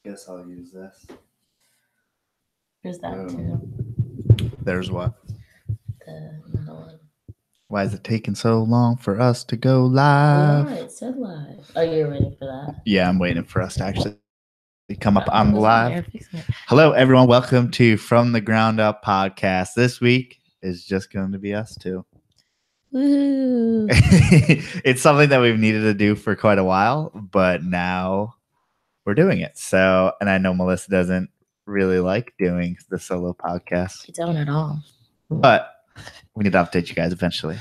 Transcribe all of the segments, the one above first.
Guess I'll use this. There's that Boom. too. There's what? The middle one. Why is it taking so long for us to go Why? live? It said live. Oh, you're waiting for that? Yeah, I'm waiting for us to actually come up Oh, on it the wasn't live. there. Fixing it. Hello, everyone. Welcome to From the Ground Up podcast. This week is just going to be us two. Woo! It's something that we've needed to do for quite a while, but now we're doing it. So, and I know Melissa doesn't really like doing the solo podcast, I don't at all. but we need to update you guys eventually.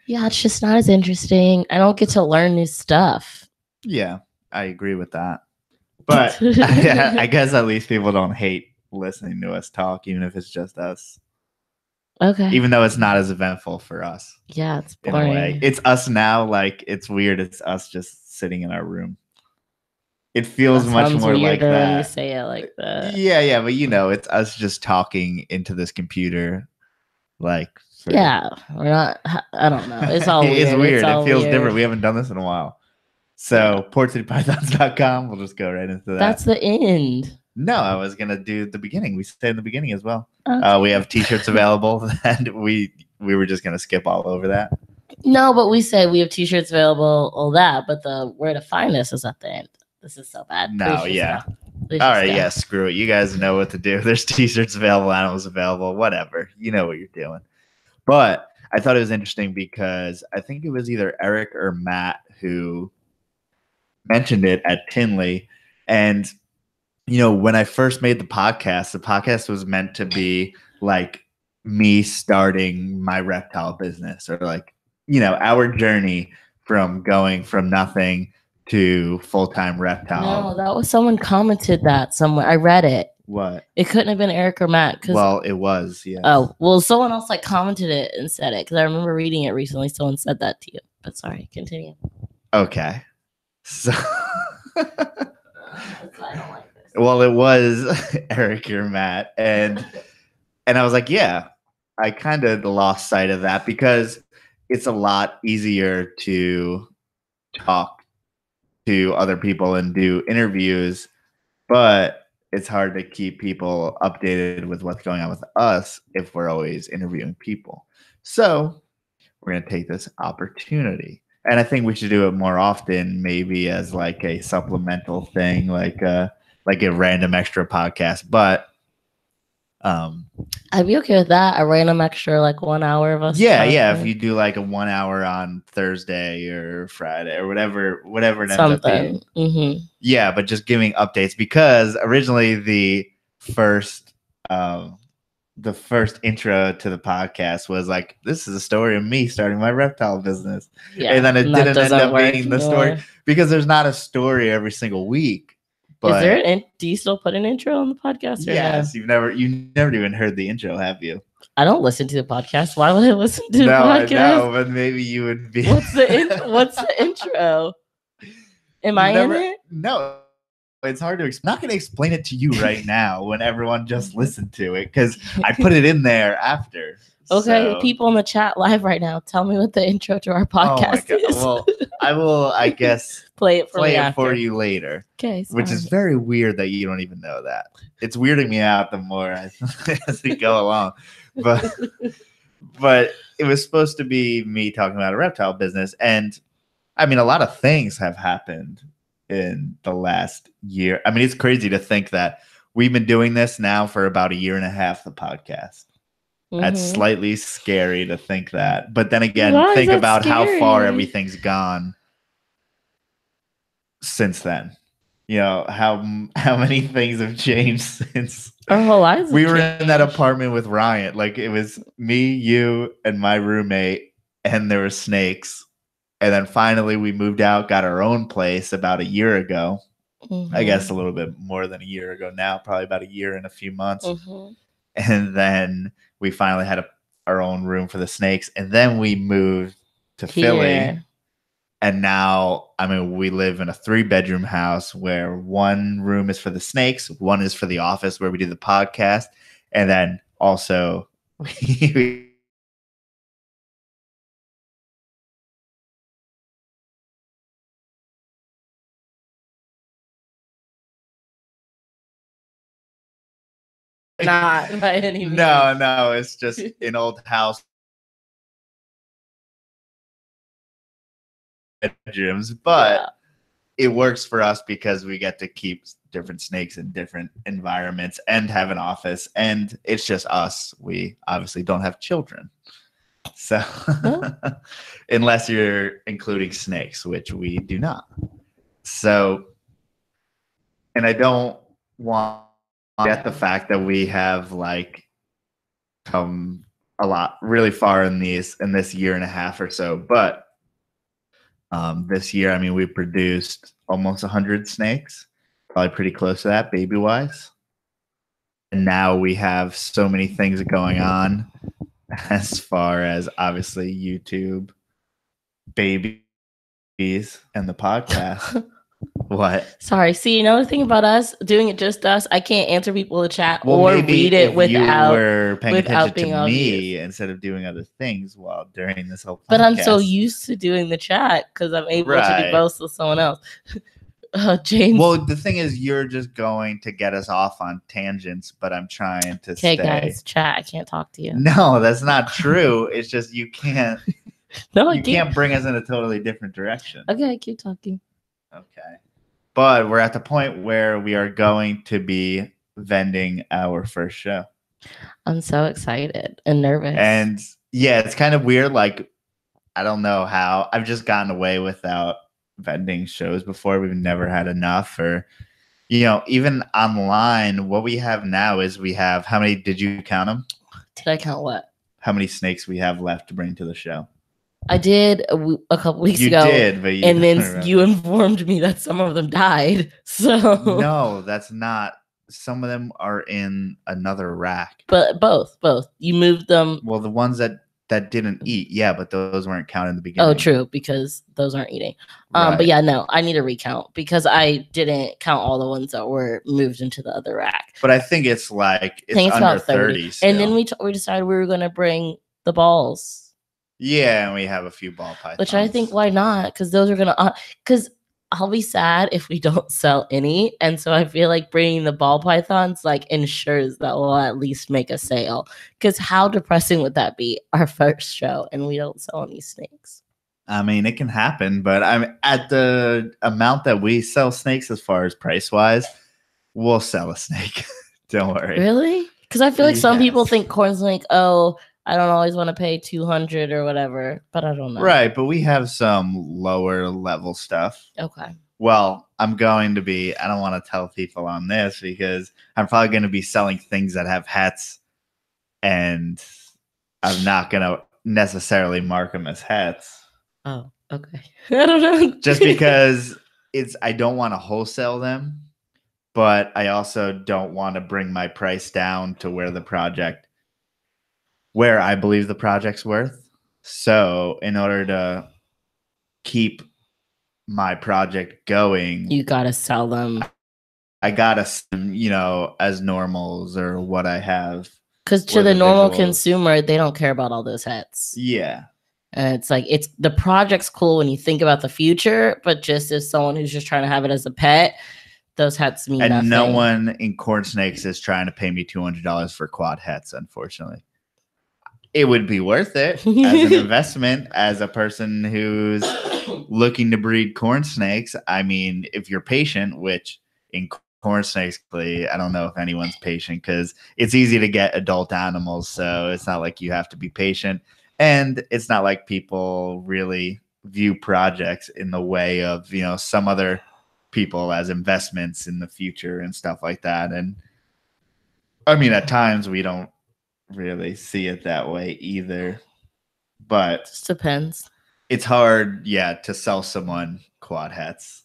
Yeah, it's just not as interesting. I don't get to learn new stuff. Yeah, I agree with that. But I guess at least people don't hate listening to us talk, even if it's just us. Okay. Even though it's not as eventful for us. Yeah, it's In a way. boring. It's us now, like it's weird. It's us just sitting in our room. It feels That much sounds more like weirder when you that. say it like that. Yeah, but it's us just talking into this computer. Like Yeah, we're not. I don't know. It's all weird. it's weird. All It feels weird. different. We haven't done this in a while. So Portcitypythons.com. We'll just go right into that. That's the end. No, I was gonna do the beginning. We said in the beginning as well. Okay. We have T-shirts available, and we were just gonna skip all over that. No, but we say we have T-shirts available, all that. But the where to find us is at the end. This is so bad. No, yeah. All right, yeah, screw it. You guys know what to do. There's T-shirts available, animals available, whatever. You know what you're doing. But I thought it was interesting because I think it was either Eric or Matt who mentioned it at Tinley. And, when I first made the podcast was meant to be like me starting my reptile business or like, our journey from going from nothing to full-time reptile. No, that was someone commented that somewhere. I read it. What? It couldn't have been Eric or Matt. Well, it was, yeah. Oh, well, someone else like commented it and said it because I remember reading it recently. Someone said that to you. But sorry, continue. Okay. So I don't like this. Well, it was Eric or Matt, and I was like, yeah, I kind of lost sight of that because it's a lot easier to talk to other people and do interviews, but it's hard to keep people updated with what's going on with us if we're always interviewing people. So we're going to take this opportunity. And I think we should do it more often, maybe as like a supplemental thing, like a random extra podcast. But I'd be okay with that. A random extra like 1 hour of us. Yeah. If you do like a 1 hour on Thursday or Friday or whatever it ends up being. Mm-hmm. Yeah, but just giving updates because originally the first intro to the podcast was like, this is a story of me starting my reptile business. Yeah, and then it didn't end up being the story because there's not a story every single week. But is there do you still put an intro on the podcast? Yes, no? you never even heard the intro, have you? I don't listen to the podcast. Why would I listen to the podcast? No, but maybe you would be. What's the intro? Am I in it? No. It's hard to I'm not going to explain it to you right now when everyone just listened to it because I put it in there after. Okay, so. People in the chat live right now, tell me what the intro to our podcast is. Well, I will, I guess, play it for you later. Okay, sorry. Which is very weird that you don't even know that. It's weirding me out the more as we go along. But it was supposed to be me talking about a reptile business, and I mean, a lot of things have happened in the last year. I mean, it's crazy to think that we've been doing this now for about 1.5 years, the podcast. Mm-hmm. That's slightly scary to think that. But then again, think about how far everything's gone since then. How many things have changed since our whole lives. We were in that apartment with Ryan. Like it was me, you, and my roommate, and there were snakes. And then finally we moved out, got our own place about 1 year ago. Mm-hmm. I guess a little bit more than 1 year ago now, probably about 1 year and a few months. Mm-hmm. And then we finally had our own room for the snakes. And then we moved to Philly. And now, I mean, we live in a 3-bedroom house where one room is for the snakes, one is for the office where we do the podcast. And then also we Not by any means. No, it's just an old house bedrooms, but it works for us because we get to keep different snakes in different environments and have an office, and it's just us. We obviously don't have children. So unless you're including snakes, which we do not. So, and I don't want to get the fact that we have like come a lot really far in this year and a half or so, but this year, I mean, we produced almost 100 snakes, probably pretty close to that baby wise. And now we have so many things going on as far as obviously YouTube, babies, and the podcast. What? Sorry. See, another thing about us doing it just us, I can't answer people in chat Well, or maybe read it if without you were paying attention being to obvious. me instead of doing other things while during this whole podcast. But I'm so used to doing the chat because I'm able to do both with someone else. James. Well, the thing is, you're just going to get us off on tangents, but I'm trying to stay. Okay, guys, chat. I can't talk to you. No, that's not true. It's just you can't. No, you can't bring us in a totally different direction. Okay, keep talking. Okay. But we're at the point where we are going to be vending our first show. I'm so excited and nervous. And yeah, it's kind of weird. Like, I don't know how. I've just gotten away without vending shows before. We've never had enough. Or, you know, even online, what we have now is we have, how many, did you count them? Did I count what? How many snakes we have left to bring to the show? I did a couple weeks ago. You did, but and then you informed me that some of them died. So no, that's not. Some of them are in another rack. But both. You moved them. Well, the ones that didn't eat, yeah, but those weren't counted in the beginning. Oh, true, because those aren't eating. Right. But yeah, no, I need a recount because I didn't count all the ones that were moved into the other rack. But I think it's like it's under 30. And then we decided we were gonna bring the balls. Yeah, and we have a few ball pythons. Which I think, why not? Because those are gonna. Because I'll be sad if we don't sell any, and so I feel like bringing the ball pythons like ensures that we'll at least make a sale. Because how depressing would that be? Our first show, and we don't sell any snakes. I mean, it can happen, but I'm at the amount that we sell snakes, as far as price wise, we'll sell a snake. Don't worry. Really? Because I feel like some people think corn snake. Oh, I don't always want to pay $200 or whatever, but I don't know. Right, but we have some lower level stuff. Okay. Well, I'm going to be, I don't want to tell people on this because I'm probably going to be selling things that have hats, and I'm not going to necessarily mark them as hats. Oh, okay. I don't know. Just because I don't want to wholesale them, but I also don't want to bring my price down to where I believe the project's worth. So in order to keep my project going, you got to sell them. I got to, you know, as normals or what I have. Because to the normal consumer, they don't care about all those hats. Yeah. And it's like, the project's cool when you think about the future, but just as someone who's just trying to have it as a pet, those hats mean nothing. And no one in corn snakes is trying to pay me $200 for quad hats, unfortunately. It would be worth it as an investment, as a person who's looking to breed corn snakes. I mean, if you're patient, which in corn snakes, I don't know if anyone's patient because it's easy to get adult animals. So it's not like you have to be patient. And it's not like people really view projects in the way of, you know, some other people as investments in the future and stuff like that. And I mean, at times we don't really see it that way either, but it just depends. It's hard, to sell someone quad hats.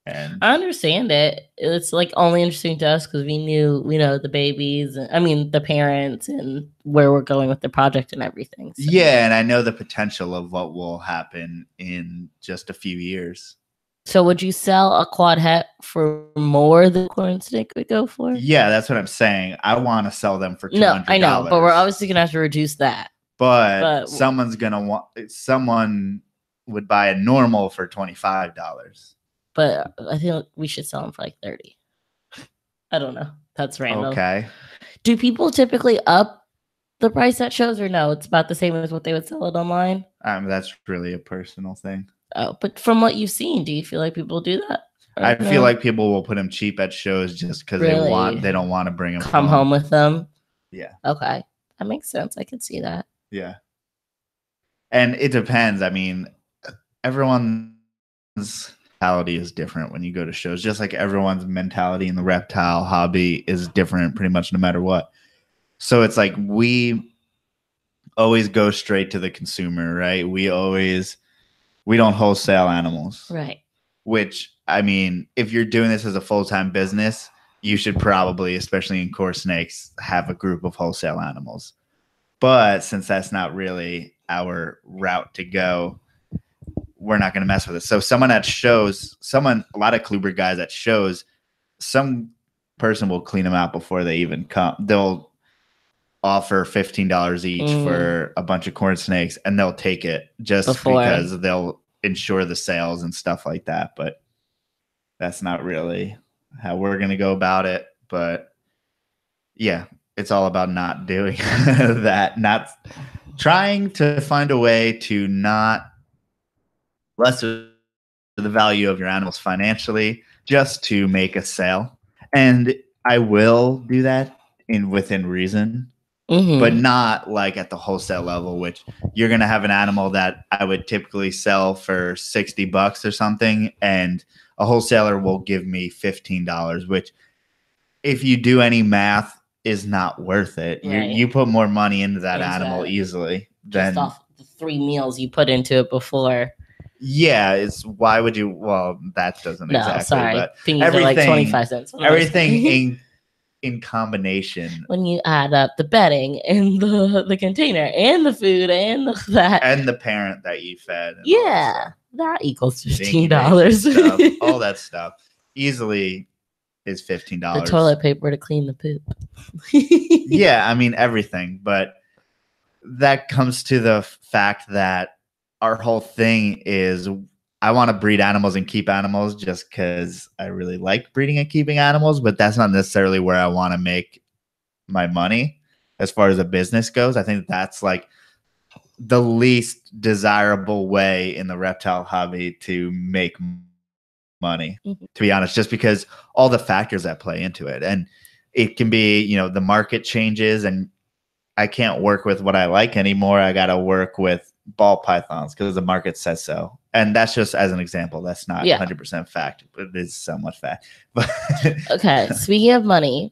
And I understand it. It's like only interesting to us because we know the babies, the parents, and where we're going with the project and everything. So. Yeah, and I know the potential of what will happen in just a few years. So would you sell a quad hat for more than corn snake would go for? Yeah, that's what I'm saying. I want to sell them for $200. No, I know, but we're obviously gonna have to reduce that. But someone would buy a normal for $25. But I think we should sell them for like $30. I don't know. That's random. Okay. Do people typically up the price at shows, or no? It's about the same as what they would sell it online. That's really a personal thing. Oh, but from what you've seen, do you feel like people do that? I feel like people will put them cheap at shows just because they don't want to bring them come home with them. Yeah. Okay, that makes sense. I can see that. Yeah. And it depends. I mean, everyone's mentality is different when you go to shows, just like everyone's mentality in the reptile hobby is different pretty much no matter what. So it's like we always go straight to the consumer, right? We don't wholesale animals. Right. Which, I mean, if you're doing this as a full-time business, you should probably, especially in core snakes, have a group of wholesale animals. But since that's not really our route to go, we're not going to mess with it. So someone at shows, a lot of Kluber guys at shows, some person will clean them out before they even come. They'll offer $15 each for a bunch of corn snakes, and they'll take it just because they'll ensure the sales and stuff like that. But that's not really how we're going to go about it. But yeah, it's all about not doing that, not trying to find a way to not lessen the value of your animals financially just to make a sale. And I will do that within reason, but not like at the wholesale level, which you're going to have an animal that I would typically sell for $60 or something, and a wholesaler will give me $15, which if you do any math is not worth it. Right. You put more money into that animal easily than just off the 3 meals you put into it before. Yeah, why would you? Well, that doesn't exactly. Sorry, but everything like 25 cents. Everything in combination. When you add up the bedding and the container and the food and that and the parent that you fed. That equals $15. All that stuff easily is $15. The toilet paper to clean the poop. Yeah, I mean everything, but that comes to the fact that our whole thing is I want to breed animals and keep animals just because I really like breeding and keeping animals, but that's not necessarily where I want to make my money as far as a business goes. I think that's like the least desirable way in the reptile hobby to make money, to be honest, just because all the factors that play into it. And it can be, the market changes and I can't work with what I like anymore. I got to work with ball pythons because the market says so. And that's just as an example. That's not 100% fact, but it is somewhat fact. But okay, speaking of money,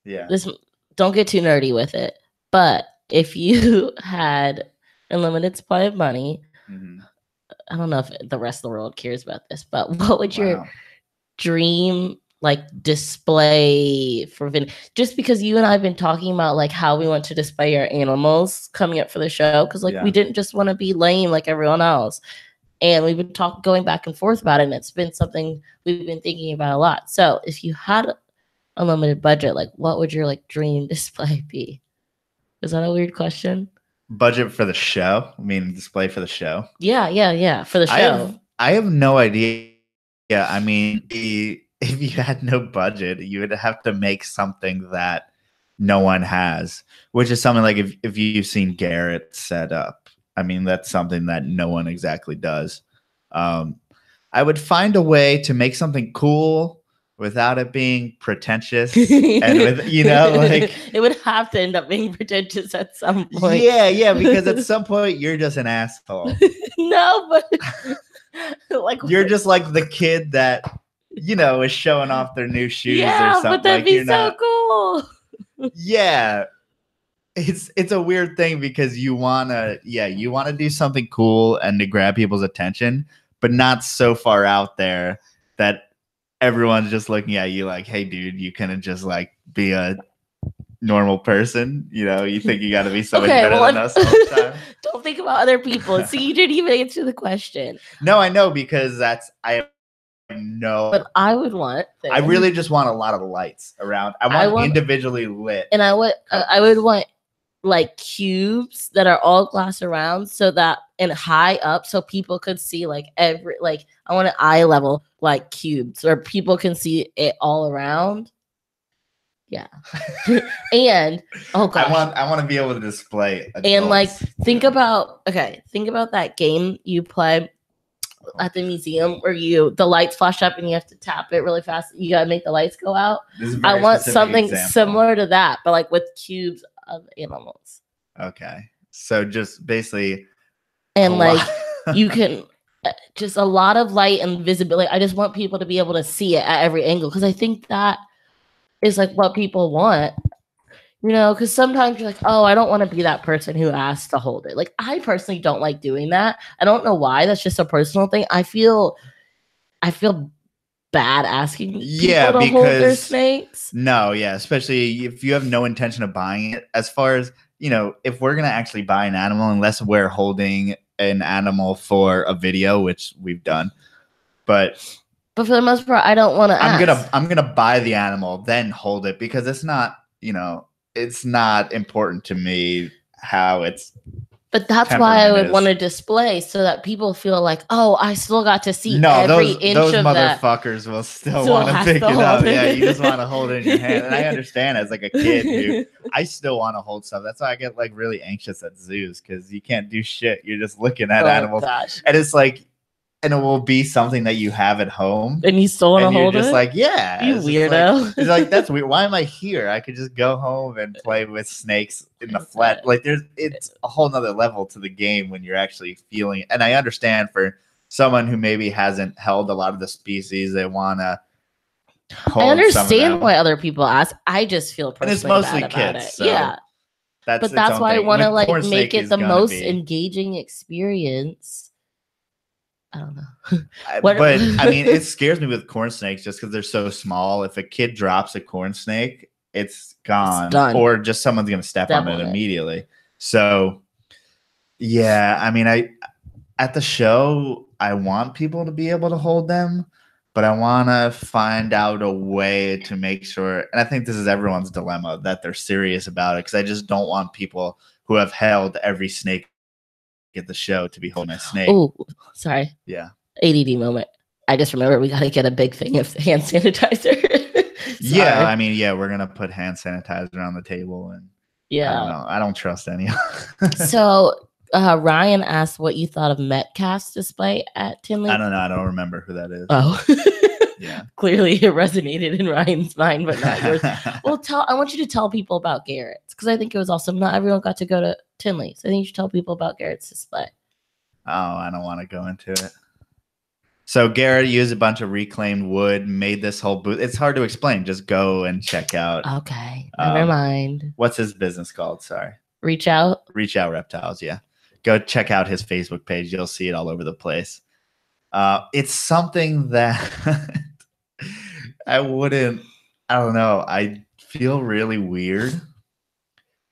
don't get too nerdy with it. But if you had unlimited supply of money, I don't know if the rest of the world cares about this, but what would your dream display for just because you and I have been talking about how we want to display our animals coming up for the show, because we didn't just want to be lame like everyone else, and we've been going back and forth about it, and it's been something we've been thinking about a lot. So if you had unlimited budget, what would your dream display be? Is that a weird question? Budget for the show? I mean, display for the show? Yeah, for the show. I have no idea. Yeah, I mean, if you had no budget, you would have to make something that no one has, which is something like if you've seen Garrett set up. I mean, that's something that no one exactly does. I would find a way to make something cool without it being pretentious. And with, it would have to end up being pretentious at some point. Yeah, because at some point you're just an asshole. No, but you're just like the kid that is showing off their new shoes or something. But that'd be so cool. Yeah. It's a weird thing because you wanna do something cool and to grab people's attention, but not so far out there that everyone's just looking at you like, hey dude, you couldn't just be a normal person. You think you gotta be so much better than us all the time. Don't think about other people. See, you didn't even answer the question. No, I know, because no, but I would want I really just want a lot of lights around. I want individually lit, and I would want cubes that are all glass around, so that and high up, so people could see I want an eye level cubes where people can see it all around. Yeah. And oh gosh. I want to be able to display adults. And like think about that game you play at the museum where the lights flash up and you have to tap it really fast. You gotta make the lights go out. I want something similar to that, but like with cubes of animals. Okay. So just basically and like you can just a lot of light and visibility. I just want people to be able to see it at every angle because I think that is like what people want, because sometimes you're like, oh, I don't want to be that person who asks to hold it. Like I personally don't like doing that. I don't know why. That's just a personal thing. I feel bad asking people to hold their snakes. No, yeah, especially if you have no intention of buying it. As far as if we're gonna actually buy an animal, unless we're holding an animal for a video, which we've done, but for the most part, I don't want to. I'm gonna buy the animal, then hold it because it's not it's not important to me how it's. But that's why I would want to display so that people feel like, oh, I still got to see every inch of that. Those motherfuckers will still want to pick it up. Yeah, you just want to hold it in your hand. And I understand as like a kid, dude, I still want to hold stuff. That's why I get like really anxious at zoos because you can't do shit. You're just looking at animals. Gosh. And it's like, and it will be something that you have at home. And you still want to hold it? Just like, yeah. You weirdo. It's like, that's weird. Why am I here? I could just go home and play with snakes in the flat. Like it's a whole nother level to the game when you're actually feeling it. And I understand for someone who maybe hasn't held a lot of the species, they want to hold. I understand why other people ask. I just feel personally and it's mostly bad kids. about it. So yeah. But that's why I want to like make it the most engaging experience. I don't know. But I mean, it scares me with corn snakes just because they're so small. If a kid drops a corn snake, it's gone. It's done. Or just someone's going to step on it immediately. So, yeah, I mean, at the show, I want people to be able to hold them, but I want to find out a way to make sure. And I think this is everyone's dilemma that they're serious about it because I just don't want people who have held every snake at the show to be holding a snake. Oh, sorry. Yeah. ADD moment. I just remember we got to get a big thing of hand sanitizer. Yeah, I mean, we're gonna put hand sanitizer on the table, and I don't trust any. So Ryan asked what you thought of Metcalf's display at Tinley. I don't know. I don't remember who that is. Oh, yeah. Clearly, it resonated in Ryan's mind, but not yours. Well, I want you to tell people about Garrett's because I think it was awesome. Not everyone got to go to Tinley, so I think you should tell people about Garrett's display. Oh, I don't want to go into it. So Garrett used a bunch of reclaimed wood, made this whole booth. It's hard to explain. Just go and check out. Okay, never mind. What's his business called? Sorry. Reach Out Reptiles. Yeah. Go check out his Facebook page. You'll see it all over the place. It's something that I don't know. I feel really weird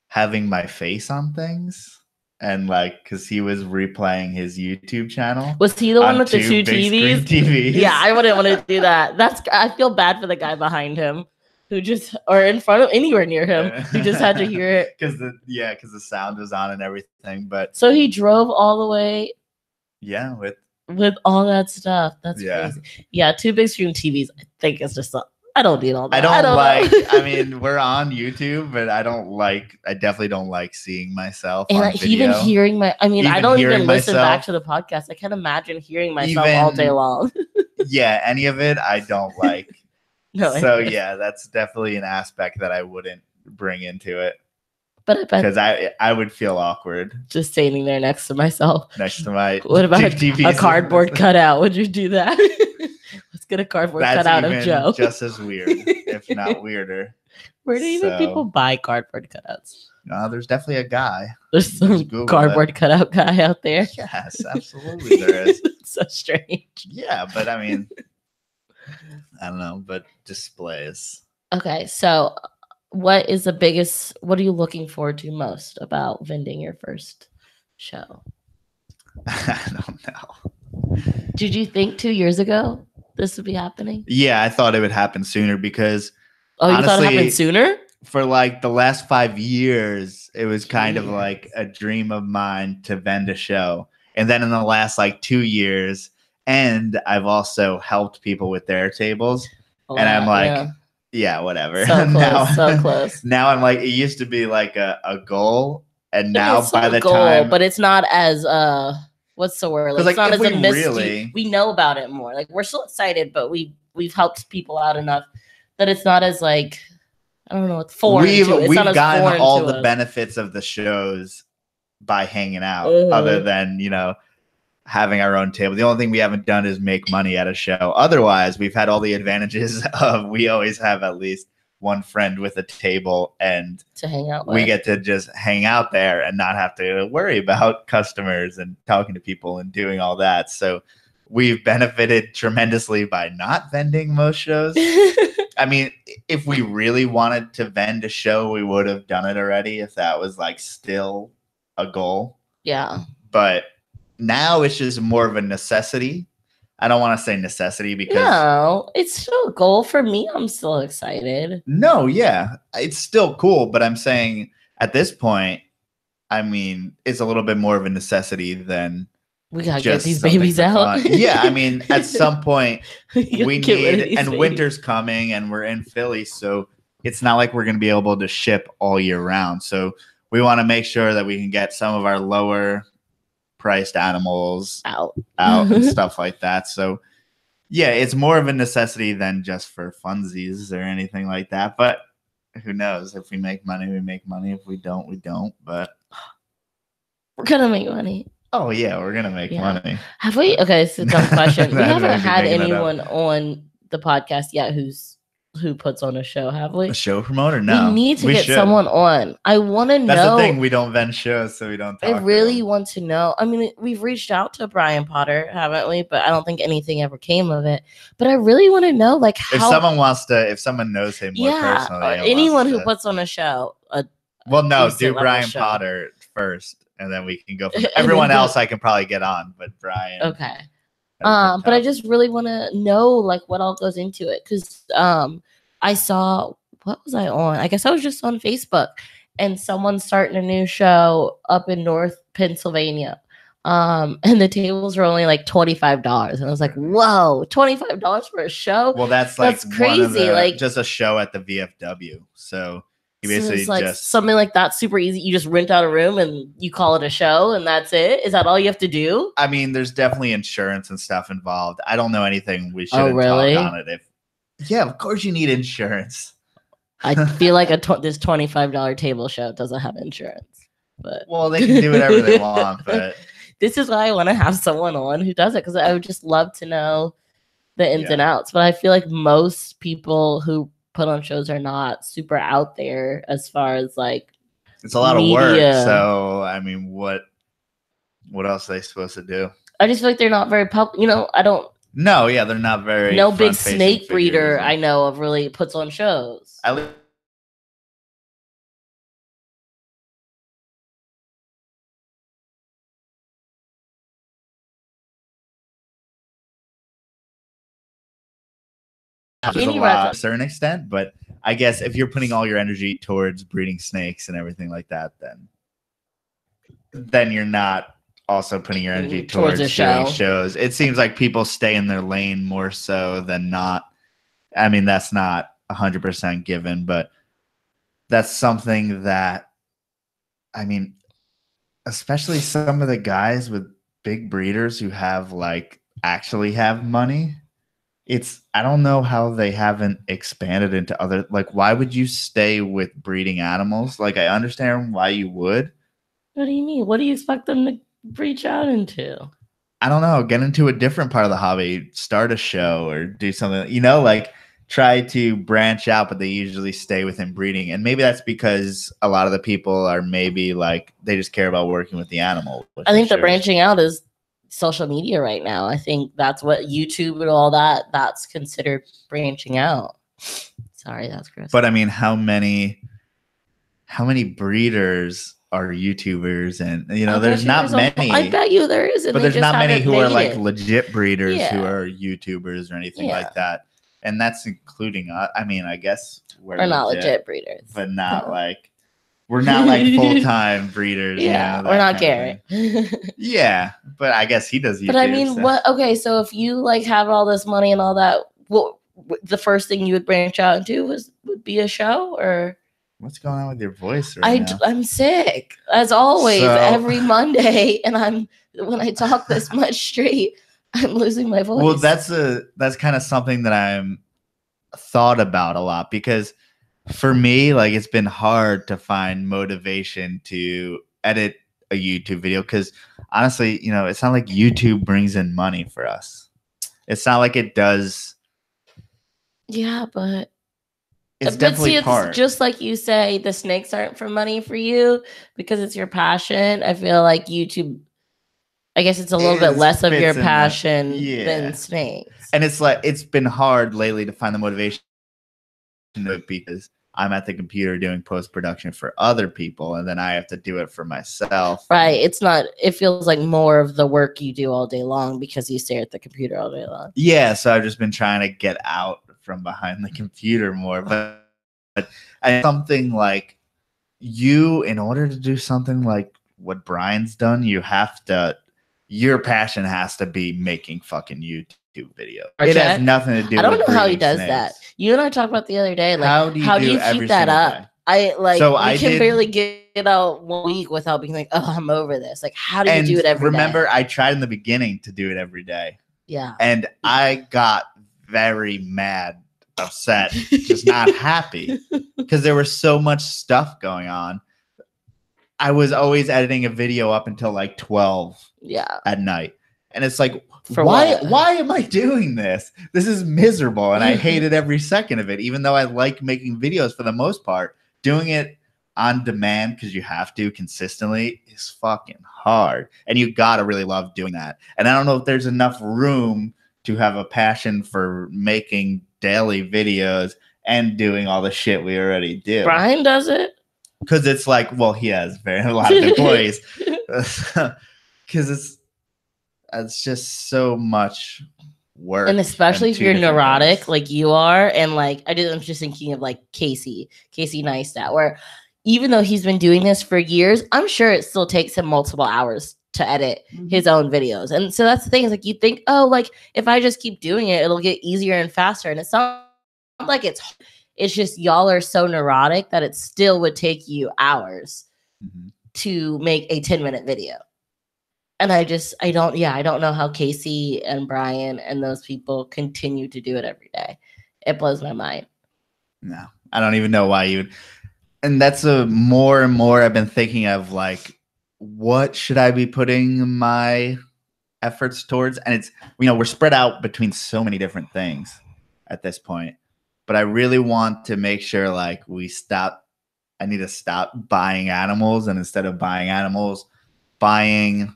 having my face on things. And like, because he was replaying his YouTube channel. Was he the one with the two TVs? Yeah, I wouldn't want to do that. I feel bad for the guy behind him who just, or in front of anywhere near him, who just had to hear it. Because the sound was on and everything. But so he drove all the way. Yeah, with all that stuff. That's crazy. Yeah, two big screen TVs. I think it's just I don't need all that. I mean, we're on YouTube, but I definitely don't like seeing myself on video. Even hearing I don't even listen back to the podcast. I can't imagine hearing myself all day long. Yeah, any of it I don't like. No. So yeah, that's definitely an aspect that I wouldn't bring into it. But I bet because I would feel awkward just standing there next to myself. Next to my what about a cardboard cutout? Would you do that? Let's get a cardboard cutout of Joe. Just as weird, if not weirder. Where do even people buy cardboard cutouts? There's definitely a guy. There's some cardboard cutout guy out there. Yes, absolutely there is. It's so strange. Yeah, but I mean, I don't know, but displays. Okay, so what are you looking forward to most about vending your first show? I don't know. Did you think 2 years ago this would be happening? Yeah, I thought it would happen sooner because honestly, you thought it happened sooner? For like the last 5 years, it was kind of like a dream of mine to vend a show. And then in the last like 2 years, and I've also helped people with their tables. And I'm like, Yeah, whatever. So close, now, so close. Now I'm like, it used to be like a goal, and now it's by the goal, time, but it's not as what's the word? Like, like it's not if as a we mystery. really, We know about it more. Like, we're still excited, but we've helped people out enough that it's not as like, I don't know, it's foreign to it. It's not we've as gotten foreign all to the us. benefits of the shows by hanging out, Mhm. other than, you know, having our own table. The only thing we haven't done is make money at a show. Otherwise, we've had all the advantages of, we always have at least one friend with a table, and To hang out we with. get to just hang out there and not have to worry about customers and talking to people and doing all that. So we've benefited tremendously by not vending most shows. I mean, if we really wanted to vend a show, we would have done it already if that was like still a goal. Yeah. But now it's just more of a necessity. I don't want to say necessity because No, it's still a goal for me. I'm still excited. no, yeah, it's still cool. But I'm saying at this point, I mean, it's a little bit more of a necessity than We gotta just get these something babies for out. fun. Yeah, I mean, at some point we Get rid of need, these and babies. winter's coming, and we're in Philly, so it's not like we're going to be able to ship all year round. So we want to make sure that we can get some of our lower priced animals out and stuff like that. So yeah, it's more of a necessity than just for funsies or anything like that. But who knows? If we make money, we make money. If we don't, we don't. But we're gonna make money. Oh yeah, we're gonna make money. Have we? Okay, it's a dumb question. We haven't had anyone on the podcast yet who puts on a show, have we? A show promoter? No. We need to get someone on. I want to know. That's the thing. We don't vend shows, so we don't talk. I really want to know. I mean, we've reached out to Brian Potter, haven't we? But I don't think anything ever came of it. But I really want to know, like, how. If someone knows him more personally, or anyone who puts on a show. Well, no, do Brian Potter first, and then we can go from everyone else. I can probably get on, but Brian. Okay. But I just really want to know, like, what all goes into it, because I saw, what was I on? I guess I was just on Facebook, and someone's starting a new show up in North Pennsylvania. And the tables were only like $25, and I was like, "Whoa, $25 for a show? Well, that's crazy. Like just a show at the VFW. So you basically it's like just something like that, super easy. You just rent out a room and you call it a show, and that's it. Is that all you have to do? I mean, there's definitely insurance and stuff involved. I don't know anything. We shouldn't talk on it. Yeah, of course you need insurance. I feel like this $25 table show doesn't have insurance. But well, they can do whatever they want. But this is why I want to have someone on who does it, because I would just love to know the ins and outs. But I feel like most people who put on shows are not super out there as far as like it's a lot of work. So I mean, what else are they supposed to do? I just feel like they're not very public. You know, I don't. No, yeah, they're not very. No big snake breeder I know of really puts on shows. To a certain extent, but I guess if you're putting all your energy towards breeding snakes and everything like that, then you're not also putting your energy towards doing shows. It seems like people stay in their lane more so than not. I mean, that's not 100% given, but that's something that, I mean, especially some of the guys with big breeders who have actually have money. I don't know how they haven't expanded into other, why would you stay with breeding animals? I understand why you would. What do you mean? What do you expect them to reach out into? I don't know. Get into a different part of the hobby, start a show or do something, try to branch out, but they usually stay within breeding. And maybe that's because a lot of the people are maybe they just care about working with the animal. I think the branching out is social media right now. I think that's what YouTube and all that's considered branching out. Sorry, that's gross. But I mean, how many breeders are YouTubers? And there's not many. I bet you there is, but there's not many who are legit breeders who are YouTubers or anything like that. And that's including I mean, I guess we're not legit breeders, but not we're not full-time breeders. Yeah, we're not Garrett. Yeah, but I guess he does YouTube. But I mean, what? Okay, so if you have all this money and all that, the first thing you would branch out into would be a show? Or what's going on with your voice right now? I'm sick as always every Monday, and when I talk this much straight, I'm losing my voice. Well, that's kind of something that I'm thought about a lot, because for me, like, it's been hard to find motivation to edit a YouTube video, because honestly, you know, it's not like YouTube brings in money for us. It's not like it does. Yeah, but it's definitely it's just like you say, the snakes aren't for money for you because it's your passion. I feel like YouTube, I guess it's a little bit less of your passion than snakes. And it's like, it's been hard lately to find the motivation to it, because I'm at the computer doing post-production for other people, and then I have to do it for myself. Right. It feels like more of the work you do all day long because you stare at the computer all day long. Yeah. So I've just been trying to get out from behind the computer more. But something like you, in order to do something like what Brian's done, your passion has to be making fucking YouTube videos. It has nothing to do with I don't know how he does that. You and I talked about the other day, like, how do you keep that up? I can barely get it out 1 week without being like, oh, I'm over this. Like, how do you do it every day? Remember, I tried in the beginning to do it every day. Yeah. And I got very mad, upset, just not happy, because there was so much stuff going on. I was always editing a video up until like 12 at night. And it's like, why am I doing this? This is miserable. And I hated every second of it, even though I like making videos for the most part. Doing it on demand, because you have to consistently, is fucking hard. And you got to really love doing that. And I don't know if there's enough room to have a passion for making daily videos and doing all the shit we already do. Brian does it. Because it's like, well, he has a lot of employees. Because it's just so much work. And especially if you're neurotic like you are. And like, I'm just thinking of like Casey Neistat, where even though he's been doing this for years, I'm sure it still takes him multiple hours to edit his own videos. And so that's the thing, is like, you think, oh, like, if I just keep doing it, it'll get easier and faster. And it's not like it's just y'all are so neurotic that it still would take you hours to make a 10-minute video. And I don't know how Casey and Brian and those people continue to do it every day. It blows my mind. No, I don't even know why you would. And that's more and more I've been thinking of, like, what should I be putting my efforts towards? And it's, you know, we're spread out between so many different things at this point. But I really want to make sure, like, I need to stop buying animals, and instead of buying animals, buying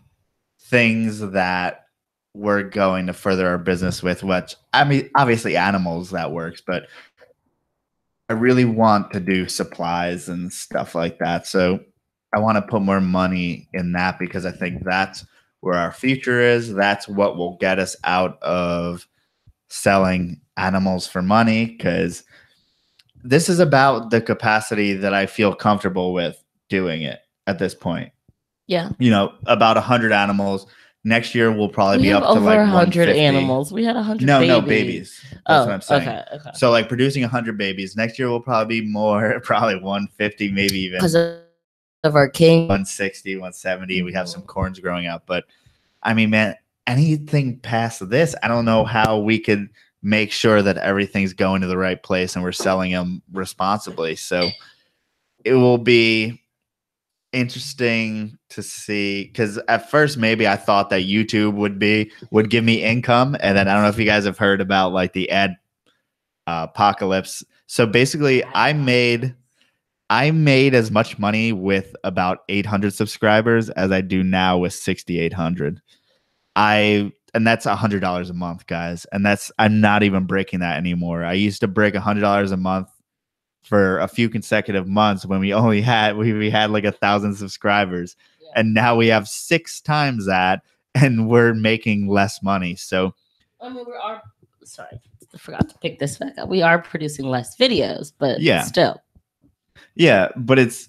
things that we're going to further our business with, which, I mean, obviously animals, that works, but I really want to do supplies and stuff like that. So I want to put more money in that, because I think that's where our future is. That's what will get us out of selling animals for money, because this is about the capacity that I feel comfortable with doing it at this point. Yeah. You know, about 100 animals. Next year we'll probably be up to like 100 animals. We had 100 babies. No, babies. That's what I'm saying. Okay. So like producing 100 babies. Next year will probably be more, probably 150, maybe even. Because of our king. 160, 170. We have some corns growing up. But I mean, man, anything past this, I don't know how we could make sure that everything's going to the right place and we're selling them responsibly. So it will be interesting to see, because at first maybe I thought that YouTube would give me income, and then I don't know if you guys have heard about like the ad apocalypse. So basically I made as much money with about 800 subscribers as I do now with 6,800. And that's $100 a month, guys. And I'm not even breaking that anymore. I used to break $100 a month for a few consecutive months when we had like 1,000 subscribers. Yeah. And now we have 6 times that, and we're making less money. So I mean, sorry, I forgot to pick this back up. We are producing less videos, but still. Yeah, but it's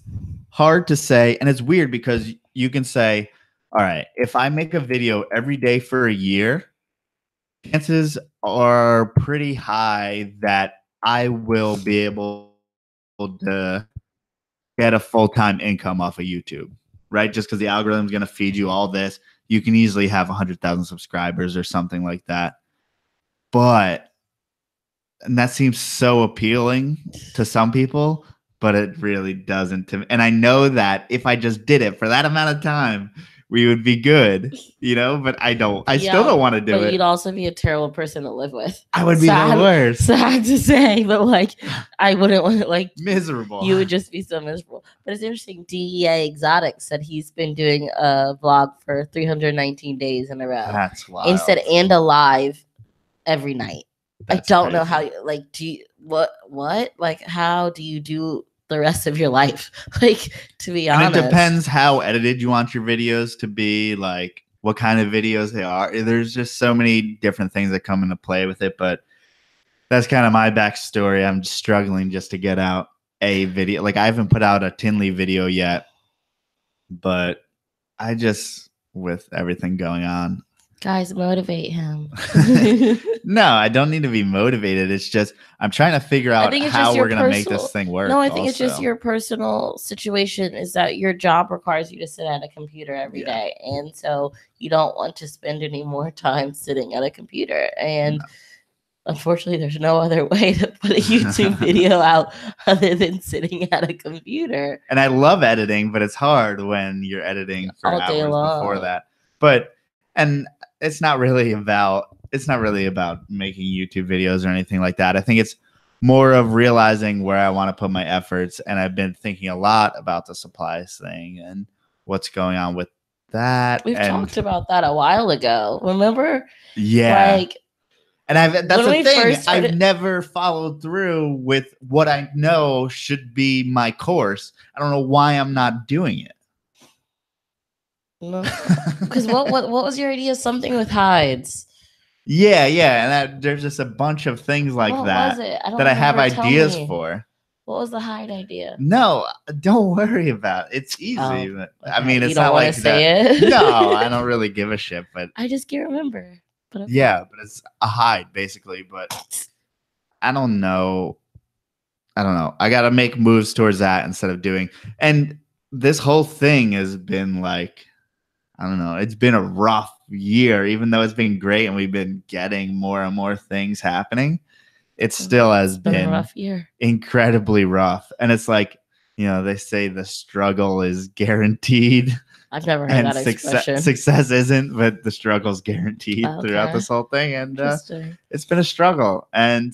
hard to say, and it's weird because you can say, all right, if I make a video every day for a year, chances are pretty high that I will be able to get a full-time income off of YouTube, right? Just because the algorithm is going to feed you all this. You can easily have 100,000 subscribers or something like that. But, and that seems so appealing to some people, but it really doesn't to me. And I know that if I just did it for that amount of time, we would be good, but I still don't want to do but it. You'd also be a terrible person to live with. I would be the worst. Sad to say, but I wouldn't want to miserable. You would just be so miserable. But it's interesting. DEA Exotic said he's been doing a vlog for 319 days in a row. That's wild. Instead and alive every night. That's I don't crazy. know how you do you, what how do you do the rest of your life? To be honest. And it depends how edited you want your videos to be, what kind of videos they are. There's just so many different things that come into play with it, but that's kind of my backstory. I'm struggling just to get out a video. I haven't put out a Tinley video yet, but I just, with everything going on. Guys, motivate him. No, I don't need to be motivated. It's just I'm trying to figure out how we're going to make this thing work. No, I think it's just your personal situation is that your job requires you to sit at a computer every day. And so you don't want to spend any more time sitting at a computer. And unfortunately, there's no other way to put a YouTube video out other than sitting at a computer. And I love editing, but it's hard when you're editing for all day hours long. Before that. And it's not really about making YouTube videos or anything like that. I think it's more of realizing where I want to put my efforts. And I've been thinking a lot about the supplies thing and what's going on with that. We've talked about that a while ago. Remember? Yeah. And that's the thing. I've never followed through with what I know should be my course. I don't know why I'm not doing it. No, because what was your idea? Something with hides. Yeah, and there's just a bunch of things like that I have ideas for. What was the hide idea? No, don't worry about it. It's easy. Okay. I mean, it's not like that. No, I don't really give a shit. But I just can't remember. But okay. Yeah, but it's a hide basically. But I don't know. I got to make moves towards that instead of doing. And this whole thing has been I don't know. It's been a rough year, even though it's been great and we've been getting more and more things happening. It still has been a rough year, incredibly rough. And it's they say the struggle is guaranteed. I've never heard that expression. Success isn't, but the struggle's guaranteed throughout this whole thing. And it's been a struggle. And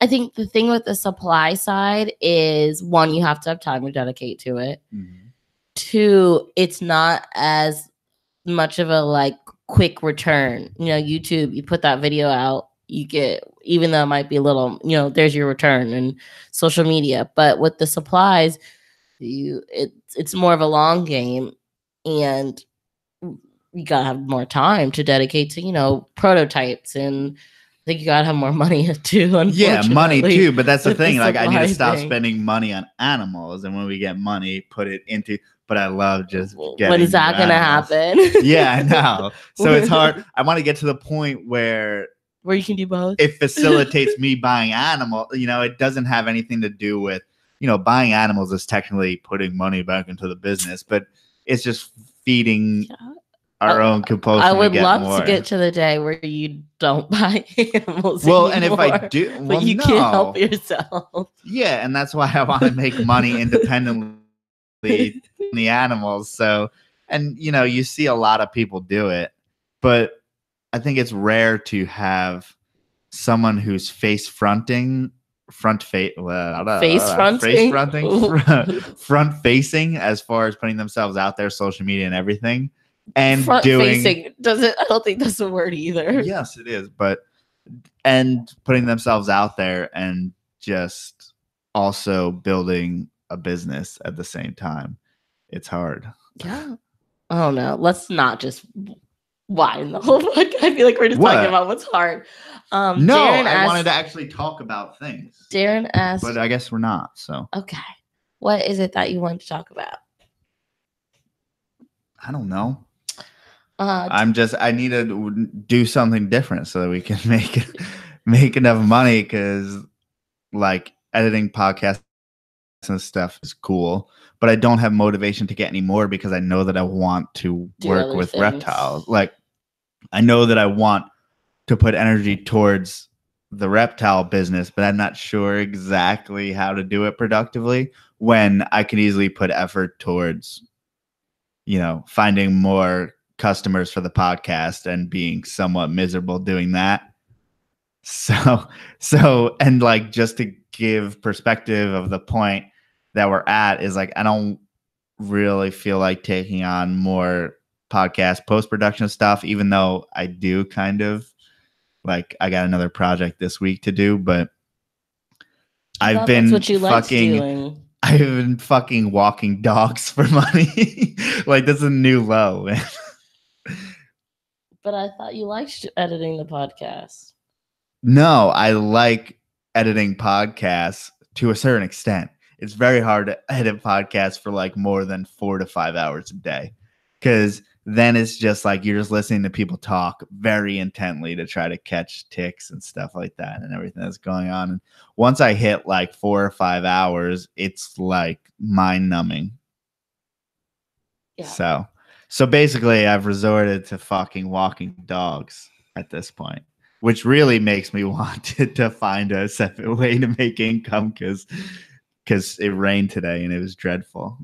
I think the thing with the supply side is, one, you have to have time to dedicate to it. Mm-hmm. Two, it's not as much of a quick return. YouTube, you put that video out, you get, even though it might be a little, there's your return. And social media, but with the supplies, it's more of a long game, and you gotta have more time to dedicate to prototypes, and I think you gotta have more money too. Yeah, money too, but that's the thing. I need to stop spending money on animals, and when we get money, put it into. But I love just getting. When is that going to happen? Yeah, I know. So it's hard. I want to get to the point where you can do both. It facilitates me buying animals. It doesn't have anything to do with, buying animals is technically putting money back into the business, but it's just feeding our own compulsion. I would love to get to the day where you don't buy animals. Well, anymore, and if I do, but you can't help yourself. Yeah, and that's why I want to make money independently. The animals. So, and you see a lot of people do it, but I think it's rare to have someone who's face facing as far as putting themselves out there, social media and everything, and front facing doesn't. I don't think that's a word either. Yes, it is, and putting themselves out there and just also building a business at the same time. It's hard. Yeah. Oh no. Let's not just whine the whole book. I feel like we're just talking about what's hard. No, Darren I wanted to actually talk about things. Darren asked, but I guess we're not. So okay. What is it that you want to talk about? I don't know. I need to do something different so that we can make enough money, because like editing podcasts and stuff is cool, but I don't have motivation to get any more because I know that I want to work with Reptile. Like, I know that I want to put energy towards the Reptile business, but I'm not sure exactly how to do it productively when I can easily put effort towards, finding more customers for the podcast and being somewhat miserable doing that. And like, just to give perspective of the point that we're at, is like, I don't really feel like taking on more podcast post-production stuff, even though I do kind of. Like, I got another project this week to do, but I've been fucking walking dogs for money. Like, that's a new low, man. But I thought you liked editing the podcast. No, I like editing podcasts to a certain extent. It's very hard to edit podcasts for like more than 4 to 5 hours a day, because then it's just like you're just listening to people talk very intently to try to catch ticks and stuff like that and everything that's going on. And once I hit like 4 or 5 hours, it's like mind numbing. Yeah. So basically I've resorted to fucking walking dogs at this point, which really makes me want to find a separate way to make income, because it rained today and it was dreadful.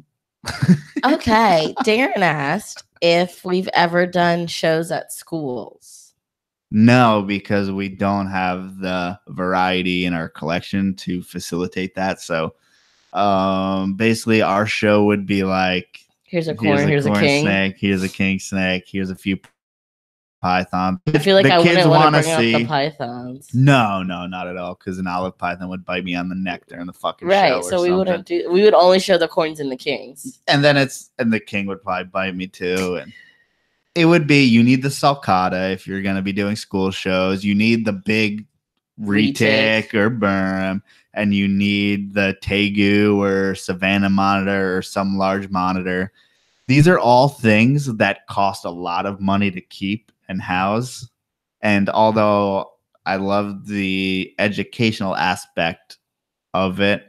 Okay. Darren asked if we've ever done shows at schools. No, because we don't have the variety in our collection to facilitate that. So basically our show would be like, here's a corn king snake, here's a king snake, here's a few pythons. I feel like I wouldn't want to bring up the pythons. No, not at all, because an olive python would bite me on the neck during the fucking show. Right, so we would only show the corns and the kings. And then the king would probably bite me too. And it would be, you need the sulcata if you're going to be doing school shows. You need the big retic or berm, and you need the tegu or Savannah monitor or some large monitor. These are all things that cost a lot of money to keep and house. And although I love the educational aspect of it,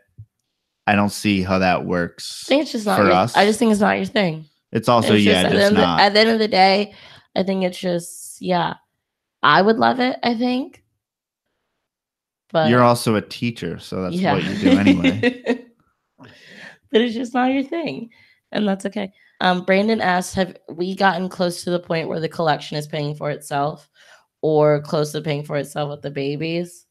I don't see how that works. I think it's just not for us. I just think it's not your thing. It's also, not. At the end of the day, I think it's just, I would love it, I think. But you're also a teacher, so that's what you do anyway. But it's just not your thing, and that's okay. Brandon asked, have we gotten close to the point where the collection is paying for itself, or close to paying for itself with the babies?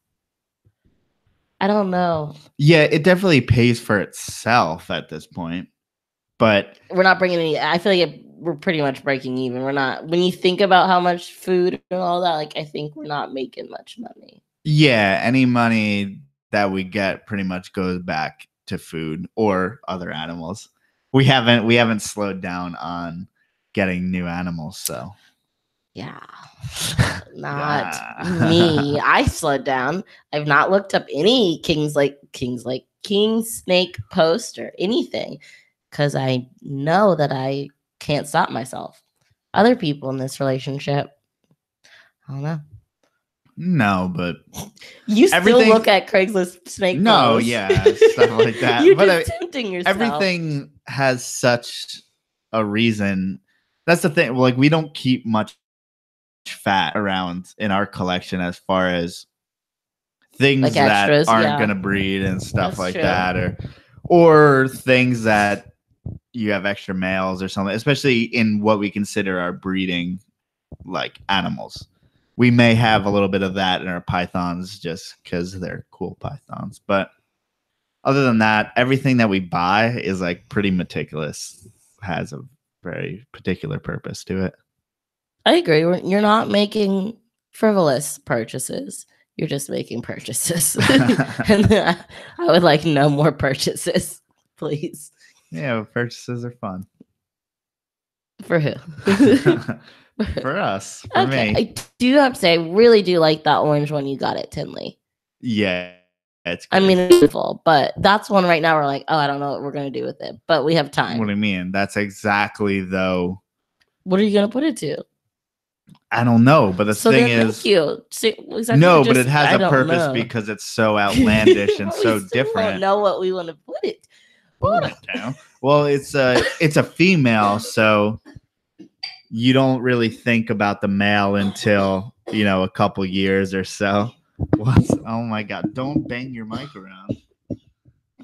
I don't know. Yeah, it definitely pays for itself at this point, but we're not bringing any. I feel like we're pretty much breaking even. We're not. When you think about how much food and all that, like, I think we're not making much money. Yeah, any money that we get pretty much goes back to food or other animals. We haven't slowed down on getting new animals, so not me. I slowed down. I've not looked up any king snake post or anything, because I know that I can't stop myself. Other people in this relationship, I don't know. No, but you still look at Craigslist snake. No, posts. Yeah, stuff like that. You're just tempting yourself. Everything has such a reason. That's the thing. Like, we don't keep much fat around in our collection as far as things like extras, that aren't going to breed and stuff like that, or things that you have extra males or something. Especially in what we consider our breeding, like animals. We may have a little bit of that in our pythons just because they're cool pythons. But other than that, everything that we buy is like pretty meticulous, has a very particular purpose to it. I agree. You're not making frivolous purchases. You're just making purchases. And I would like no more purchases, please. Yeah, purchases are fun. For who? For us. For me. I do have to say, I really do like that orange one you got at Tinley. Yeah. It's great. I mean, it's beautiful, but that's one right now we're like, I don't know what we're going to do with it, but we have time. What do you mean? That's exactly, though. What are you going to put it to? I don't know, but the thing is, thank you. See, exactly, no, but it has a purpose because it's so outlandish and so we different. Don't know what we want to put it. Well, it's a female, so you don't really think about the male until a couple years or so. Oh my god! Don't bang your mic around.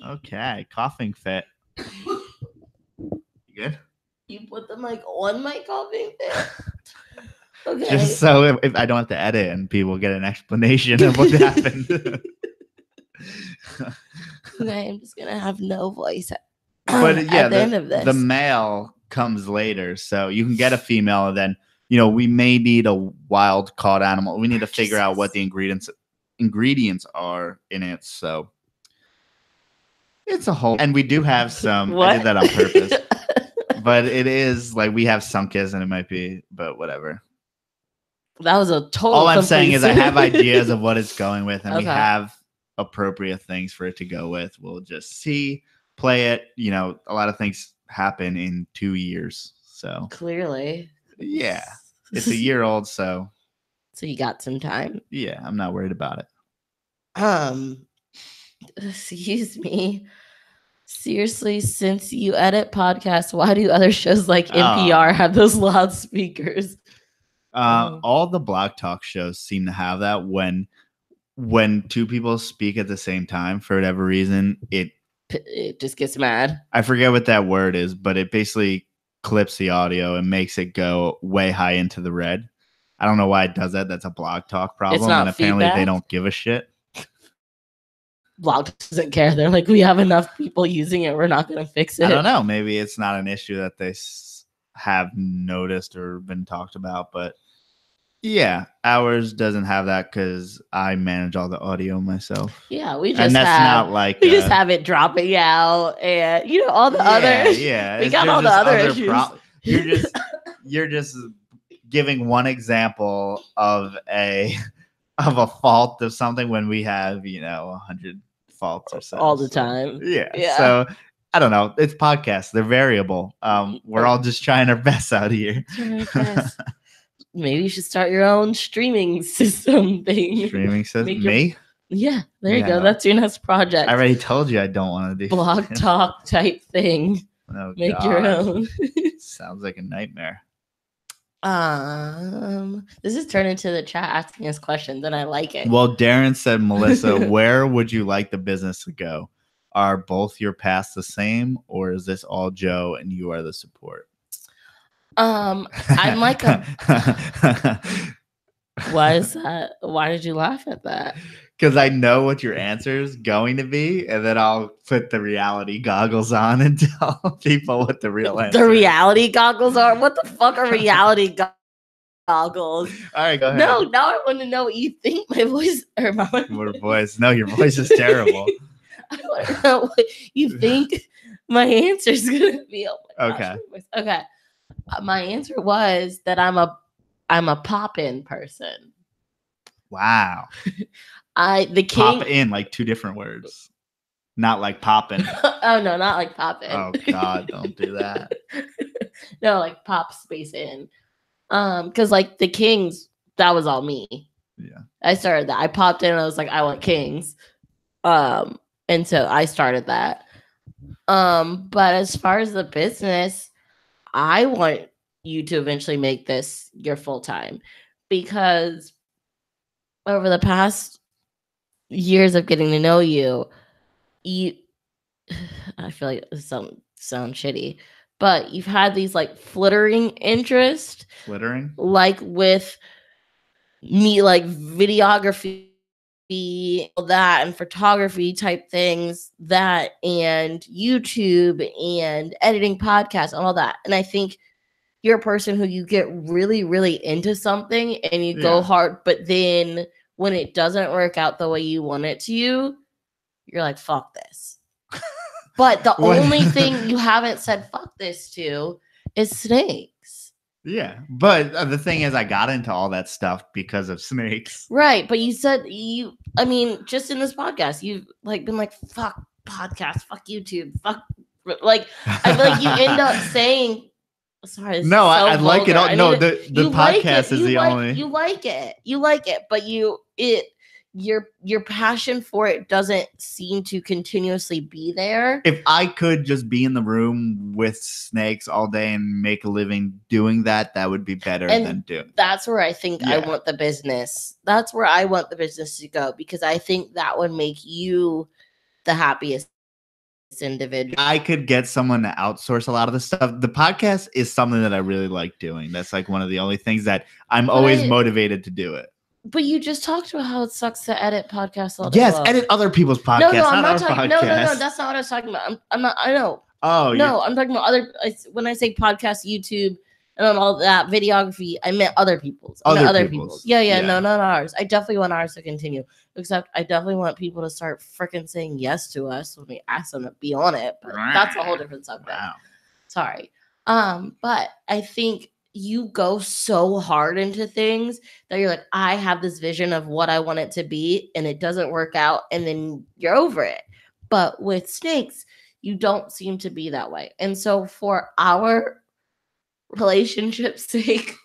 Okay, coughing fit. You good? You put the mic on my coughing fit. Okay. Just so if I don't have to edit and people get an explanation of what happened. Okay, I'm just gonna have no voice. But yeah, at the end of this, the male comes later, so you can get a female, and then we may need a wild caught animal. We need to figure out what the ingredients are in it. So it's a whole, and we do have some. What? I did that on purpose, but it is like we have Sunkiss, and it might be, but whatever. That was a total. All I'm saying is I have ideas of what it's going with, and Okay. we have appropriate things for it to go with. We'll just see, play it. A lot of things happen in 2 years, so clearly, yeah, it's a year old, so you got some time. Yeah, I'm not worried about it. Excuse me. Seriously, since you edit podcasts, why do other shows like NPR have those loudspeakers? All the Blog Talk shows seem to have that when two people speak at the same time for whatever reason. It just gets mad. I forget what that word is, but it basically clips the audio and makes it go way high into the red. I don't know why it does that. That's a Blog Talk problem, and apparently they don't give a shit. Blog doesn't care. They're like, we have enough people using it. We're not going to fix it. I don't know. Maybe it's not an issue that they have noticed or been talked about, but yeah, ours doesn't have that because I manage all the audio myself. Yeah, we just and that's not like we just have it dropping out, and all the other. Yeah, we got all the other issues. You're just giving one example of a fault of something when we have 100 faults or so all the time. Yeah. So I don't know. It's podcasts. They're variable. We're all just trying our best out here. Maybe you should start your own streaming system thing. Streaming system? Me? Yeah, there you go. That's your next project. I already told you I don't want to do Blog Talk type thing. Oh, Make your own. Sounds like a nightmare. This is turned into the chat asking us questions, and I like it. Well, Darren said, Melissa, where would you like the business to go? Are both your paths the same, or is this all Joe and you are the support? I'm like Why is that? Why did you laugh at that? Because I know what your answer is going to be, and then I'll put the reality goggles on and tell people what the real answer is. The reality goggles are? What the fuck are reality goggles? All right, go ahead. No, now I want to know what you think my voice or my voice. No, your voice is terrible. I want to know what you think my answer is going to be. Oh my gosh, okay. My answer was that I'm a pop-in person. Wow. The king pop in, like two different words, not like poppin'. Oh no, not like poppin'. Oh God, don't do that. No, like pop space in. Because like the Kings, that was all me. Yeah, I started that. I popped in and I was like, I want Kings. And so I started that. But as far as the business, I want you to eventually make this your full time, because over the past years of getting to know you, I feel like this sounds shitty, but you've had these like flittering interest, like with me, like videography, that and photography type things, that and YouTube and editing podcasts and all that. And I think you're a person who you get really, really into something and you go hard, but then when it doesn't work out the way you want it to, you're like, fuck this. But the only thing you haven't said fuck this to is snakes. Yeah. But the thing is, I got into all that stuff because of snakes. Right. But you said just in this podcast, you've like been like, fuck podcast, fuck YouTube, fuck. Like, I feel like you end up saying Sorry, No, so I like it all. No, the like podcast is the only. You like it, but your passion for it doesn't seem to continuously be there. If I could just be in the room with snakes all day and make a living doing that, that would be better than doing. That's where I think I want the business. That's where I want the business to go, because I think that would make you the happiest individual. I could get someone to outsource a lot of the stuff. The podcast is something that I really like doing. That's like one of the only things that I'm always motivated to do it. But you just talked about how it sucks to edit podcasts all day. Yes, edit other people's podcasts. No, I'm not talking. No, that's not what I was talking about. I'm not. I know. Oh no, I'm talking about other. When I say podcast, YouTube, and all that videography, I meant other people's. Other people's. Yeah. No, not ours. I definitely want ours to continue. Except I definitely want people to start freaking saying yes to us when we ask them to be on it. But that's a whole different subject. Wow. Sorry. But I think you go so hard into things that you're like, I have this vision of what I want it to be, and it doesn't work out, and then you're over it. But with snakes, you don't seem to be that way. And so for our relationship's sake,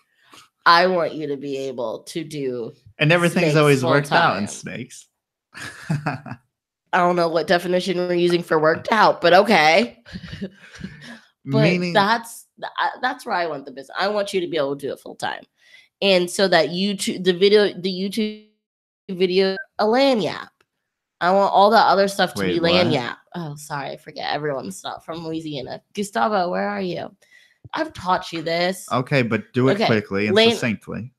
I want you to be able to do. And everything's always worked out in snakes. I don't know what definition we're using for worked out, but okay. But that's where I want the business. I want you to be able to do it full time. And so that the YouTube video, a lanyap. I want all that other stuff to be lanyap. Oh, sorry. I forget everyone's stuff from Louisiana. Gustavo, where are you? I've taught you this. Okay, but do it quickly and succinctly.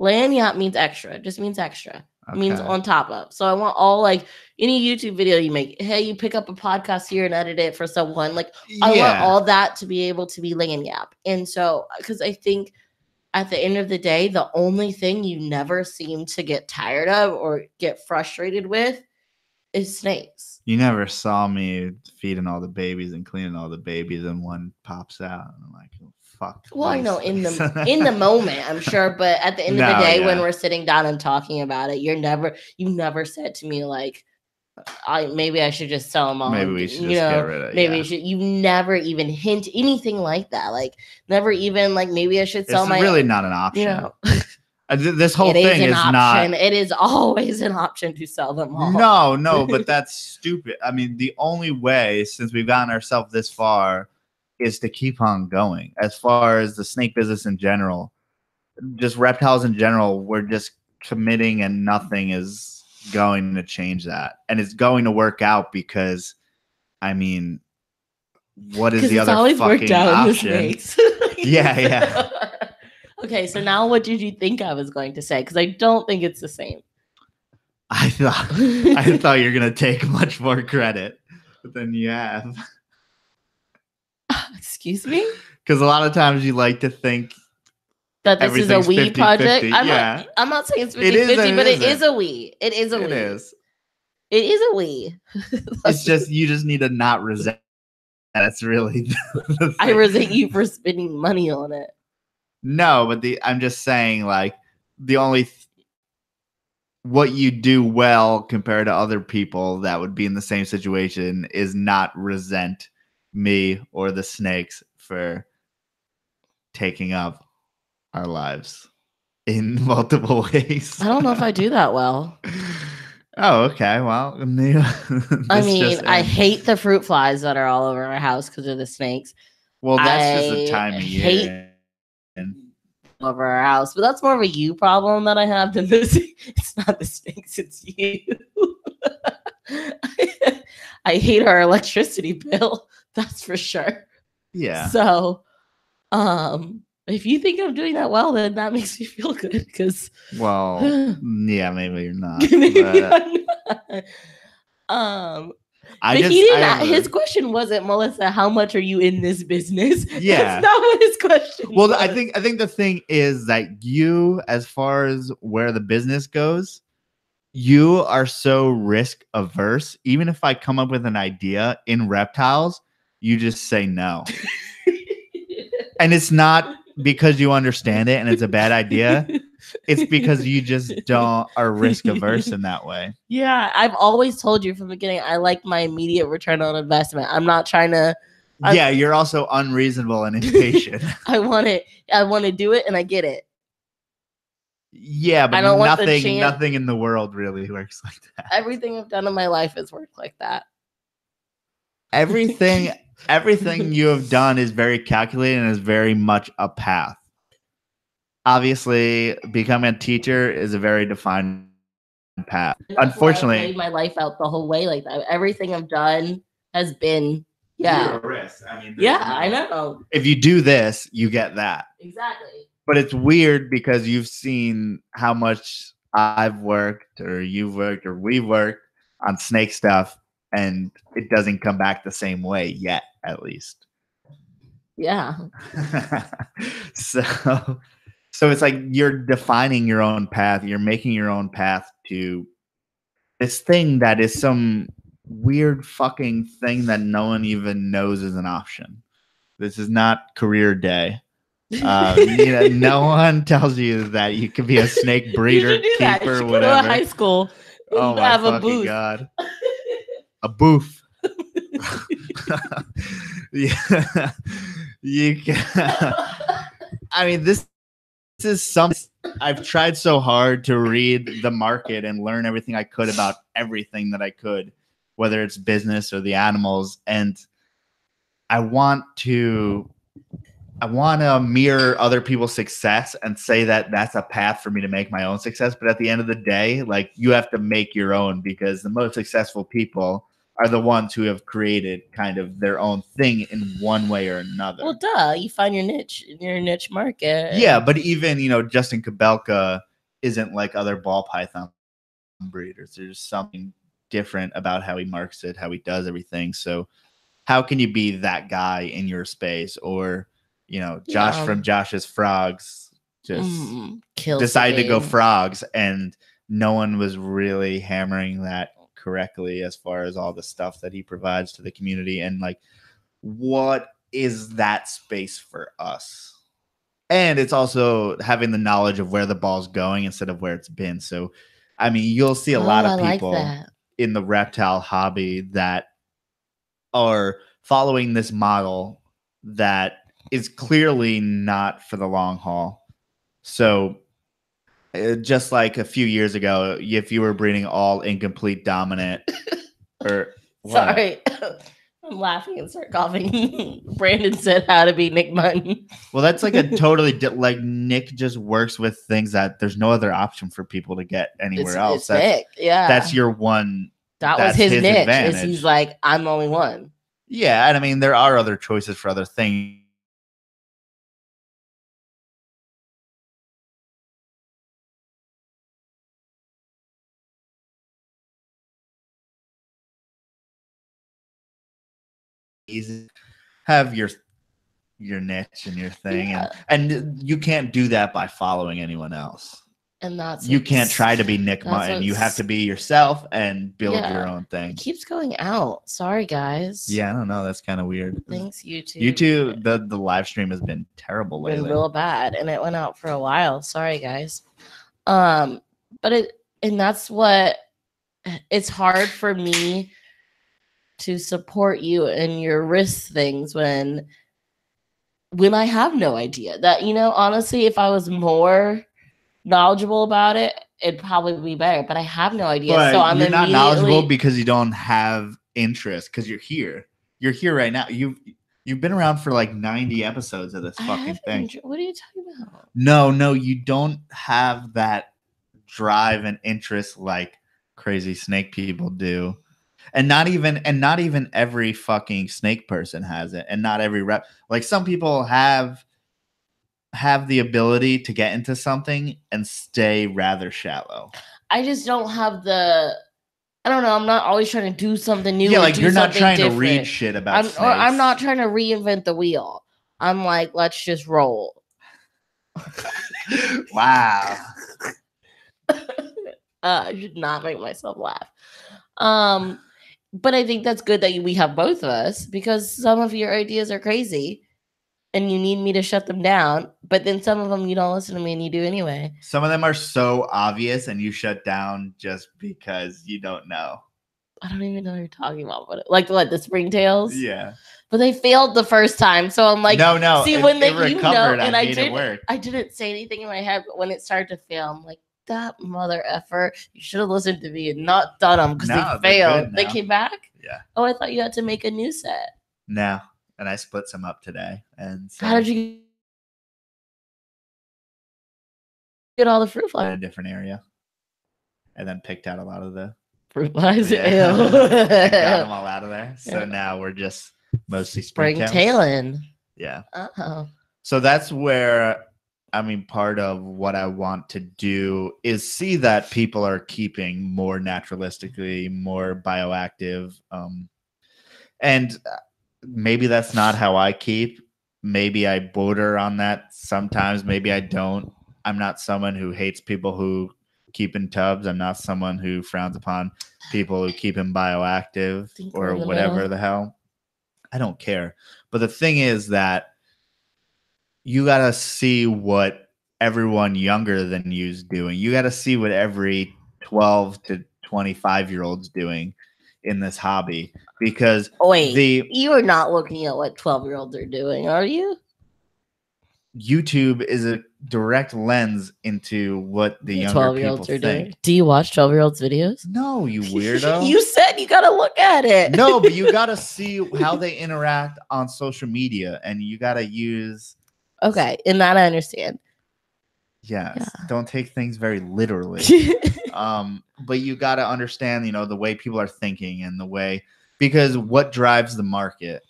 Lanyap means extra. It just means extra. It means on top of. So I want all, like, any YouTube video you make. Hey, you pick up a podcast here and edit it for someone. Like, I want all that to be able to be lanyap. And so, because I think at the end of the day, the only thing you never seem to get tired of or get frustrated with is snakes. You never saw me feeding all the babies and cleaning all the babies, and one pops out, and I'm like, oh, fuck. Well, I know in the moment, I'm sure, but at the end of the day, when we're sitting down and talking about it, you never said to me like, maybe I should just sell them all. Maybe we should just get rid of it. Maybe you never even hint anything like that. Like, never even like, maybe I should sell my. It's really not an option. This whole thing is not. It is always an option to sell them all. No, but that's stupid. I mean, the only way, since we've gotten ourselves this far, is to keep on going. As far as the snake business in general, just reptiles in general, we're just committing, and nothing is going to change that. And it's going to work out because, I mean, what is the other fucking option? Yeah. Okay, so now what did you think I was going to say? Because I don't think it's the same. I thought you were gonna take much more credit than you have. Excuse me? Because a lot of times you like to think that this is a we project. I'm not saying it's 50-50, but it is a we. It is a we. It is a we. It's just, you just need to not resent. That's really the thing. I resent you for spending money on it. No, but I'm just saying, like, the only what you do well compared to other people that would be in the same situation is not resent me or the snakes for taking up our lives in multiple ways. I don't know if I do that well. Oh, okay. Well, I mean, I hate the fruit flies that are all over our house because of the snakes. Well, that's just a time of year. Over our house, but that's more of a you problem that I have than this. It's not the snakes, it's you. I hate our electricity bill, that's for sure. Yeah. So, if you think I'm doing that well, then that makes me feel good. Because, well, yeah, maybe you're not. His question wasn't, Melissa, how much are you in this business? Yeah, that's not what his question was. I think the thing is that you, as far as where the business goes, you are so risk averse. Even if I come up with an idea in reptiles, you just say no. And it's not because you understand it and it's a bad idea. It's because you just are risk averse in that way. Yeah, I've always told you from the beginning, I like my immediate return on investment. I'm not trying to Yeah, you're also unreasonable and impatient. I want to do it, and I get it. Yeah, but I don't want the chance. nothing in the world really works like that. Everything I've done in my life has worked like that. Everything you have done is very calculated and is very much a path. Obviously, becoming a teacher is a very defined path. Unfortunately, I laid my life out the whole way like that. Everything I've done has been zero risk. I mean, I know. If you do this, you get that. Exactly. But it's weird because you've seen how much I've worked, or you've worked, or we've worked on snake stuff, and it doesn't come back the same way yet, at least. Yeah. So it's like you're defining your own path. You're making your own path to this thing that is some weird fucking thing that no one even knows is an option. This is not career day. No one tells you that you could be a snake breeder, keeper, whatever. Go to high school. Oh my have fucking a booth. God. A booth. Yeah. You can. I mean, this is something. I've tried so hard to read the market and learn everything I could about everything that I could, whether it's business or the animals. And I want to mirror other people's success and say that that's a path for me to make my own success. But at the end of the day, like, you have to make your own, because the most successful people are the ones who have created kind of their own thing in one way or another. Well, duh, you find your niche in your niche market. Yeah, but even, Justin Kabelka isn't like other ball python breeders. There's something different about how he markets it, how he does everything. So how can you be that guy in your space? Or Josh from Josh's Frogs just decided to go frogs, and no one was really hammering that correctly as far as all the stuff that he provides to the community. And like, what is that space for us? And it's also having the knowledge of where the ball's going instead of where it's been. So, I mean, you'll see a lot of people in the reptile hobby that are following this model that is clearly not for the long haul. So just like a few years ago, if you were breeding all incomplete dominant or sorry, I'm laughing and start coughing. Brandon said how to be Nick Munn. Well, that's like a totally like Nick just works with things that there's no other option for people to get anywhere else. That's Nick. Yeah, that's your one. That was his niche. Advantage. He's like, I'm the only one. Yeah, and I mean, there are other choices for other things. Have your niche and your thing, and you can't do that by following anyone else. And you can't try to be Nick Martin. You have to be yourself and build your own thing. It keeps going out. Sorry, guys. Yeah, I don't know. That's kind of weird. Thanks, YouTube. YouTube, the live stream has been terrible lately. Been real bad, and it went out for a while. Sorry, guys. But that's what it's hard for me to support you in your risk things when I have no idea. That, honestly, if I was more knowledgeable about it, it'd probably be better, but I have no idea. But so you're not knowledgeable because you don't have interest, because you're here right now. You've been around for like 90 episodes of this fucking thing. What are you talking about? No, you don't have that drive and interest like crazy snake people do. And not even every fucking snake person has it, and not every rep. Like, some people have the ability to get into something and stay rather shallow. I just don't have I don't know. I'm not always trying to do something new. Yeah, like, you're not trying to read shit about snakes. Or I'm not trying to reinvent the wheel. I'm like, let's just roll. Wow. I should not make myself laugh. But I think that's good that we have both of us, because some of your ideas are crazy and you need me to shut them down. But then some of them, you don't listen to me and you do anyway. Some of them are so obvious and you shut down just because you don't know. I don't even know what you're talking about. But like what, the springtails? Yeah. But they failed the first time, so I'm like, no. see, It, when they, it recovered. and I made it work. I didn't say anything in my head, but when it started to fail, I'm like, that mother effer, you should have listened to me and not done them because No, they they're failed. good They now. came back. Yeah. Oh, I thought you had to make a new set. No, and I split some up today. And so How did you get all the fruit in a flies? different area, and then picked out a lot of the Fruit flies. yeah, Ew. and got them all out of there. So Yeah. now we're just mostly Spring springtails. tailing. Yeah. Oh. So that's where, I mean, part of what I want to do is see that people are keeping more naturalistically, more bioactive. And maybe that's not how I keep. Maybe I border on that sometimes. Maybe I don't. I'm not someone who hates people who keep in tubs. I'm not someone who frowns upon people who keep in bioactive or whatever the hell. I don't care. But the thing is that you got to see what everyone younger than you is doing. You got to see what every 12 to 25-year-old's doing in this hobby, because you are not looking at what 12-year-olds are doing, are you? YouTube is a direct lens into what the younger 12-year-olds people think. Doing. Do you watch 12-year-olds videos? No, you weirdo. You said you got to look at it. No, but you got to see how they interact on social media, and you got to use. Okay, and that I understand. Yes, yeah. Don't take things very literally. But you got to understand, the way people are thinking and the way, because what drives the market?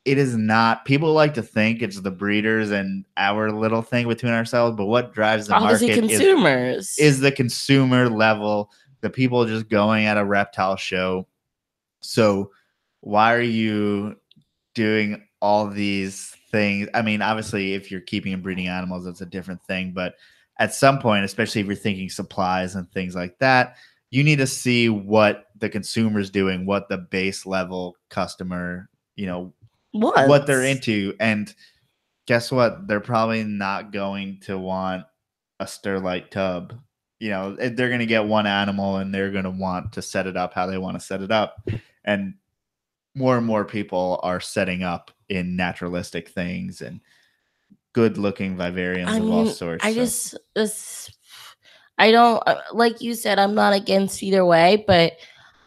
It is not, people like to think it's the breeders and our little thing between ourselves, but what drives the market consumers is the consumer level, the people just going at a reptile show. So why are you doing all these things? I mean, obviously, if you're keeping and breeding animals, that's a different thing. But at some point, especially if you're thinking supplies and things like that, you need to see what the consumer's doing, what the base level customer, what they're into. And guess what? They're probably not going to want a Sterlite tub. They're going to get one animal and they're going to want to set it up how they want to set it up. And more people are setting up in naturalistic things and good looking vivariums of all sorts. I don't, like you said, I'm not against either way, but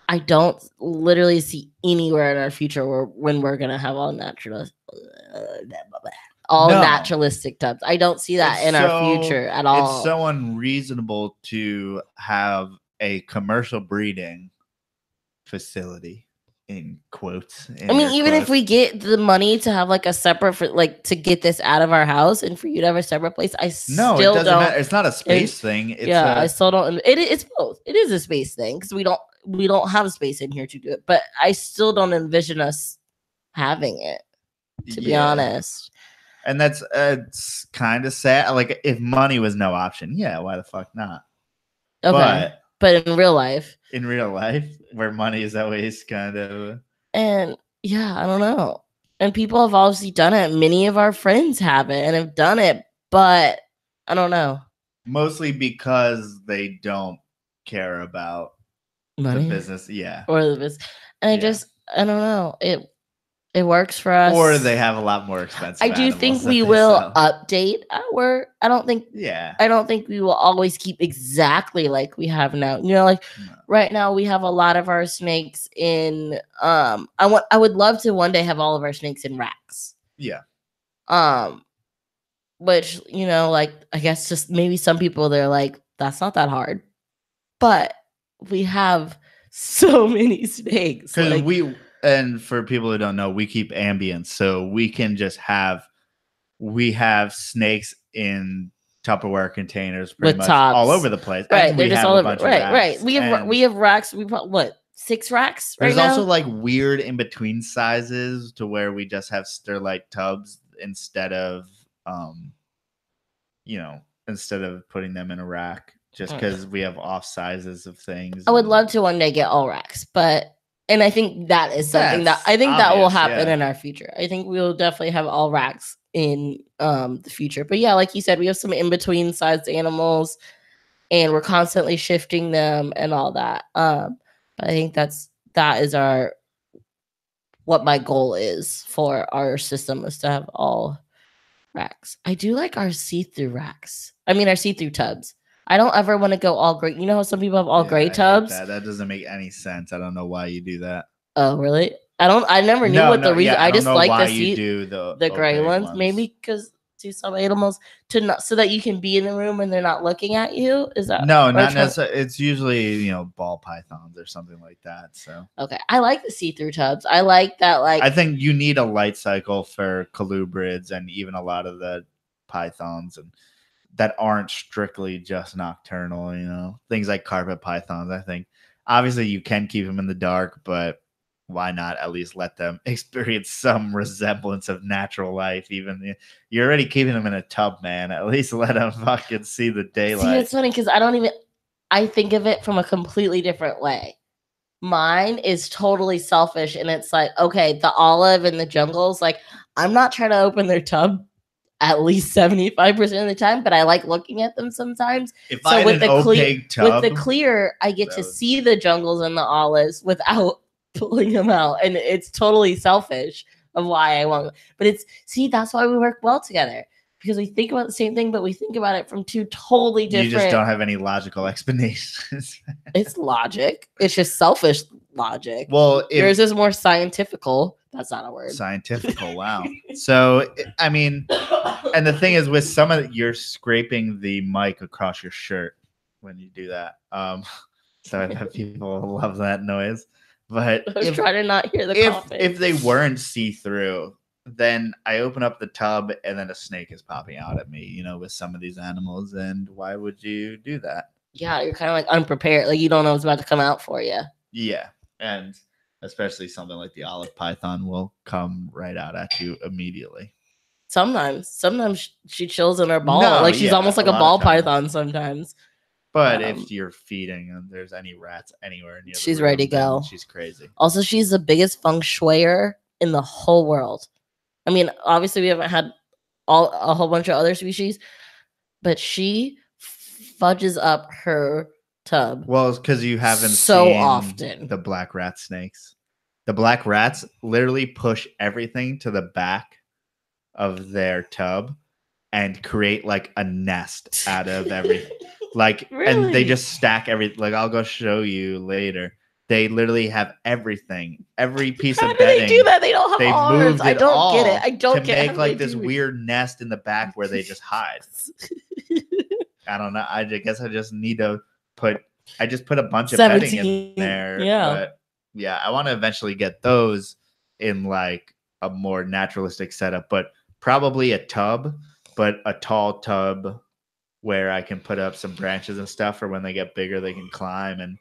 I don't literally see anywhere in our future when we're gonna have all naturalistic tubs. I don't see that in our future at all. It's so unreasonable to have a commercial breeding facility, in quotes. I mean, even if we get the money to have like a separate to get this out of our house and for you to have a separate place, it doesn't matter. It's not a space thing. I still don't. It's both. It is a space thing because we don't have a space in here to do it, but I still don't envision us having it, to be honest. And that's it's kind of sad. Like, if money was no option, why the fuck not? Okay. But in real life, where money is always kind of, and I don't know. And people have obviously done it. Many of our friends have it and have done it, but I don't know. Mostly because they don't care about money, the business, or the business. And I don't know. It works for us, or they have a lot more expensive. I do think we will update our. I don't think we will always keep exactly like we have now. Right now we have a lot of our snakes in. I would love to one day have all of our snakes in racks. Yeah. Which I guess just maybe some people they're like, that's not that hard, but we have so many snakes because and for people who don't know, we keep ambience, so we can just we have snakes in Tupperware containers pretty much tops all over the place. Right, and they're just all over. Right. We have racks. We put 6 racks. There's also like weird in between sizes to where we just have Sterlite tubs instead of putting them in a rack, just because we have off sizes of things. I would love to one day get all racks, and I think that is something that that will happen in our future. I think we will definitely have all racks in the future. But like you said, we have some in between sized animals, and we're constantly shifting them and all that. But I think that is our what my goal is for our system is to have all racks. I do like our see-through racks. I mean, our see-through tubs. I don't ever want to go all gray. You know how some people have all gray I hate tubs? that doesn't make any sense. I don't know why you do that. Oh, really? I never knew what the reason. I I don't just know like why to you see do the gray ones. Maybe because to some animals to not so that you can be in the room and they're not looking at you. Is that no, not necessarily? It's usually ball pythons or something like that. So okay, I like the see-through tubs. I like that. Like I think you need a light cycle for colubrids and even a lot of the pythons and that aren't strictly just nocturnal. Things like carpet pythons. I think obviously you can keep them in the dark, but why not at least let them experience some resemblance of natural life? Even you're already keeping them in a tub, man. At least let them fucking see the daylight. See, it's funny because I think of it from a completely different way. Mine is totally selfish, and it's like, okay, the olive and the jungles, like, I'm not trying to open their tub at least 75% of the time, but I like looking at them sometimes. If so I with the with the clear, I get to see the jungles and the olives without pulling them out, and it's totally selfish of why I want. But that's why we work well together because we think about the same thing, but we think about it from two totally different. You just don't have any logical explanations. It's logic. It's just selfish logic. Well, yours is more scientifical. That's not a word. Scientifical. Wow. So, I mean, and the thing is, with some of you're scraping the mic across your shirt when you do that. So I bet people love that noise. But I was trying to not hear the coughing. If they weren't see-through, then I open up the tub and then a snake is popping out at me, with some of these animals. And why would you do that? Yeah, you're kind of like unprepared. Like you don't know what's about to come out for you. Yeah. And especially something like the olive python will come right out at you immediately. Sometimes she chills in her ball. She's almost like a ball python sometimes. But if you're feeding and there's any rats anywhere near she's ready to go. She's crazy. Also, she's the biggest feng shuier in the whole world. I mean, obviously we haven't had a whole bunch of other species, but she fudges up her tub. Well, it's because you haven't so seen often the black rat snakes. The black rats literally push everything to the back of their tub and create like a nest out of everything. Really? And they just stack everything. Like I'll go show you later. They literally have everything, every piece of bedding. They do that? They don't have arms. I don't get it. I don't get it. To make like this weird nest in the back where they just hide. I don't know. I guess I just need to put a bunch of bedding in there. Yeah. But yeah, I want to eventually get those in like a more naturalistic setup, but probably a tub, but a tall tub where I can put up some branches and stuff for when they get bigger, they can climb and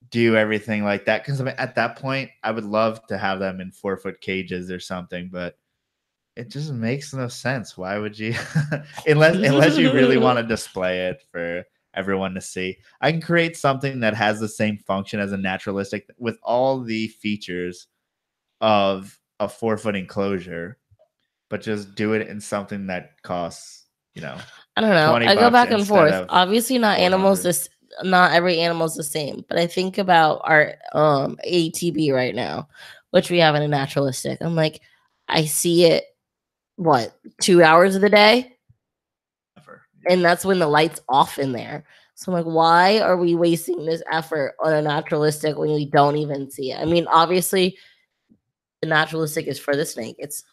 do everything like that. Because at that point, I would love to have them in 4-foot cages or something, but it just makes no sense. Why would you? unless you really want to display it for everyone to see. I can create something that has the same function as a naturalistic with all the features of a 4-foot enclosure, but just do it in something that costs, I don't know. I go back and forth. Obviously, not every animal's the same, but I think about our ATB right now, which we have in a naturalistic. I'm like, I see it 2 hours of the day? And that's when the light's off in there. So I'm like, why are we wasting this effort on a naturalistic when we don't even see it? I mean, obviously, the naturalistic is for the snake. It's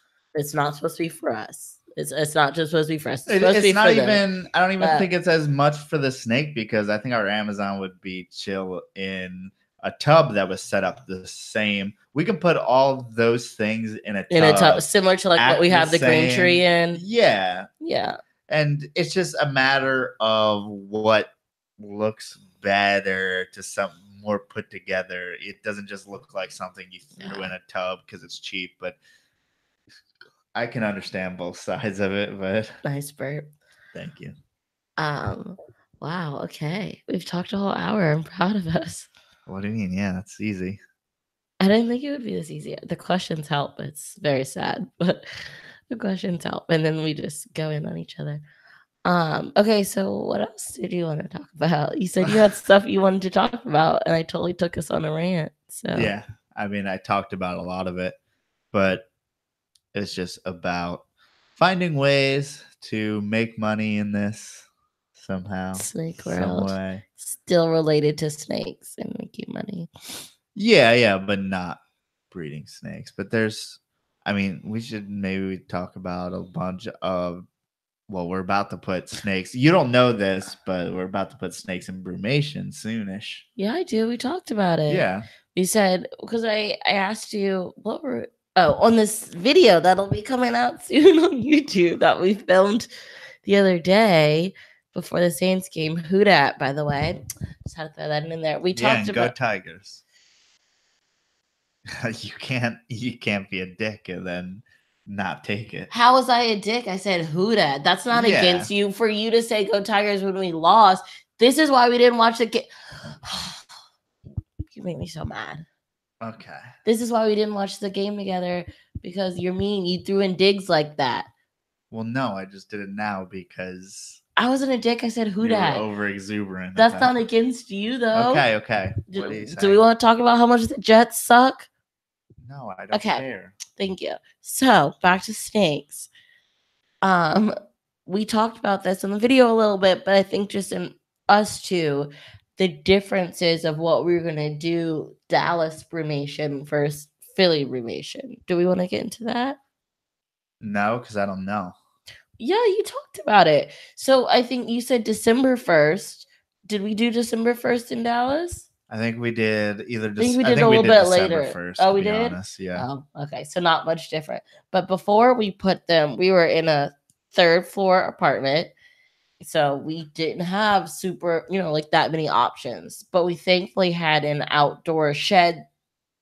not supposed to be for us. It's not just supposed to be for us. It's not even. I don't even think it's as much for the snake because I think our Amazon would be chill in a tub that was set up the same. We can put all those things in a tub similar to like what we have the green tree in. Yeah. Yeah. And it's just a matter of what looks better to something more put together. It doesn't just look like something you threw in a tub because it's cheap, but I can understand both sides of it. But nice burp. Thank you. Wow. Okay. We've talked a whole hour. I'm proud of us. What do you mean? Yeah, that's easy. I didn't think it would be this easy. The questions help. It's very sad, but the questions help. And then we just go in on each other. Okay, so what else did you want to talk about? You said you had stuff you wanted to talk about, and I totally took us on a rant. So yeah. I mean, I talked about a lot of it, but it's just about finding ways to make money in this somehow, Snake some World. way. Still related to snakes and making money. Yeah, but not breeding snakes. But there's, I mean, we should maybe talk about a bunch of, well, we're about to put snakes. You don't know this, but we're about to put snakes in brumation soonish. Yeah, I do. We talked about it. Yeah. We said, because I asked you, what were, on this video that'll be coming out soon on YouTube that we filmed the other day before the Saints game. Who dat, by the way? Just had to throw that in there. We talked and go about Tigers. you can't be a dick and then not take it. how was I a dick? I said who dat. That's not against you. For you to say go Tigers when we lost. This is why we didn't watch the game. You make me so mad. Okay. This is why we didn't watch the game together, because you're mean. You threw in digs like that. Well, no, I just did it now because I wasn't a dick. I said who dat. over exuberant. That's not against you though. Okay. What do you say? Do we want to talk about how much the Jets suck? No, I don't care. Thank you. So back to snakes. We talked about this in the video a little bit, but I think just in us two, the differences of what we were gonna do Dallas brumation versus Philly brumation. Do we want to get into that? No, because I don't know. Yeah, you talked about it. So I think you said December 1st. Did we do December 1st in Dallas? I think we did either. I think we did a little bit later. First, oh, we did. Honest. Yeah. Oh, okay. So not much different. But before we put them, we were in a 3rd floor apartment, so we didn't have super, like that many options. But we thankfully had an outdoor shed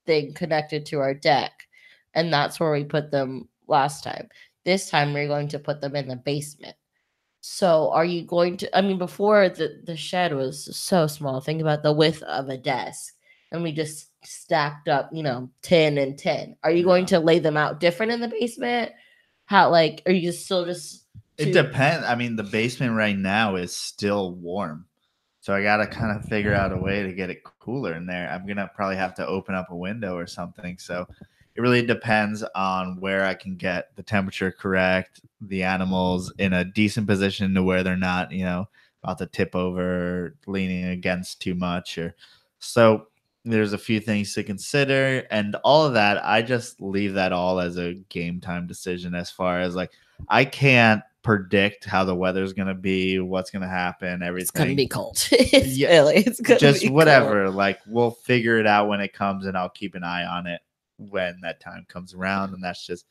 thing connected to our deck, and that's where we put them last time. This time we're going to put them in the basement. So are you going to, I mean, before the shed was so small, think about the width of a desk, and we just stacked up, 10 and 10. Are you going to lay them out different in the basement? How, like, are you still just... It depends. I mean, the basement right now is still warm. So I got to kind of figure out a way to get it cooler in there. I'm going to probably have to open up a window or something. So it really depends on where I can get the temperature correct, the animals in a decent position to where they're not, about to tip over, leaning against too much. So there's a few things to consider, and all of that, I just leave that all as a game time decision. As far as like, I can't predict how the weather's gonna be, what's gonna happen, everything. It's gonna be cold. It's gonna just be whatever. Cold. Like, we'll figure it out when it comes, and I'll keep an eye on it when that time comes around. And that's just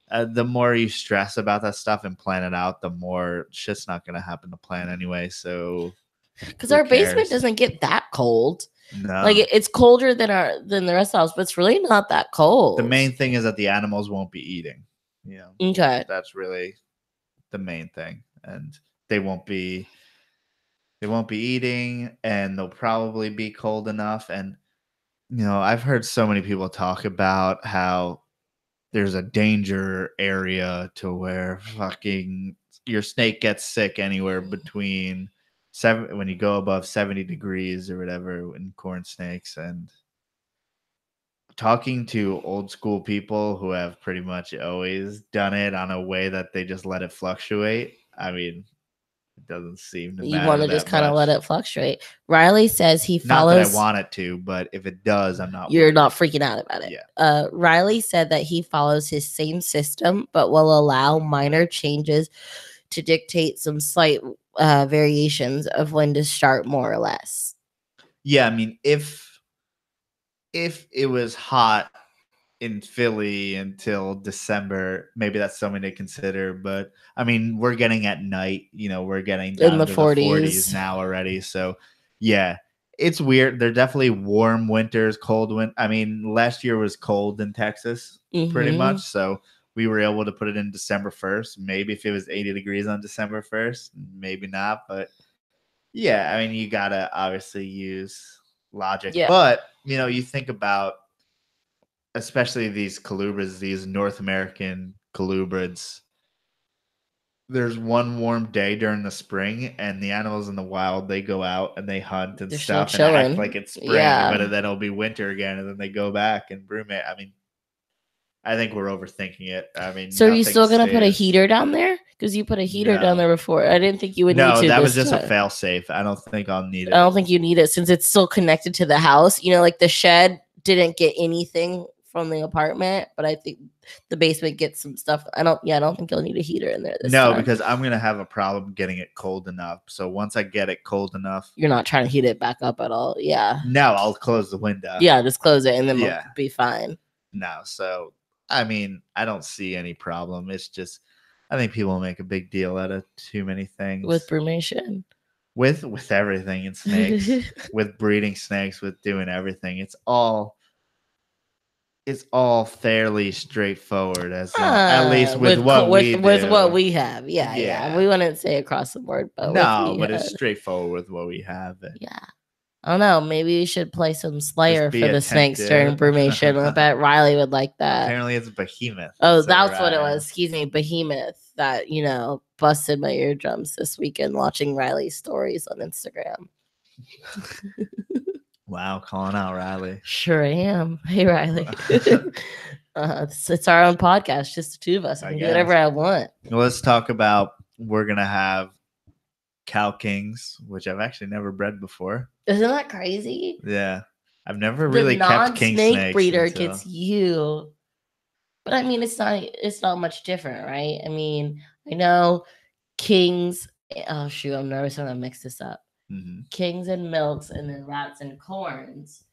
the more you stress about that stuff and plan it out, the more shit's not gonna happen to plan anyway. So because our basement doesn't get that cold. No. Like, it's colder than the rest of the house, but it's really not that cold. The main thing is that the animals won't be eating. Okay. That's really the main thing. And they won't be eating, and they'll probably be cold enough. And I've heard so many people talk about how there's a danger area to where fucking your snake gets sick anywhere between when you go above 70 degrees or whatever in corn snakes. And talking to old school people who have pretty much always done it on a way that they just let it fluctuate, I mean, it doesn't seem to matter. You want to just kind of let it fluctuate. Riley says he follows. Not that I want it to, but if it does, I'm not. You're not freaking out about it. Yeah. Riley said that he follows his same system, but will allow minor changes to dictate some slight variations of when to start, more or less. Yeah, I mean, if it was hot in Philly until December, maybe that's something to consider. But I mean, we're getting at night, we're getting down in the to 40s. The 40s now already. So yeah, it's weird. They're definitely warm winters, cold winter. I mean, last year was cold in Texas, pretty much. So we were able to put it in December 1st. Maybe if it was 80 degrees on December 1st, maybe not. But yeah, I mean, you gotta obviously use logic. Yeah. But you think about, especially these colubrids, these North American colubrids, there's one warm day during the spring, and the animals in the wild, they go out and they hunt and They're still stuff and act chilling. like it's spring, Yeah. but then it'll be winter again, and then they go back and brumate. I mean, I think we're overthinking it. I mean, So are you nothing still gonna put a stays- heater down there? Because you put a heater down No. there before. I didn't think you would need No, to. that was this just a time. fail safe. I don't think I'll need I it. don't think you need it since it's still connected to the house. You know, like the shed didn't get anything from the apartment, but I think the basement gets some stuff. I don't think you'll need a heater in there this No, time. because I'm gonna have a problem getting it cold enough. So once I get it cold enough, You're not trying to heat it back up at all. Yeah. no, I'll close the window. Yeah, just close it and then Yeah. we'll be fine. No, so I mean, I don't see any problem. It's just I think people make a big deal out of too many things. With brumation. With everything in snakes, with breeding snakes, with doing everything. It's all fairly straightforward at least with what we do. With what we have. Yeah. We wouldn't say across the board, but no, but it's straightforward with what we have. Yeah. I don't know. Maybe we should play some Slayer for the snakes attentive. during brumation. I bet Riley would like that. Apparently it's Behemoth. Oh, so that's what it was. Excuse me, Behemoth. That, busted my eardrums this weekend watching Riley's stories on Instagram. Wow, calling out Riley. Sure am. Hey, Riley. It's our own podcast, just the two of us. I can do whatever I want. Well, let's talk about, we're going to have cow kings, which I've actually never bred before. Isn't that crazy? Yeah. I've never really kept king snakes. The non-snake breeder gets you. But I mean, it's not much different, right? I mean, I know kings. Oh, shoot. I'm nervous I'm going to mix this up. Mm-hmm. Kings and milks and then rats and corns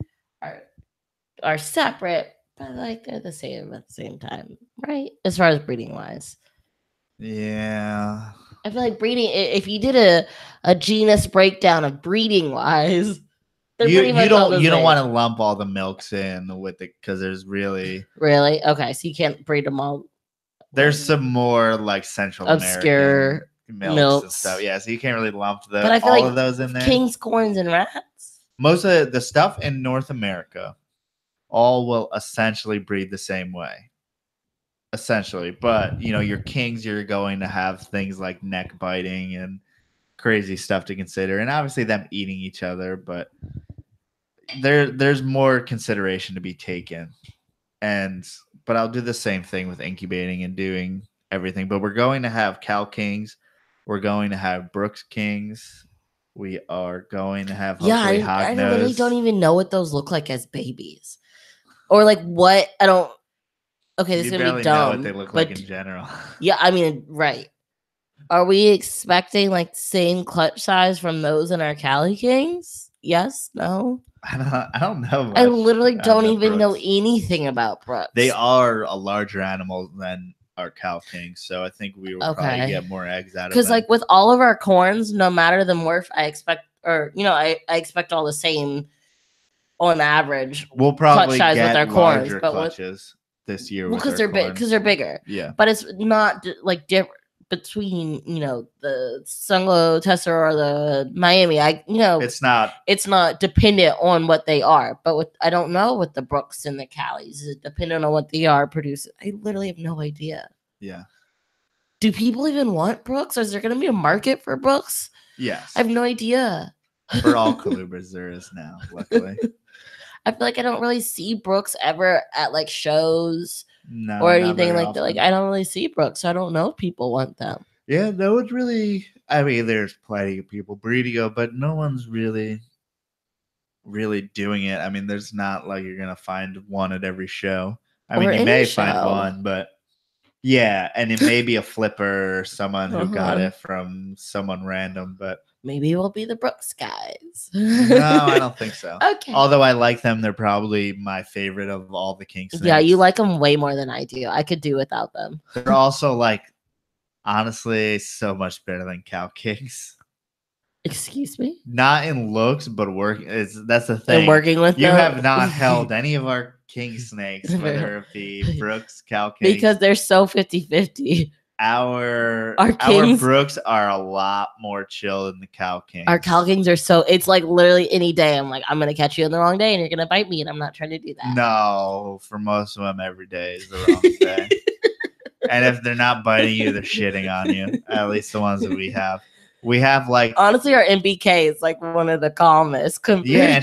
are separate, but like they're the same at the same time, right? As far as breeding wise. Yeah. I feel like breeding, if you did a genus breakdown of breeding wise, you don't want to lump all the milks in with it because there's really okay, so you can't breed them all. There's some more like Central obscure American milks and stuff. Yeah, so you can't really lump all of those in there. Kings, corns, and rats. Most of the stuff in North America all will essentially breed the same way. Essentially. But your kings, you're going to have things like neck biting and crazy stuff to consider. And obviously them eating each other, but there's more consideration to be taken. But I'll do the same thing with incubating and doing everything. But we're going to have cow kings. We're going to have Brooks kings. We are going to have hopefully hog nose. I really don't even know what those look like as babies, or like what I don't. Okay, this is gonna be dumb. Know what they look like in general. Yeah, I mean, right. Are we expecting like the same clutch size from those in our Cali Kings? Yes, no. I don't know. I literally don't even know anything about Brooks. They are a larger animal than our cow kings, so I think we will probably get more eggs out of them. Because like with all of our corns, no matter the morph, I expect all the same on average. We'll probably get with our larger corns, clutches this year. Because they're big. Because they're bigger. Yeah, but it's not like different between the Sunglo Tessa or the Miami. It's not dependent on what they are. But I don't know what the Brooks and the Callies is dependent on what they are producing. I literally have no idea. Yeah. Do people even want Brooks? Is there going to be a market for Brooks? Yes. I have no idea. For all calibers, there is now, luckily. I feel like I don't really see Brooks ever at like shows or anything like that. Like I don't really see Brooks, so I don't know if people want them. Yeah, no one's really. I mean, there's plenty of people breeding them, but no one's really doing it. I mean, there's not like you're gonna find one at every show. I mean, you may find one, but yeah, and it may be a flipper or someone who got it from someone random, but. Maybe we'll be the Brooks guys. No, I don't think so. Okay. Although I like them, they're probably my favorite of all the king snakes. Yeah, you like them way more than I do. I could do without them. They're also like, honestly, so much better than cow kings. Excuse me? Not in looks, but that's the thing. And working with you them? have not held any of our king snakes, whether it be Brooks, cow kings. Because they're so 50-50. Our Brooks are a lot more chill than the cow kings. Our cow kings are it's like literally any day I'm like, I'm going to catch you on the wrong day and you're going to bite me and I'm not trying to do that. No, for most of them, every day is the wrong day. And if they're not biting you, they're shitting on you. At least the ones that we have. We have like honestly, our MBK is like one of the calmest. Yeah,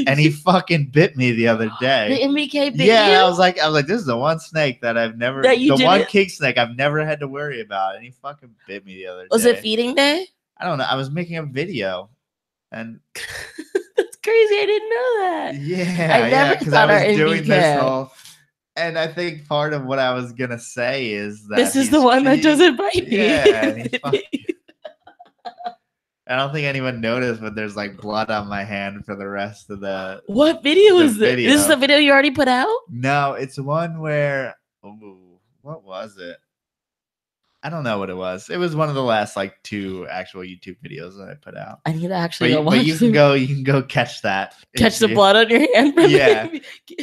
and he fucking bit me the other The day. MBK bit you? Yeah, I was like, this is the one snake that I've never, one king snake I've never had to worry about, and he fucking bit me the other day. Was it feeding day? I don't know. I was making a video, and that's crazy. I didn't know that. Yeah, I never because I was doing MBK. this whole. And I think part of what I was gonna say is that this is the one that doesn't bite me. Yeah, and I don't think anyone noticed, but there's like blood on my hand for the rest of the. What video is this? This is the video you already put out? No, it's one where. Ooh, what was it? I don't know what it was. It was one of the last like 2 actual YouTube videos that I put out. I need to actually go watch. But you can go catch that. Catch the blood on your hand. Yeah,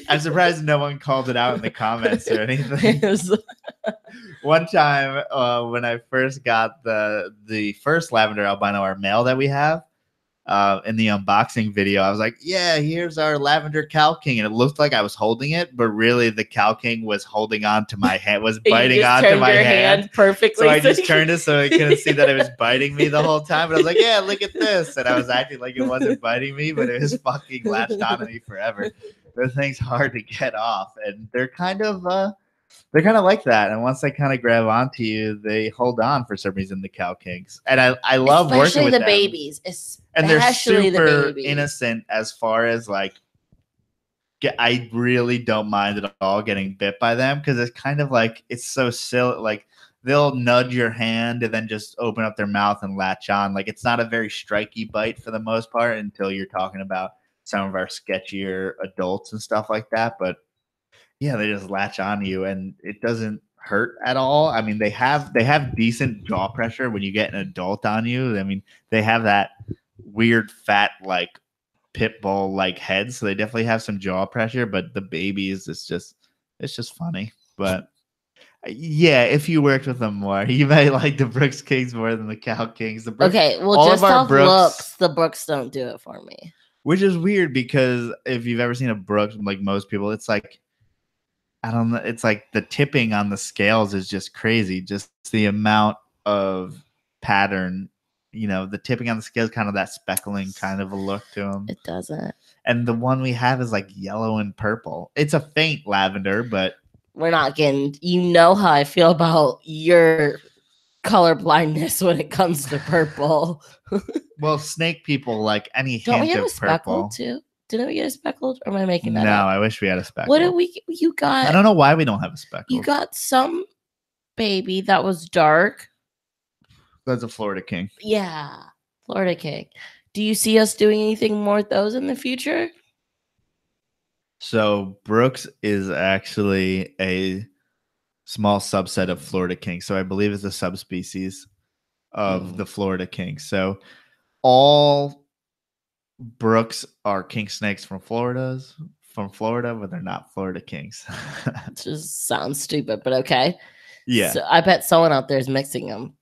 I'm surprised no one called it out in the comments or anything. One time when I first got the first lavender albino, our male that we have, in the unboxing video, I was like, yeah, here's our lavender cow king, and it looked like I was holding it, but really the cow king was holding on to my hand, was biting onto my hand perfectly. So I just turned it so I couldn't see that it was biting me the whole time, but I was like, yeah, look at this, and I was acting like it wasn't biting me, but it was fucking latched onto me forever. Those things hard to get off, and they're kind of like that, and once they kind of grab onto you, they hold on for some reason, the cow kings. And I love working with the them. babies, and they're super innocent as far as like, I really don't mind at all getting bit by them, because it's kind of like, it's so silly. Like, they'll nudge your hand and then just open up their mouth and latch on. Like, it's not a very striky bite for the most part until you're talking about some of our sketchier adults and stuff like that. But yeah, they just latch on you, and it doesn't hurt at all. I mean, they have decent jaw pressure when you get an adult on you. I mean, they have that weird fat like pit bull like head, so they definitely have some jaw pressure. But the babies, it's just funny. But yeah, if you worked with them more, you might like the Brooks Kings more than the Cow Kings. Okay, well, just off looks, the Brooks don't do it for me. Which is weird, because if you've ever seen a Brooks, like most people, it's like, I don't know, it's like the tipping on the scales is just crazy. Just the amount of pattern, the tipping on the scales, kind of that speckling kind of a look to them. It doesn't. And the one we have is like yellow and purple. It's a faint lavender, but we're not getting, how I feel about your color blindness when it comes to purple. Well, snake people like any Don't hint we have of a speckled purple too? Didn't we get a speckled? Or am I making that No, up? I wish we had a speckled. What did you got? I don't know why we don't have a speckled. You got some baby that was dark. That's a Florida King. Yeah, Florida King. Do you see us doing anything more with those in the future? So Brooks is actually a small subset of Florida King. So I believe it's a subspecies of the Florida King. So all Brooks are king snakes from Florida, but they're not Florida Kings. It just sounds stupid, but okay. Yeah. So I bet someone out there is mixing them.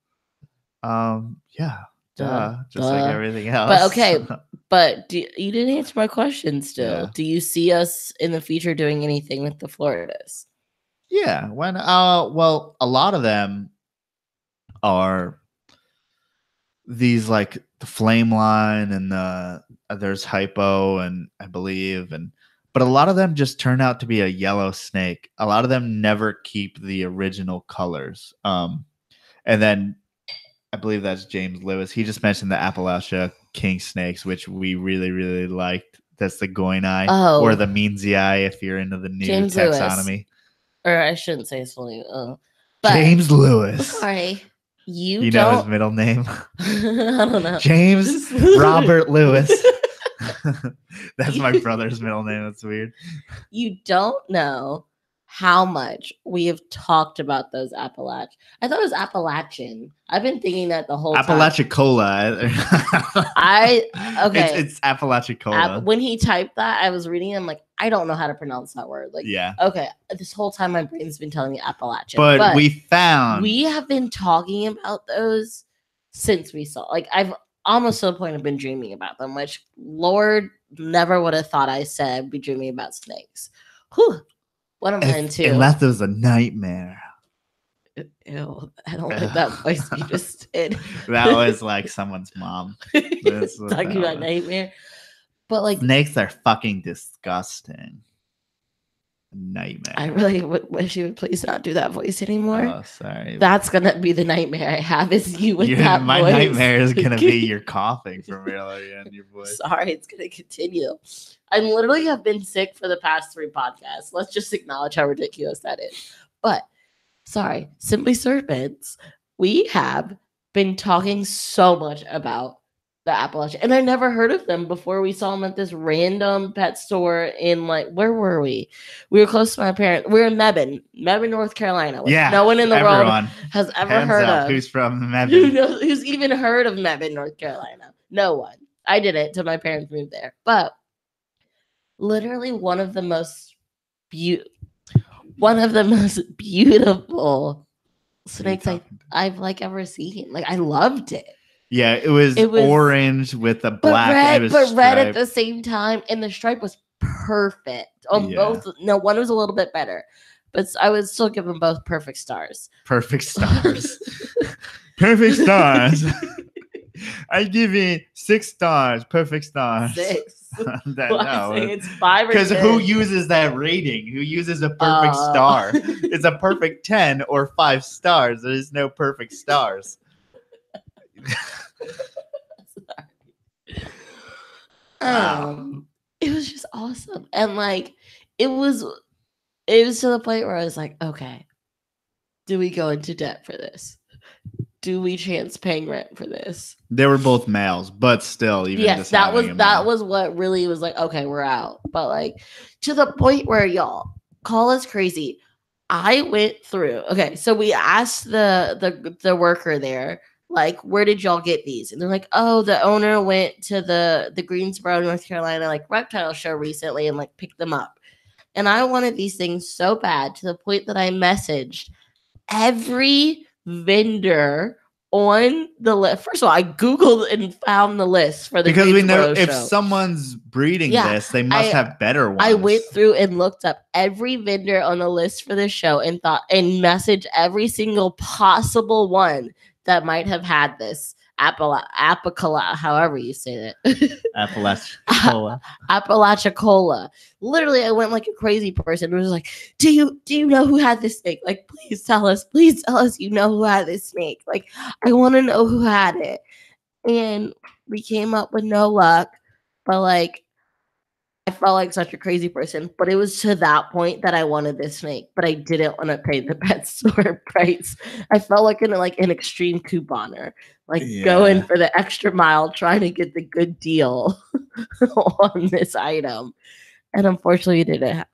Yeah. Just like everything else. But okay. But you didn't answer my question still. Yeah. Do you see us in the future doing anything with the Floridas? Yeah. Well, a lot of them are these like the flame line, and there's hypo, and I believe, but a lot of them just turn out to be a yellow snake. A lot of them never keep the original colors. And then I believe that's James Lewis. He just mentioned the Appalachia king snakes, which we really, really liked. That's the Goinai or the Meansii if you're into the new James taxonomy. Lewis. Or I shouldn't say his full name. James Lewis. Sorry. You know his middle name? I don't know. James Robert Lewis. That's my brother's middle name. That's weird. You don't know how much we have talked about those Appalachian. I thought it was Appalachian. I've been thinking that the whole time. Apalachicola. Okay. It's Apalachicola. When he typed that, I was reading it. I'm like, I don't know how to pronounce that word. Like, yeah. Okay. This whole time, my brain's been telling me Appalachian. But we have been talking about those since we saw. Like, I've almost to the point of been dreaming about them, which Lord never would have thought I said be dreaming about snakes. Whew. What am I into? Unless it was a nightmare. Ew, I don't like that voice you just did. That was like someone's mom. That's what Talking that about was. nightmare. But like, Snakes are fucking disgusting. Nightmare. I really wish you would please not do that voice anymore. Oh, sorry. That's gonna be the nightmare I have is you with that My voice. nightmare is gonna be your coughing from earlier in your voice. Sorry, it's gonna continue. I literally have been sick for the past 3 podcasts. Let's just acknowledge how ridiculous that is. But sorry, Simply Serpents. We have been talking so much about the Appalachian, and I never heard of them before we saw them at this random pet store in like, where were we? We were close to my parents. We were in Mebane, North Carolina. Which no one in the world has ever heard of. Who's from Mebane? Who's even heard of Mebane, North Carolina? No one. I did it till my parents moved there. But literally one of the most beautiful snakes I've like ever seen. Like, I loved it. Yeah, it was orange with a black, but red at the same time, and the stripe was perfect on both. No, one was a little bit better, but I would still give them both perfect stars. Perfect stars. Perfect stars. I give it 6 stars. Perfect stars. 6. No, it's 5 or 10. Because who uses that rating? Who uses a perfect star? It's a perfect 10 or 5 stars. There's no perfect stars. It was just awesome, and like it was to the point where I was like, okay, do we go into debt for this? Do we chance paying rent for this? They were both males, but still, even yes, that was what really was like, okay, we're out. But like, to the point where, y'all, call us crazy, I went through. Okay, so we asked the worker there, like, where did y'all get these? And they're like, oh, the owner went to the Greensboro, North Carolina, like, reptile show recently and like picked them up. And I wanted these things so bad to the point that I messaged every vendor on the list. First of all, I Googled and found the list for the because Greensboro we know if show. Someone's breeding this, they must have better ones. I went through and looked up every vendor on the list for this show and messaged every single possible one that might have had this Apicala, however you say that. Apalachicola. Literally, I went like a crazy person. It was like, do you know who had this snake? Like, please tell us you know who had this snake. Like, I want to know who had it. And we came up with no luck. But like, I felt like such a crazy person, but it was to that point that I wanted this snake, but I didn't want to pay the pet store price. I felt like an extreme couponer, like going for the extra mile, trying to get the good deal on this item. And unfortunately,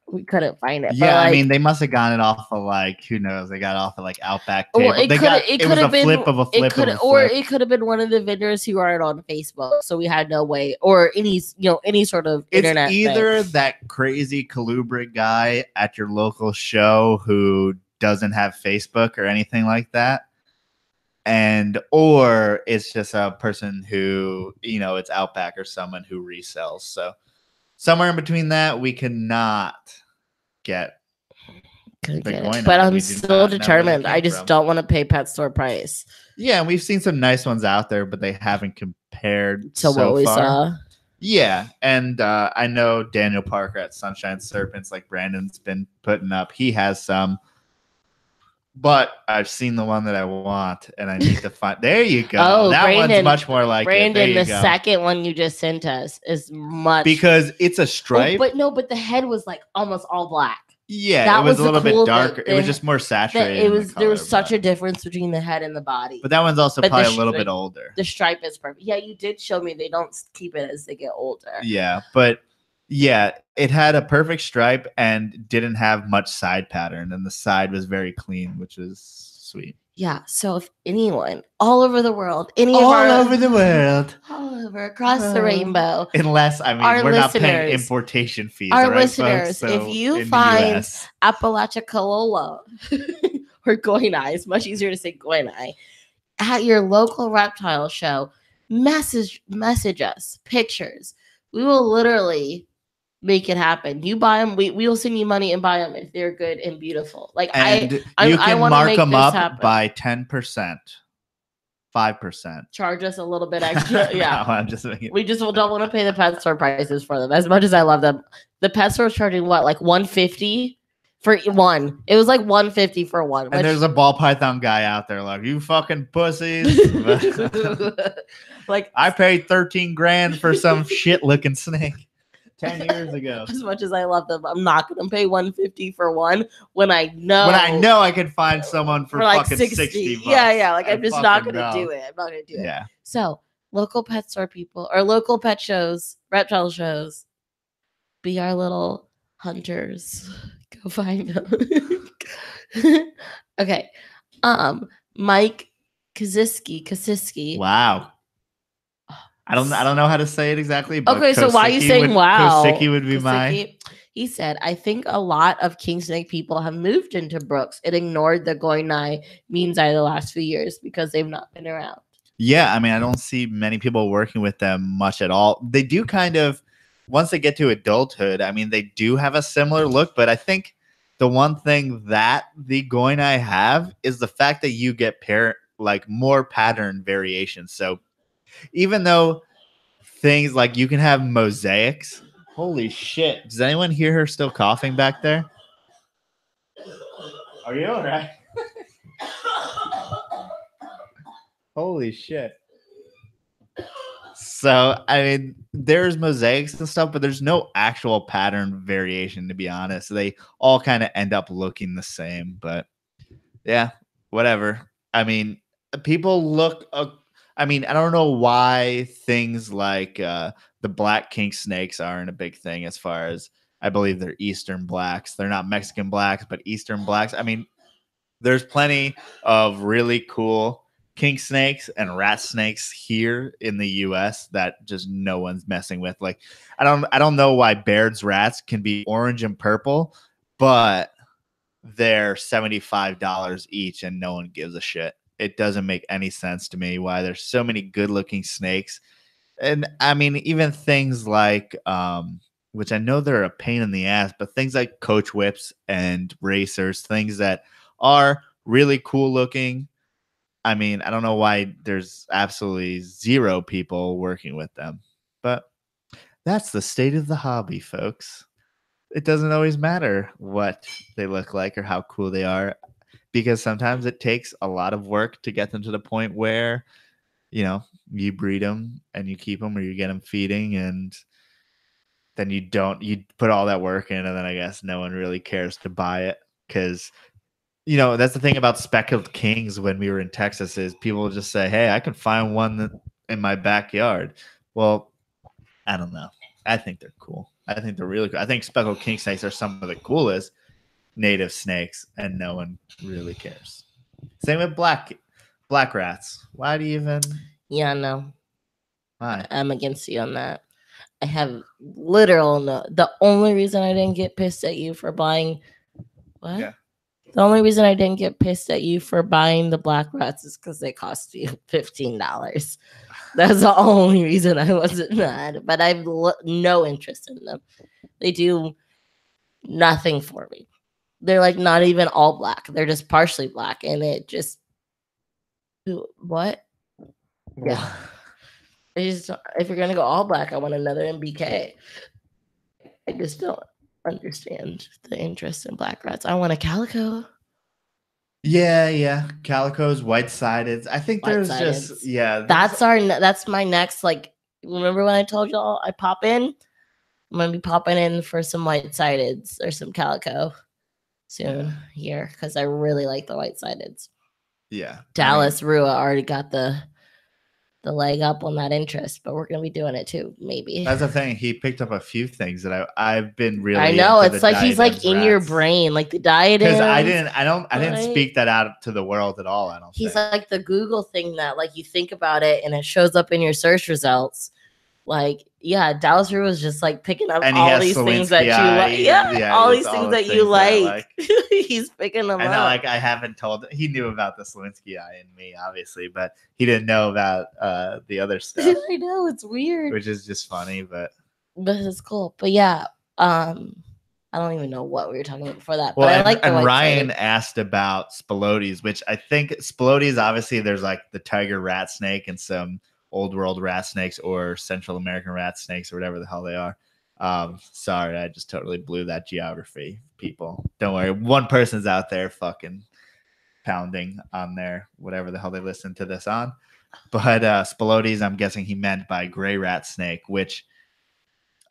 we couldn't find it. Yeah, I mean, they must have gotten it off of like, who knows? They got it off of like Outback table. Well, it could have been flip of a flip, or it could have been one of the vendors who aren't on Facebook, so we had no way, or any sort of internet. It's either that crazy colubrid guy at your local show who doesn't have Facebook or anything like that, or it's just a person who it's Outback or someone who resells. So. Somewhere in between that, we cannot get. But I'm still determined. I just don't want to pay pet store price. Yeah, and we've seen some nice ones out there, but they haven't compared to what we saw. Yeah, and I know Daniel Parker at Sunshine Serpents, like Brandon's been putting up. He has some. But I've seen the one that I want, and I need to find. There you go. Oh, that Brandon, one's much more like Brandon. The second one you just sent us is much because it's a stripe. But the head was like almost all black. Yeah, that was a little bit darker. It was just more saturated. There was such a difference between the head and the body. But that one's also probably a little bit older. The stripe is perfect. Yeah, you did show me they don't keep it as they get older. Yeah, but. Yeah, it had a perfect stripe and didn't have much side pattern, and the side was very clean, which is sweet. Yeah, so if anyone all over the world, all over across the rainbow, unless we're not paying importation fees. Our listeners, so if you find Apalachicola or goinai, it's much easier to say goinai, at your local reptile show, message us pictures. We will literally make it happen. You buy them, we'll send you money and buy them if they're good and beautiful. Like And you I can want to mark make them this up happen. by 10%, 5%. Charge us a little bit extra. Yeah, No, I'm just making... we just don't want to pay the pet store prices for them. As much as I love them, the pet store's charging what, like $150 for one. It was like $150 for one. And there's a ball python guy out there like, you fucking pussies. Like, I paid 13 grand for some shit looking snake 10 years ago. As much as I love them, I'm not gonna pay $150 for one when I know I could find someone for like fucking 60 bucks. Yeah. Like, I'm just not gonna do it. I'm not gonna do it. Yeah. So local pet store people or local pet shows, reptile shows, be our little hunters. Go find them. Okay. Mike Kasiski. Wow. I don't know how to say it exactly. But okay, so why are you saying wow? Kosicki would be mine. He said, I think a lot of king snake people have moved into Brooks and ignored the Goinai means the last few years because they've not been around. Yeah, I mean, I don't see many people working with them much at all. They do kind of, once they get to adulthood, I mean, they do have a similar look, but I think the one thing that the Goinai have is the fact that you get more pattern variations. So even though things like you can have mosaics. Holy shit. Does anyone hear her still coughing back there? Are you all right? Holy shit. So, I mean, there's mosaics and stuff, but there's no actual pattern variation, to be honest. They all kind of end up looking the same, but yeah, whatever. I mean, people look... I mean, I don't know why things like the black king snakes aren't a big thing as far as, I believe they're Eastern blacks. They're not Mexican blacks, but Eastern blacks. I mean, there's plenty of really cool king snakes and rat snakes here in the US that just no one's messing with. Like, I don't know why Baird's rats can be orange and purple, but they're $75 each and no one gives a shit. It doesn't make any sense to me why there's so many good looking snakes. And I mean, even things like, which I know they're a pain in the ass, but things like coach whips and racers, things that are really cool looking. I mean, I don't know why there's absolutely zero people working with them, but that's the state of the hobby, folks. It doesn't always matter what they look like or how cool they are, because sometimes it takes a lot of work to get them to the point where, you know, you breed them and you keep them or you get them feeding, and then you put all that work in, and then I guess no one really cares to buy it. Because, you know, that's the thing about speckled kings when we were in Texas is people just say, hey, I can find one in my backyard. Well, I don't know. I think they're cool. I think they're really cool. I think speckled king snakes are some of the coolest native snakes, and no one really cares. Same with black rats. Why do you even... Yeah, no. Why? I'm against you on that. I have literal no. The only reason I didn't get pissed at you for buying... What? Yeah. The only reason I didn't get pissed at you for buying the black rats is because they cost you $15. That's the only reason I wasn't mad. But I have no interest in them. They do nothing for me. They're like not even all black. They're just partially black. And it just... What? Yeah. If you're going to go all black, I want another MBK. I just don't understand the interest in black rats. I want a calico. Yeah. Calicos, white-sided. I think there's just... Yeah. That's my next, like... Remember when I told y'all I pop in? I'm going to be popping in for some white-sideds or some calico soon here because I really like the white-sideds. Yeah. Dallas Rua already got the leg up on that interest, but we're gonna be doing it too, maybe. That's the thing. He picked up a few things that I've been really... I know, it's like he's like in your brain, like the diadems. Because I didn't speak that out to the world at all. He's like the Google thing that like you think about it and it shows up in your search results. Like, yeah, Dallas Rue was just like picking up all these things that you like. Yeah, all these things that you like. He's picking them up. I know, like I haven't told... He knew about the Slinsky eye in me, obviously, but he didn't know about the other stuff. I know, it's weird. Which is just funny, but it's cool. But yeah, I don't even know what we were talking about before that, Well, but I like the and white Ryan sided. asked about spilotes, which I think spilotes, obviously there's like the tiger rat snake and some old world rat snakes or Central American rat snakes or whatever the hell they are. Sorry, I just totally blew that geography, people. Don't worry. One person's out there fucking pounding on their whatever the hell they listen to this on. But spilotes, I'm guessing he meant by gray rat snake, which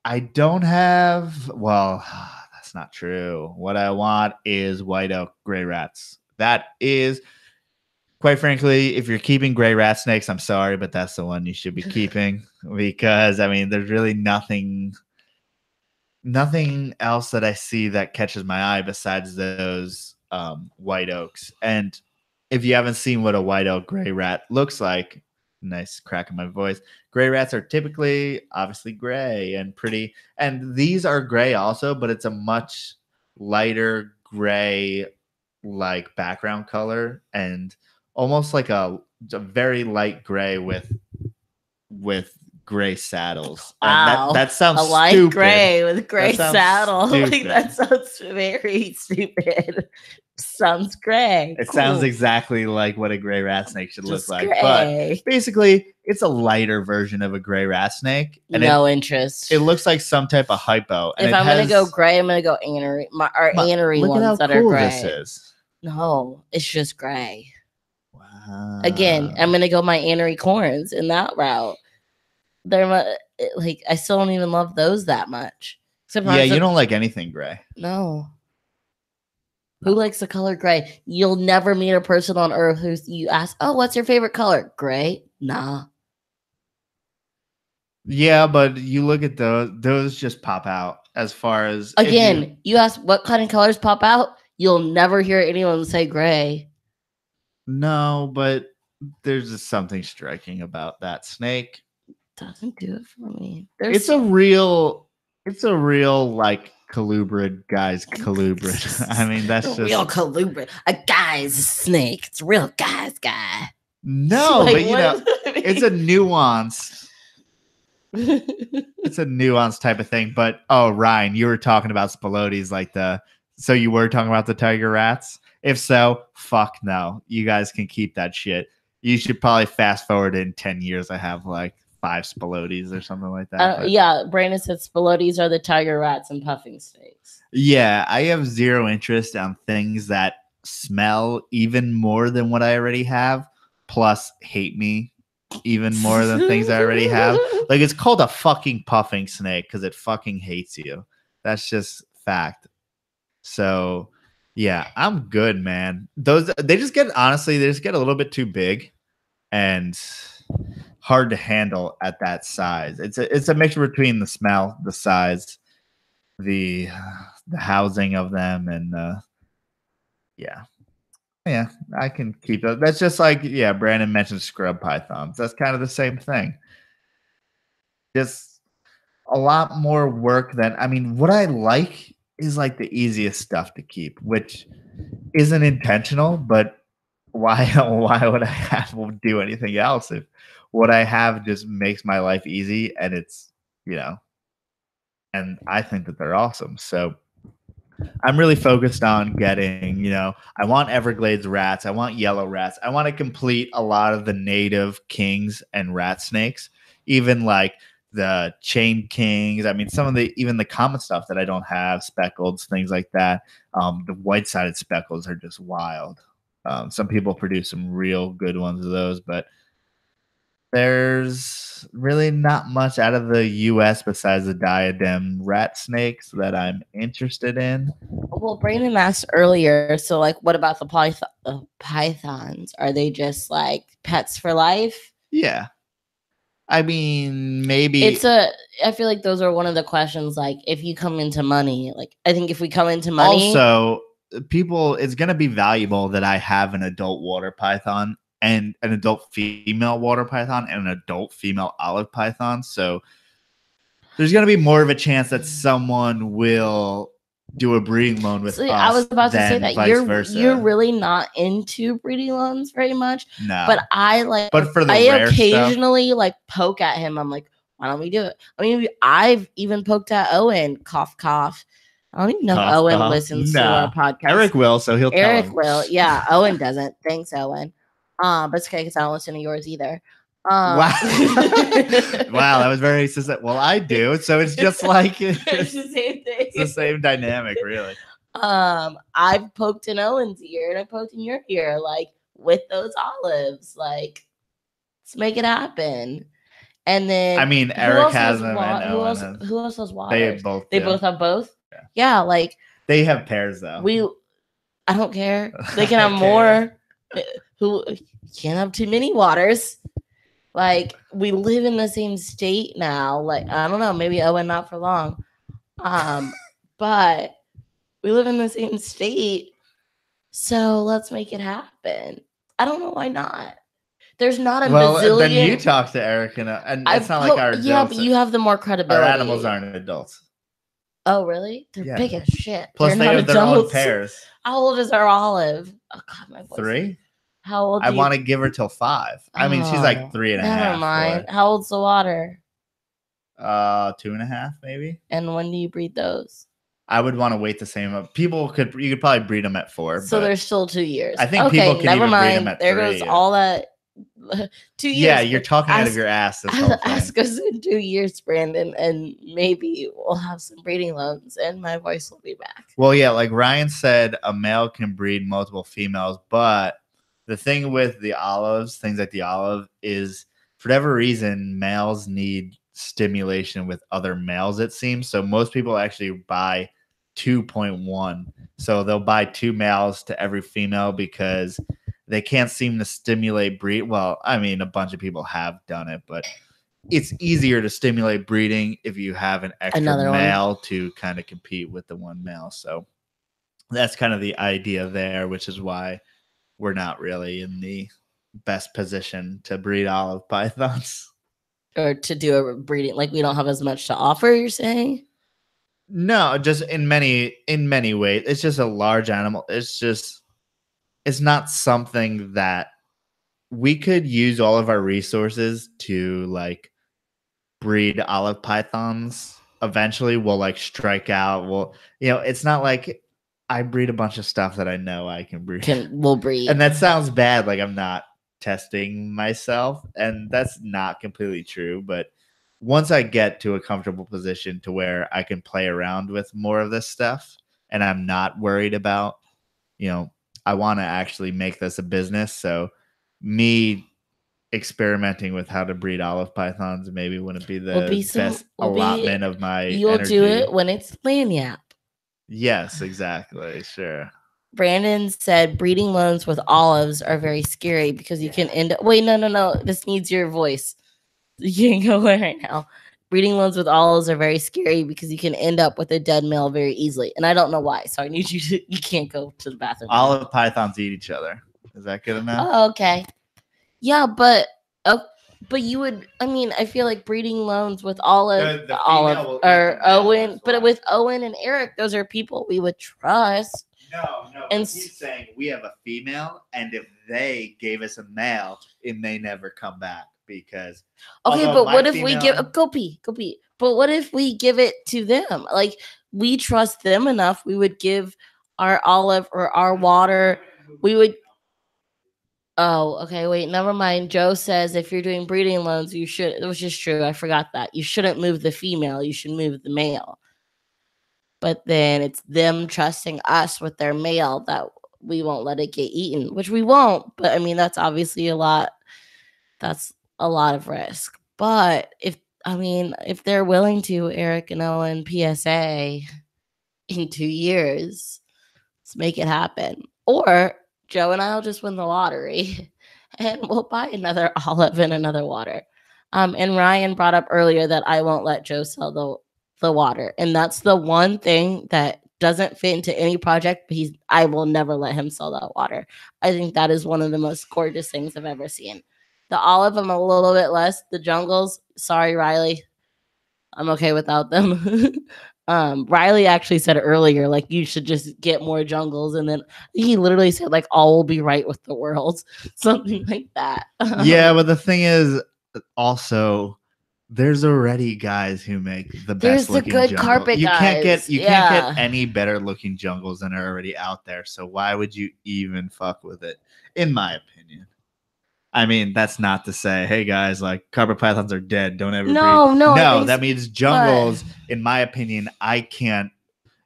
I don't have. Well, that's not true. What I want is white oak gray rats. That is, quite frankly, if you're keeping gray rat snakes, I'm sorry, but that's the one you should be keeping because I mean, there's really nothing else that I see that catches my eye besides those white oaks. And if you haven't seen what a white oak gray rat looks like, nice crack in my voice. Gray rats are typically obviously gray and pretty, and these are gray also, but it's a much lighter gray like background color and almost like a very light gray with gray saddles. And Wow. that sounds a light stupid. gray with gray sounds saddle. Like, stupid. that sounds very stupid. Sounds gray. It Cool. sounds exactly like what a gray rat snake should Just look like. gray. But basically, it's a lighter version of a gray rat snake. And No interest. it looks like some type of hypo. And if I'm going to go gray, I'm going to go anery. Anery look ones at how that cool are gray. this is. No, it's just gray. Wow. Again, I'm going to go my anery corns in that route. They're like, I still don't even love those that much. Yeah, you don't like anything gray. No. Who likes the color gray? You'll never meet a person on earth who you ask, oh, what's your favorite color? Gray? Nah. Yeah, but you look at those just pop out as far as again, you ask what kind of colors pop out, you'll never hear anyone say gray. No, but there's just something striking about that snake. Doesn't do it for me. It's a real like colubrid guy's colubrid. I mean, that's just real colubrid. A guy's snake. It's a real guy's guy. No, like, but you know, it's a nuanced. It's a nuanced type of thing. But Ryan, you were talking about spilotes, like so you were talking about the tiger rats. If so, fuck no. You guys can keep that shit. You should probably fast forward in 10 years. I have like 5 spilotes or something like that. Yeah, Brandon said spilotes are the tiger rats and puffing snakes. Yeah, I have zero interest on things that smell even more than what I already have, plus hate me even more than things I already have. Like, it's called a fucking puffing snake because it fucking hates you. That's just fact. So, yeah, I'm good, man. They just get a little bit too big and hard to handle at that size. It's a mixture between the smell, the size, the housing of them, and yeah, I can keep that. That's just like Brandon mentioned scrub pythons. That's kind of the same thing. Just a lot more work than what I like is like the easiest stuff to keep, which isn't intentional, but why would I do anything else if what I have just makes my life easy and it's, and I think that they're awesome. So I'm really focused on getting, I want Everglades rats. I want yellow rats. I want to complete a lot of the native kings and rat snakes, even like the chain kings. Some of even the common stuff that I don't have, speckleds, things like that. The white-sided speckles are just wild. Some people produce some real good ones of those, but there's really not much out of the U.S. besides the diadem rat snakes that I'm interested in. Well, Brandon asked earlier, so like, what about the pythons? Are they just like pets for life? Yeah. Maybe I feel like those are one of the questions. Like, if you come into money, like, I think if we come into money, also it's going to be valuable that I have an adult water python and an adult female water python and an adult female olive python. So there's going to be more of a chance that someone will do a breeding loan with us. I was about to say that you're really not into breeding loans very much. No, but I for the I rare occasionally stuff, like poke at him. I'm like, Why don't we do it? I mean, I've even poked at Owen. Cough, cough. I don't even know if Owen listens to our podcast. Eric will, so he'll tell him. Will. Yeah, Owen doesn't. Thanks, Owen. But it's okay because I don't listen to yours either. Wow. Wow, that was very well, I do, so it's just like it's the same thing. It's the same dynamic, really. I've poked in Owen's ear and I poked in your ear, like with those olives. Like, let's make it happen. And then I mean, Eric has them. Who else has water? They both have both. Yeah, like they have pairs though. I don't care. They can have more. Who can't have too many waters? Like, we live in the same state now. Like, I don't know, maybe Owen not for long. But we live in the same state, so let's make it happen. I don't know why not. There's not a bazillion. Then you talk to Eric and it's not like our adults. Yeah, but you have the more credibility. Our animals aren't adults. Oh, really? They're big as shit. Plus, they have their own pairs. How old is our Olive? Oh God, my voice. 3. How old? I want to give her till 5. I mean, she's like 3.5. Never mind. How old's the water? 2.5 maybe. And when do you breed those? I would want to wait the same. You could probably breed them at 4. So there's still 2 years. I think people can even breed them at 3. There goes all that. 2 years. Yeah, you're talking out of your ass. Ask us in 2 years, Brandon, and maybe we'll have some breeding loans, and my voice will be back. Well, yeah, like Ryan said, a male can breed multiple females, but the thing with the olives, things like the olive, is for whatever reason, males need stimulation with other males, it seems. So most people actually buy 2.1. So they'll buy 2 males to every female because they can't seem to stimulate breed. Well, I mean, a bunch of people have done it, but it's easier to stimulate breeding if you have an extra male to kind of compete with the one male. So that's kind of the idea there, which is why we're not really in the best position to breed olive pythons. Or to do a breeding, like we don't have as much to offer, you're saying? No, just in many ways. It's just a large animal. It's not something that we could use all of our resources to like breed olive pythons. Eventually we'll like strike out. It's not like I breed a bunch of stuff that I know I can breed. We'll breed. And that sounds bad. Like I'm not testing myself, and that's not completely true. But once I get to a comfortable position to where I can play around with more of this stuff and I'm not worried about, I want to actually make this a business. So me experimenting with how to breed olive pythons maybe wouldn't be the best allotment of my energy. Do it when it's lanyap. Yes, exactly. Sure. Brandon said breeding loans with olives are very scary because you can end up. Wait, no. This needs your voice. You can't go away right now. Breeding loans with olives are very scary because you can end up with a dead male very easily. And I don't know why. So I need you can't go to the bathroom. Olive pythons eat each other. Is that good enough? Oh, okay. Yeah, but you would, I feel like breeding loans with Olive or Owen, but with Owen and Eric, those are people we would trust. No. And he's saying we have a female, and if they gave us a male, it may never come back because. Okay, but what if we give go pee? But what if we give it to them? Like we trust them enough, we would give our olive or our water. We would. Oh, okay. Wait, never mind. Joe says if you're doing breeding loans, you should. Which is true. I forgot that you shouldn't move the female. You should move the male. But then it's them trusting us with their male that we won't let it get eaten, which we won't. But that's obviously a lot. That's a lot of risk. But if they're willing to, Eric and Owen, PSA, in 2 years, let's make it happen. Or Joe and I'll just win the lottery and we'll buy another olive and another water. And Ryan brought up earlier that I won't let Joe sell the water. And that's the one thing that doesn't fit into any project, but I will never let him sell that water. I think that is one of the most gorgeous things I've ever seen. The olive, I'm a little bit less. The jungles, sorry, Riley. I'm okay without them. Riley actually said earlier, like, you should just get more jungles. And then he literally said, like, all will be right with the world. Something like that. Yeah, but the thing is also There's already guys who make the There's best the looking good jungle. carpet You can't guys. get Yeah. any better looking jungles than are already out there. So why would you even fuck with it? In my opinion. I mean, that's not to say, hey guys, like carpet pythons are dead. Don't ever breed. No, I No, think that so, means but jungles, in my opinion, I can't,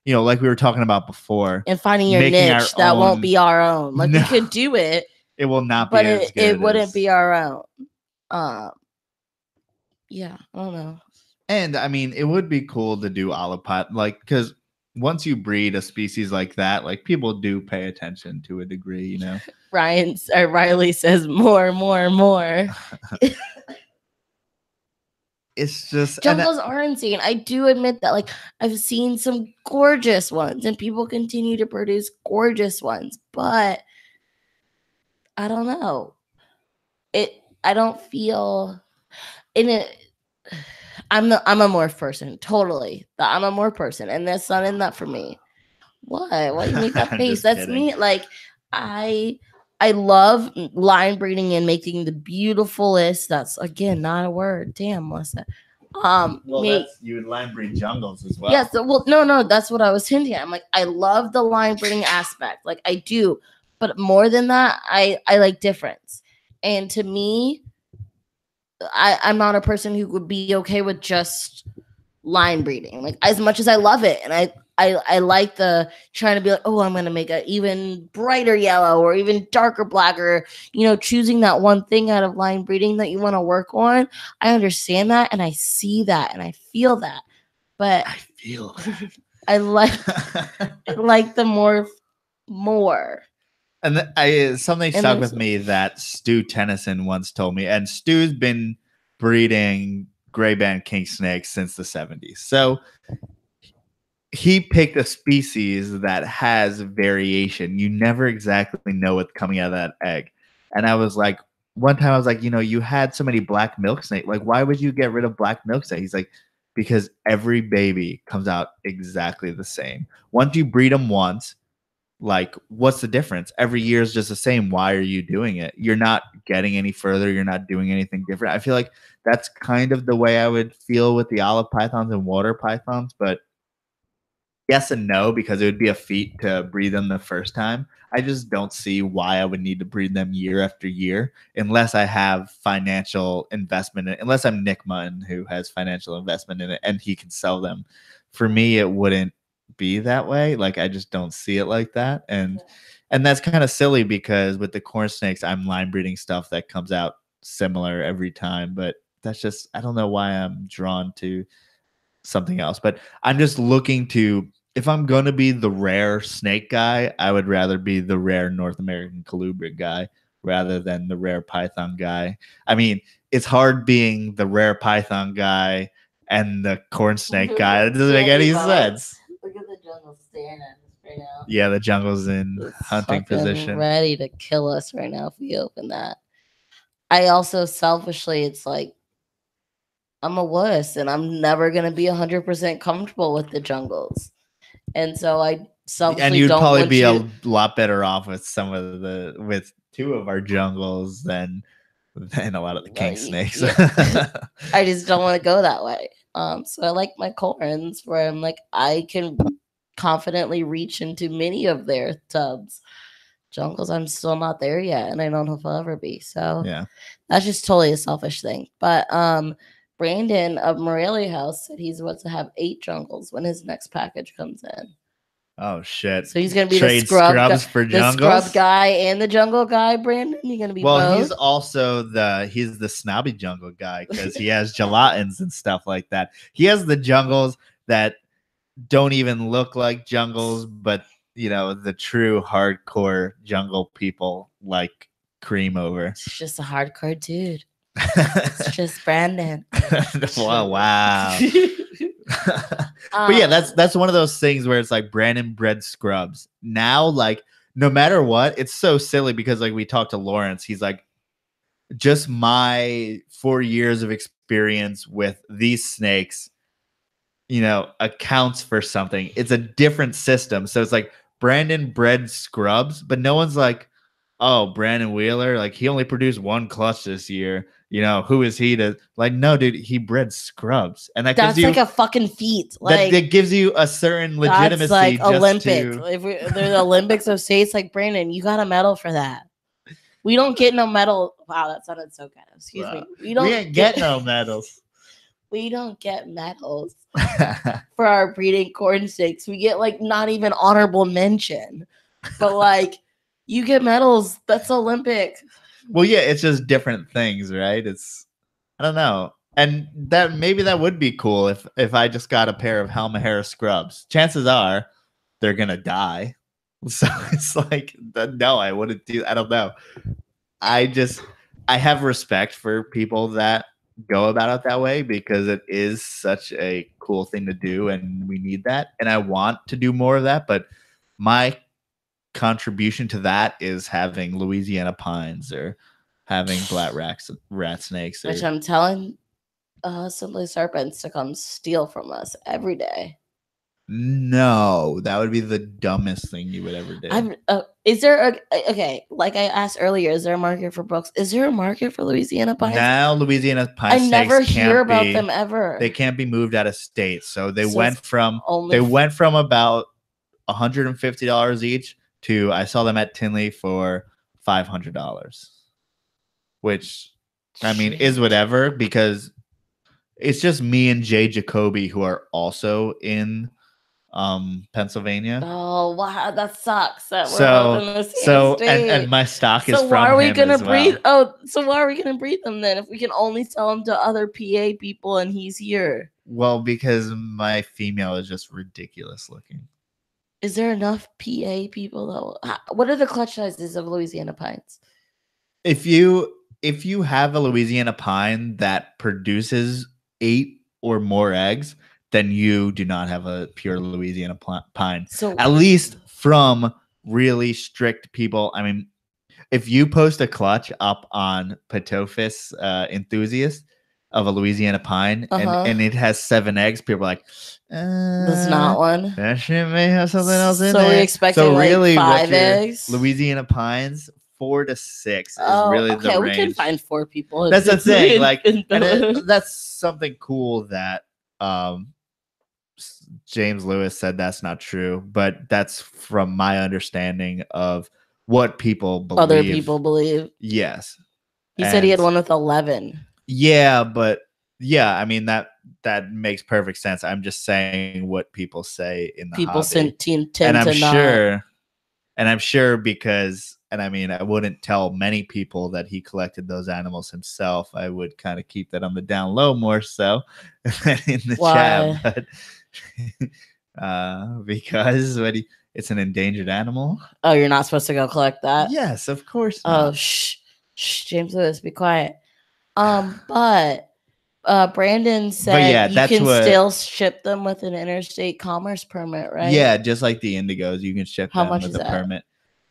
like we were talking about before, and finding your making our niche that won't own- be our own. Like we No. could do it, it will not but be as good. it wouldn't as- be our own. Yeah, I don't know. And I mean, it would be cool to do olive pot, like, because once you breed a species like that, like people do pay attention to a degree, you know. Riley says more. It's just Jungles are insane. I do admit that. Like I've seen some gorgeous ones, and people continue to produce gorgeous ones, but I don't know. I don't feel in it. I'm a morph person, totally. I'm a morph person, and that's not in that for me. What? Why do you make that face? That's kidding. me. Like I love line breeding and making the beautifulest. That's again not a word. Damn, Melissa. You would line breed jungles as well. Yeah. So no. That's what I was hinting at. I'm like, I love the line breeding aspect. Like I do, but more than that, I like difference. And to me, I'm not a person who would be okay with just line breeding. Like as much as I love it, and I like the trying to be like, oh, I'm gonna make an even brighter yellow or even darker black, or choosing that one thing out of line breeding that you want to work on. I understand that, and I see that, and I feel that. But I feel that. I like the more. And something stuck with me that Stu Tennyson once told me, and Stu's been breeding gray band king snakes since the 70s. So he picked a species that has variation. You never exactly know what's coming out of that egg. And I was like, one time I was like, you had so many black milk snakes. Like, why would you get rid of black milk snake? He's like, because every baby comes out exactly the same. Once you breed them once, like, what's the difference? Every year is just the same. Why are you doing it? You're not getting any further. You're not doing anything different. I feel like that's kind of the way I would feel with the olive pythons and water pythons, but yes and no, because it would be a feat to breed them the first time. I just don't see why I would need to breed them year after year unless I have financial investment in it, unless I'm Nick Mutton, who has financial investment in it and he can sell them. For me, it wouldn't be that way. Like, I just don't see it like that. And that's kind of silly because with the corn snakes, I'm line breeding stuff that comes out similar every time. But that's just, I don't know why I'm drawn to something else. But I'm just looking to, if I'm going to be the rare snake guy, I would rather be the rare North American colubrid guy rather than the rare python guy. I mean, it's hard being the rare python guy and the corn snake guy. It doesn't make any sense. Look at the jungle staring at us right now. Yeah, the jungle's in hunting position. Ready to kill us right now if we open that. I also selfishly, it's like, I'm a wuss and I'm never going to be 100% comfortable with the jungles. And so I selfishly and you'd don't probably want be you... a lot better off with with two of our jungles than a lot of the king snakes. Yeah. I just don't want to go that way. So I like my corns where I'm like, I can confidently reach into many of their tubs. Jungles, I'm still not there yet, and I don't know if I'll ever be. So yeah, that's just totally a selfish thing. But Brandon of Morelia House said he's about to have 8 jungles when his next package comes in. Oh shit! So he's gonna be trade the scrubs for the jungles? scrub guy and the jungle guy. Brandon, you're gonna be both? He's also he's the snobby jungle guy because he has gelatins and stuff like that. He has the jungles that don't even look like jungles, but the true hardcore jungle people like cream over. It's just a hardcore dude. It's just Brandon. Wow. But yeah, that's one of those things where it's like Brandon bred scrubs. Now, like, no matter what, it's so silly because like we talked to Lawrence, he's like, just my 4 years of experience with these snakes, accounts for something. It's a different system. So it's like Brandon bred scrubs, but no one's like, oh, Brandon Wheeler, like he only produced 1 clutch this year. who is he to like? No, dude, he bred scrubs, and that gives That's you like a fucking feat. that Like gives you a certain that's legitimacy like just Olympic. to. If they're the Olympics of states, like Brandon, you got a medal for that. We don't get no medal. Wow, that sounded so good. Excuse me. We ain't get no medals. We don't get medals for our breeding corn snakes. We get like not even honorable mention. But like you get medals. That's Olympic. Well, yeah, it's just different things, right? I don't know. And maybe that would be cool if I just got a pair of Halmahera scrubs. Chances are they're gonna die. So it's like, no, I wouldn't do. I don't know. I have respect for people that go about it that way because it is such a cool thing to do, and we need that. And I want to do more of that, but my contribution to that is having Louisiana pines or having black rat snakes. Which I'm telling Simply Serpents to come steal from us every day. No, that would be the dumbest thing you would ever do. Is there okay? Like I asked earlier, is there a market for books? Is there a market for Louisiana pines? Now Louisiana pine snakes never hear about them ever. They can't be moved out of state, so they went from about $150 each to I saw them at Tinley for $500, which I mean is whatever because it's just me and Jay Jacoby who are also in Pennsylvania. Oh wow, that sucks. That and my stock is from him. So why are we gonna breed? Well. So why are we gonna breed them then if we can only sell them to other PA people and he's here? Well, because my female is just ridiculous looking. Is there enough PA people though? What are the clutch sizes of Louisiana pines? If you have a Louisiana pine that produces 8 or more eggs, then you do not have a pure Louisiana pine. So at least from really strict people. I mean, if you post a clutch up on Petophis enthusiast of a Louisiana pine and it has 7 eggs, people are like, that's not one. That shit may have something else in there. So we expecting really like 5 eggs? Louisiana pines, 4 to 6 is really the range. We can find 4 people. That's the thing. Like, that's something cool that James Lewis said that's not true, but that's from my understanding of what people believe. Other people believe. Yes. He said he had one with 11. Yeah, but yeah, I mean that makes perfect sense. I'm just saying what people say in the people hobby. Tend and I'm to sure, not. And I'm sure because, and I mean, I wouldn't tell many people that he collected those animals himself. I would kind of keep that on the down low more so than in the chat. But because it's an endangered animal. Oh, you're not supposed to go collect that? Yes, of course not. Oh, shh, James Lewis, be quiet. But Brandon said you can still ship them with an interstate commerce permit, right? Yeah, just like the indigos, you can ship them with a permit.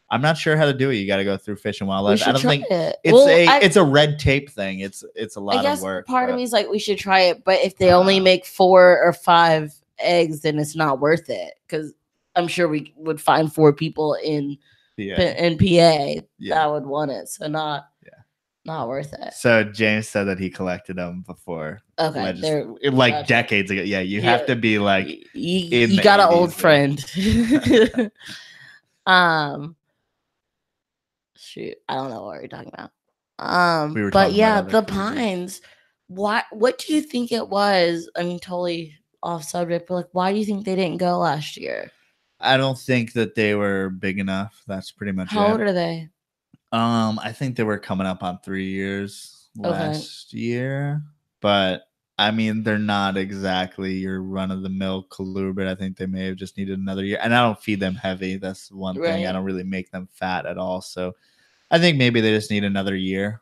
I'm not sure how to do it. You got to go through Fish and Wildlife. I don't think it's a red tape thing. It's a lot of work. Part of me is like we should try it, but if they only make 4 or 5 eggs, then it's not worth it because I'm sure we would find 4 people in PA that would want it. So not worth it. So James said that he collected them before. Okay, like decades ago. Yeah, you have to be like you got an old friend. Shoot, I don't know what we're talking about. But yeah, the pines. What do you think it was? I mean, totally off subject, but like, why do you think they didn't go last year? I don't think that they were big enough. That's pretty much How old are they? I think they were coming up on 3 years last year, but I mean, they're not exactly your run-of-the-mill colubrid. I think they may have just needed another year, and I don't feed them heavy. That's one thing. I don't really make them fat at all, so I think maybe they just need another year.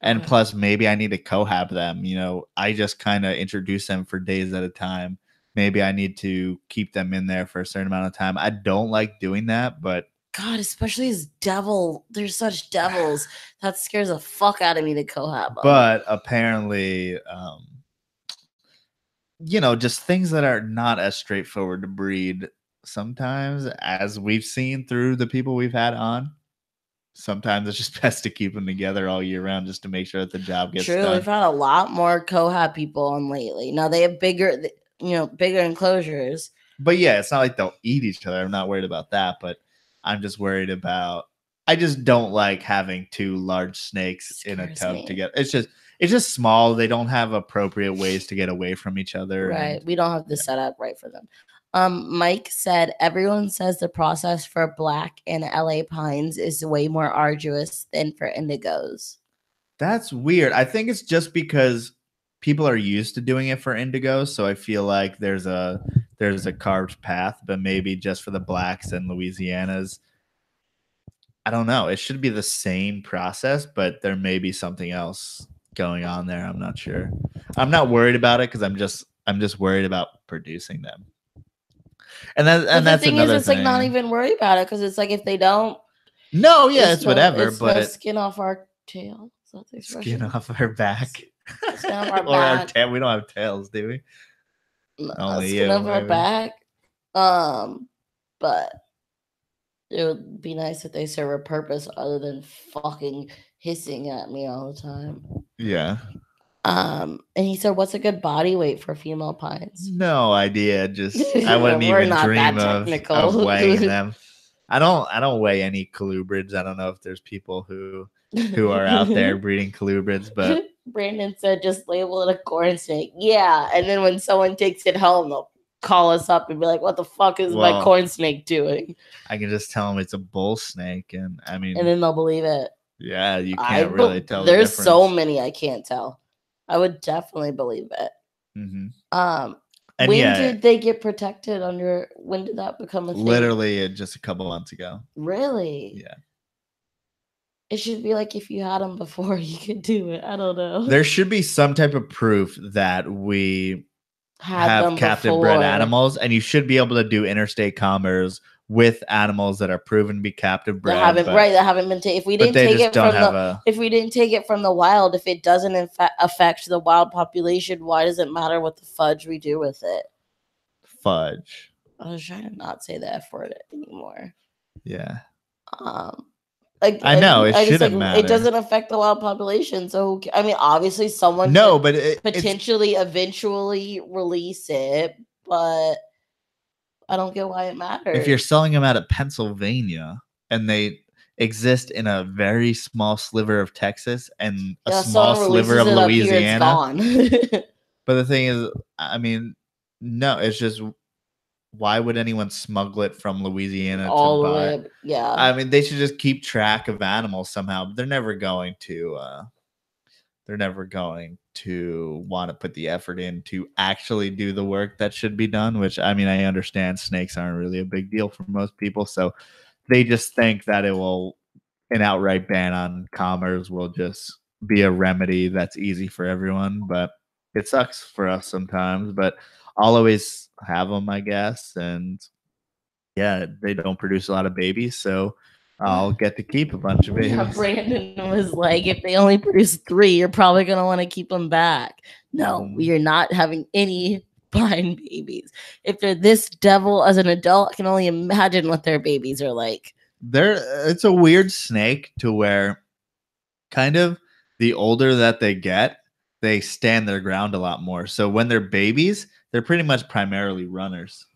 And plus, maybe I need to cohab them. I just kind of introduce them for days at a time. Maybe I need to keep them in there for a certain amount of time. I don't like doing that, but God, especially as devil. They're such devils. That scares the fuck out of me to cohab them. But apparently, just things that are not as straightforward to breed sometimes, as we've seen through the people we've had on. sometimes it's just best to keep them together all year round just to make sure that the job gets True, done. we've had a lot more cohab people on lately. Now they have bigger enclosures. But yeah, it's not like they'll eat each other. I'm not worried about that, but I'm just worried about. I just don't like having two large snakes in a tub together. It's just small. They don't have appropriate ways to get away from each other. Right. And, we don't have the setup right for them. Mike said everyone says the process for black and LA pines is way more arduous than for indigos. That's weird. I think it's just because people are used to doing it for indigos, so I feel like there's a carved path, but maybe just for the blacks and Louisianas, I don't know. It should be the same process, but there may be something else going on there. I'm not sure. I'm not worried about it because I'm just worried about producing them. And that's another thing. It's like not even worried about it because it's like if they don't. No, yeah, it's whatever. But no skin off our tail. Skin off our back. Skin off our or back. Our tail. We don't have tails, do we? No, only skin off our back. But it would be nice if they serve a purpose other than fucking hissing at me all the time. Yeah. And he said, "What's a good body weight for female pines?" No idea. Just I wouldn't even dream of weighing them. I don't weigh any colubrids. I don't know if there's people who are out there breeding colubrids, but Brandon said, "Just label it a corn snake." Yeah, and then when someone takes it home, they'll call us up and be like, "What the fuck is my corn snake doing?" I can just tell them it's a bull snake, and I mean, and then they'll believe it. Yeah, you can't really tell. There's so many I can't tell. I would definitely believe it. Mm-hmm. When did they get protected under? When did that become a thing? Literally just a couple months ago. Really? Yeah. It should be like if you had them before, you could do it. I don't know. There should be some type of proof that we have captive bred animals, and you should be able to do interstate commerce with animals that are proven to be captive bred. That haven't been taken. If we didn't take it from the wild, if it doesn't affect the wild population, why does it matter what the fudge we do with it? Fudge. I was trying to not say the F word anymore. Yeah. I know it shouldn't matter. It doesn't affect the wild population, so I mean, obviously, someone potentially eventually release it, but I don't get why it matters. If you're selling them out of Pennsylvania and they exist in a very small sliver of Texas and a small sliver of Louisiana, but the thing is, I mean, no, it's just. Why would anyone smuggle it from Louisiana all to buy? Yeah, I mean, they should just keep track of animals somehow. But they're never going to. They're never going to want to put the effort in to actually do the work that should be done. Which I mean, I understand snakes aren't really a big deal for most people, so they just think that an outright ban on commerce will just be a remedy that's easy for everyone. But it sucks for us sometimes. But I'll always have them, I guess, and yeah, they don't produce a lot of babies, so I'll get to keep a bunch of babies. Yeah, Brandon was like, if they only produce 3, you're probably gonna want to keep them back. No, you're not having any pine babies. If they're this devil as an adult, I can only imagine what their babies are like. It's a weird snake to where kind of the older that they get, they stand their ground a lot more. So when they're babies, they're pretty much primarily runners.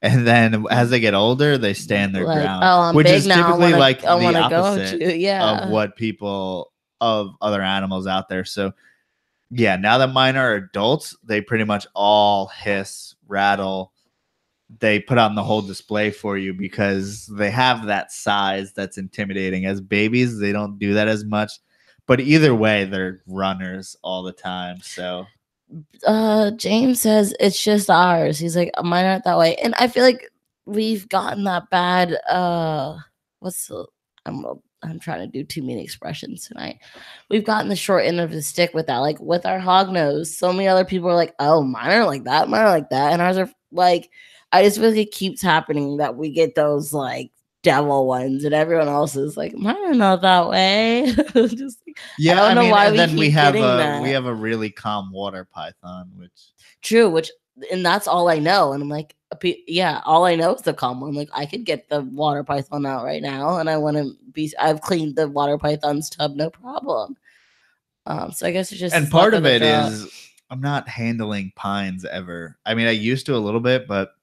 And then as they get older, they stand their ground, which is typically the opposite of what people of other animals out there. So yeah, now that mine are adults, they pretty much all hiss, rattle. They put on the whole display for you because they have that size that's intimidating. As babies, they don't do that as much. But either way, they're runners all the time. So James says it's just ours. He's like, mine aren't that way. And I feel like we've gotten that bad. I'm trying to do too many expressions tonight. We've gotten the short end of the stick with that. Like with our hog nose, so many other people are like, oh, mine are like that, mine are like that. And ours are like, I just feel like it keeps happening that we get those like devil ones, and everyone else is like, mine are not that way. Just like, yeah, I don't know why we have a really calm water python, and that's all I know. And I'm like, Yeah, all I know is the common. Like I could get the water python out right now, and I wouldn't be. I've cleaned the water python's tub, no problem. So I guess it's just And luck part of of the it draw. is I'm not handling pines ever. I mean, I used to a little bit, but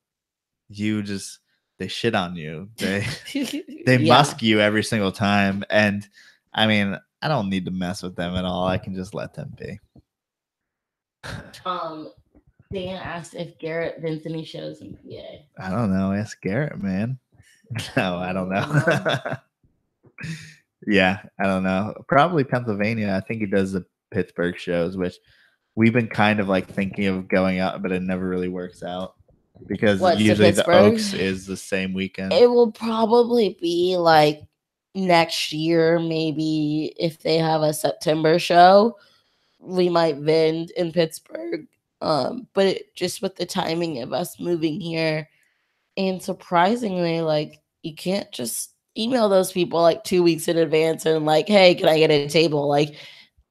you just they shit on you. They Yeah. musk you every single time, and I mean, I don't need to mess with them at all. I can just let them be. Dan asked if Garrett vents any shows in PA. I don't know. Ask Garrett, man. No, I don't know. Yeah, I don't know. Probably Pennsylvania. I think he does the Pittsburgh shows, which we've been kind of like thinking of going out, but it never really works out because What's to usually the Pittsburgh? Oaks is the same weekend. It will probably be like next year, maybe if they have a September show, we might vend in Pittsburgh. But just with the timing of us moving here, and surprisingly, like you can't just email those people like 2 weeks in advance and like, hey, can I get a table? Like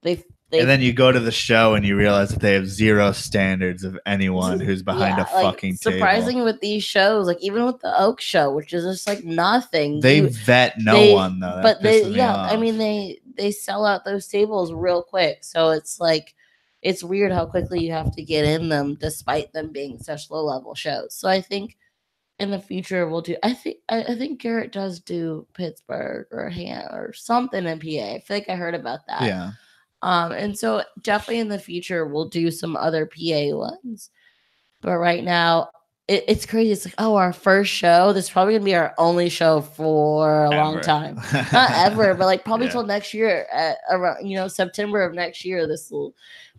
they And then you go to the show and you realize that they have zero standards of anyone who's behind a fucking surprising table. with these shows, like even with the Oak show, which is just like nothing. They vet no one though. That pisses me off. I mean they sell out those tables real quick. So it's like it's weird how quickly you have to get in them despite them being such low level shows. So I think in the future we'll do I think Garrett does do Pittsburgh or something in PA. I feel like I heard about that. Yeah. And so definitely in the future we'll do some other PA ones. But right now it's crazy. It's like, oh, our first show. This is probably gonna be our only show for a long time. Not ever, but like probably till next year at around September of next year.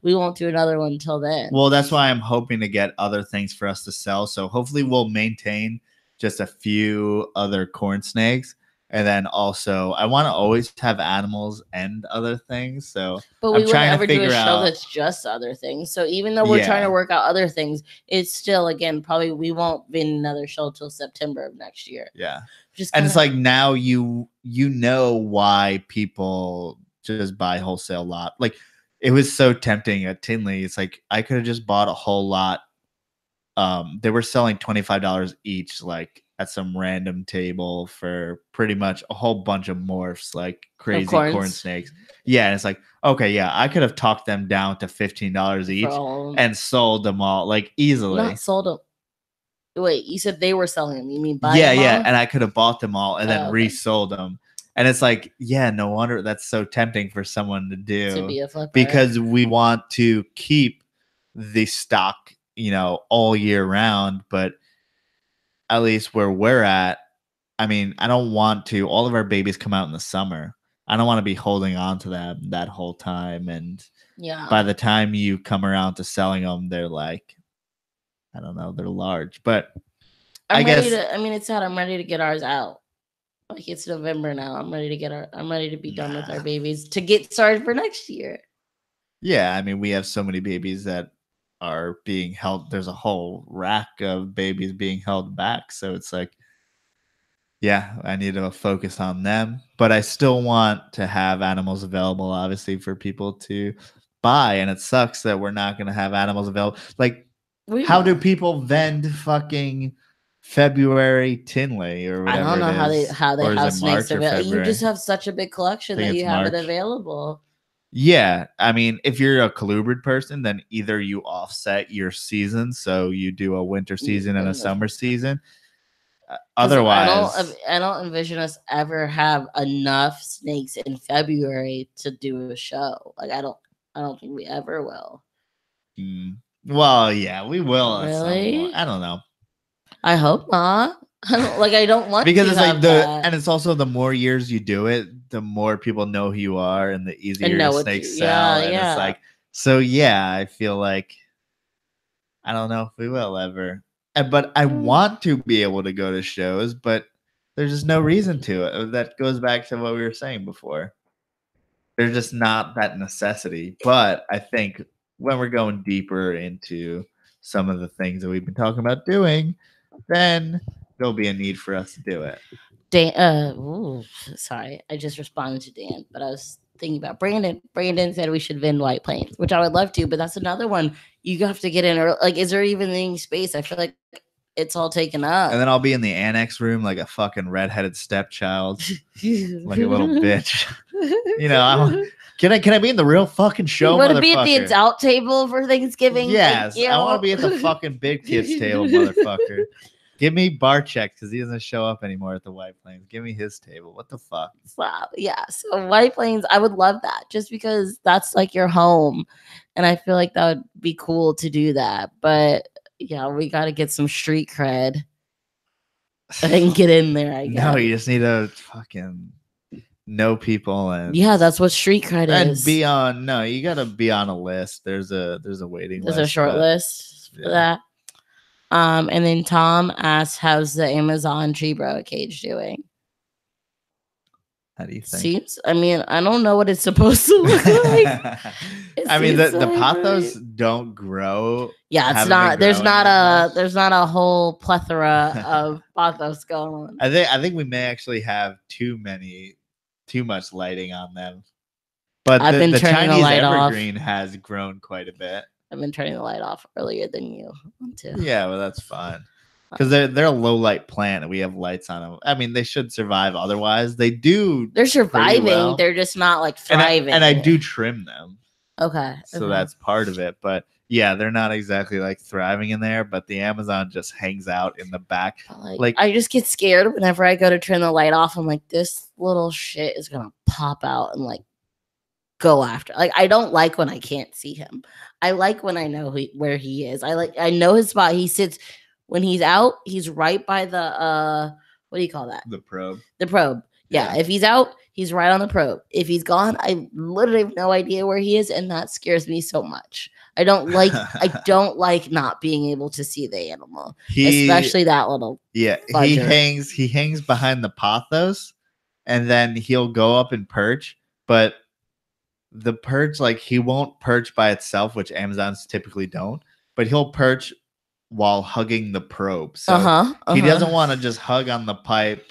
We won't do another one until then. Well, that's why I'm hoping to get other things for us to sell. So hopefully we'll maintain just a few other corn snakes. And then also, I want to always have animals and other things. So, but we wouldn't ever do a show that's just other things. So even though we're trying to work out other things, it's still again probably we won't be in another show till September of next year. Yeah, and it's like now you know why people just buy wholesale lot. Like it was so tempting at Tinley. It's like I could have just bought a whole lot. They were selling $25 each, like at some random table for pretty much a whole bunch of morphs, like crazy corn snakes. Yeah, and it's like, okay, yeah, I could have talked them down to $15 each and sold them all like easily. Not sold them. Wait, you said they were selling them. You mean buy them? Yeah, and I could have bought them all and then resold them. And it's like, yeah, no wonder that's so tempting for someone to do. To be a flipper. Because we want to keep the stock, all year round, but at least where we're at, I mean, I don't want to. All of our babies come out in the summer. I don't want to be holding on to them that whole time. And by the time you come around to selling them, they're like, I don't know, they're large. But I guess it's sad. I'm ready to get ours out. Like it's November now. I'm ready to be done with our babies to get started for next year. Yeah, I mean, we have so many babies that are being held. There's a whole rack of babies being held back. So it's like, yeah, I need to focus on them. But I still want to have animals available, obviously, for people to buy. And it sucks that we're not going to have animals available. Like, how do people vend fucking February Tinley or whatever? I don't know how they have snakes available. You just have such a big collection that you have it available. Yeah, I mean, if you're a colubrid person, then either you offset your season, so you do a winter season and a summer season. Otherwise, I don't envision us ever have enough snakes in February to do a show. Like I don't think we ever will. Well, yeah, we will. Really? I don't know. I hope not. I don't want because to it's like that. And it's also the more years you do it, the more people know who you are, and the easier snakes sell. And it's like, so yeah, I feel like I don't know if we will ever. But I want to be able to go to shows, but there's just no reason to it. That goes back to what we were saying before. There's just not that necessity. But I think when we're going deeper into some of the things that we've been talking about doing, then there'll be a need for us to do it. Dan, sorry, I just responded to Dan, but I was thinking about Brandon. Brandon said we should vend White Plains, which I would love to, but that's another one you have to get in. Or like, is there even any space? I feel like it's all taken up. And then I'll be in the annex room like a fucking redheaded stepchild, like a little bitch. You know, can I be in the real fucking show, you want to motherfucker? be at the adult table for Thanksgiving? Yes, I want to be at the fucking big kids table, motherfucker. Give me bar checks because he doesn't show up anymore at the White Plains. Give me his table. What the fuck? Wow. Yeah. So White Plains, I would love that just because that's like your home. And I feel like that would be cool to do that. But yeah, we got to get some street cred and get in there, I guess. No, you just need to fucking know people and yeah, that's what street cred is. And be on you gotta be on a list. There's a waiting list. There's a short list for that. And then Tom asks, how's the Amazon tree bro cage doing? How do you think? Seems, I mean, I don't know what it's supposed to look like. I mean, the pothos don't grow. Yeah, it's not. There's not a whole plethora of pothos going on. I think we may actually have too much lighting on them. But the Chinese evergreen has grown quite a bit. I've been turning the light off earlier than you want to. Yeah, well, that's fine. Because they're a low light plant and we have lights on them. I mean, they should survive otherwise. They do. They're surviving. Well. They're just not like thriving. And I do trim them. Okay. So that's part of it. But yeah, they're not exactly like thriving in there. But the Amazon just hangs out in the back. Like I just get scared whenever I go to turn the light off. I'm like, this little shit is going to pop out and like go after. Like, I don't like when I can't see him. I like when I know where he is. I know his spot. He sits when he's out. He's right by the what do you call that? The probe. The probe. Yeah. If he's out, he's right on the probe. If he's gone, I literally have no idea where he is, and that scares me so much. I don't like not being able to see the animal, especially that little. Yeah, fudger. He hangs behind the pothos, and then he'll go up and perch, but the perch, like, he won't perch by itself, which Amazons typically don't, but he'll perch while hugging the probe. So he doesn't want to just hug on the pipe,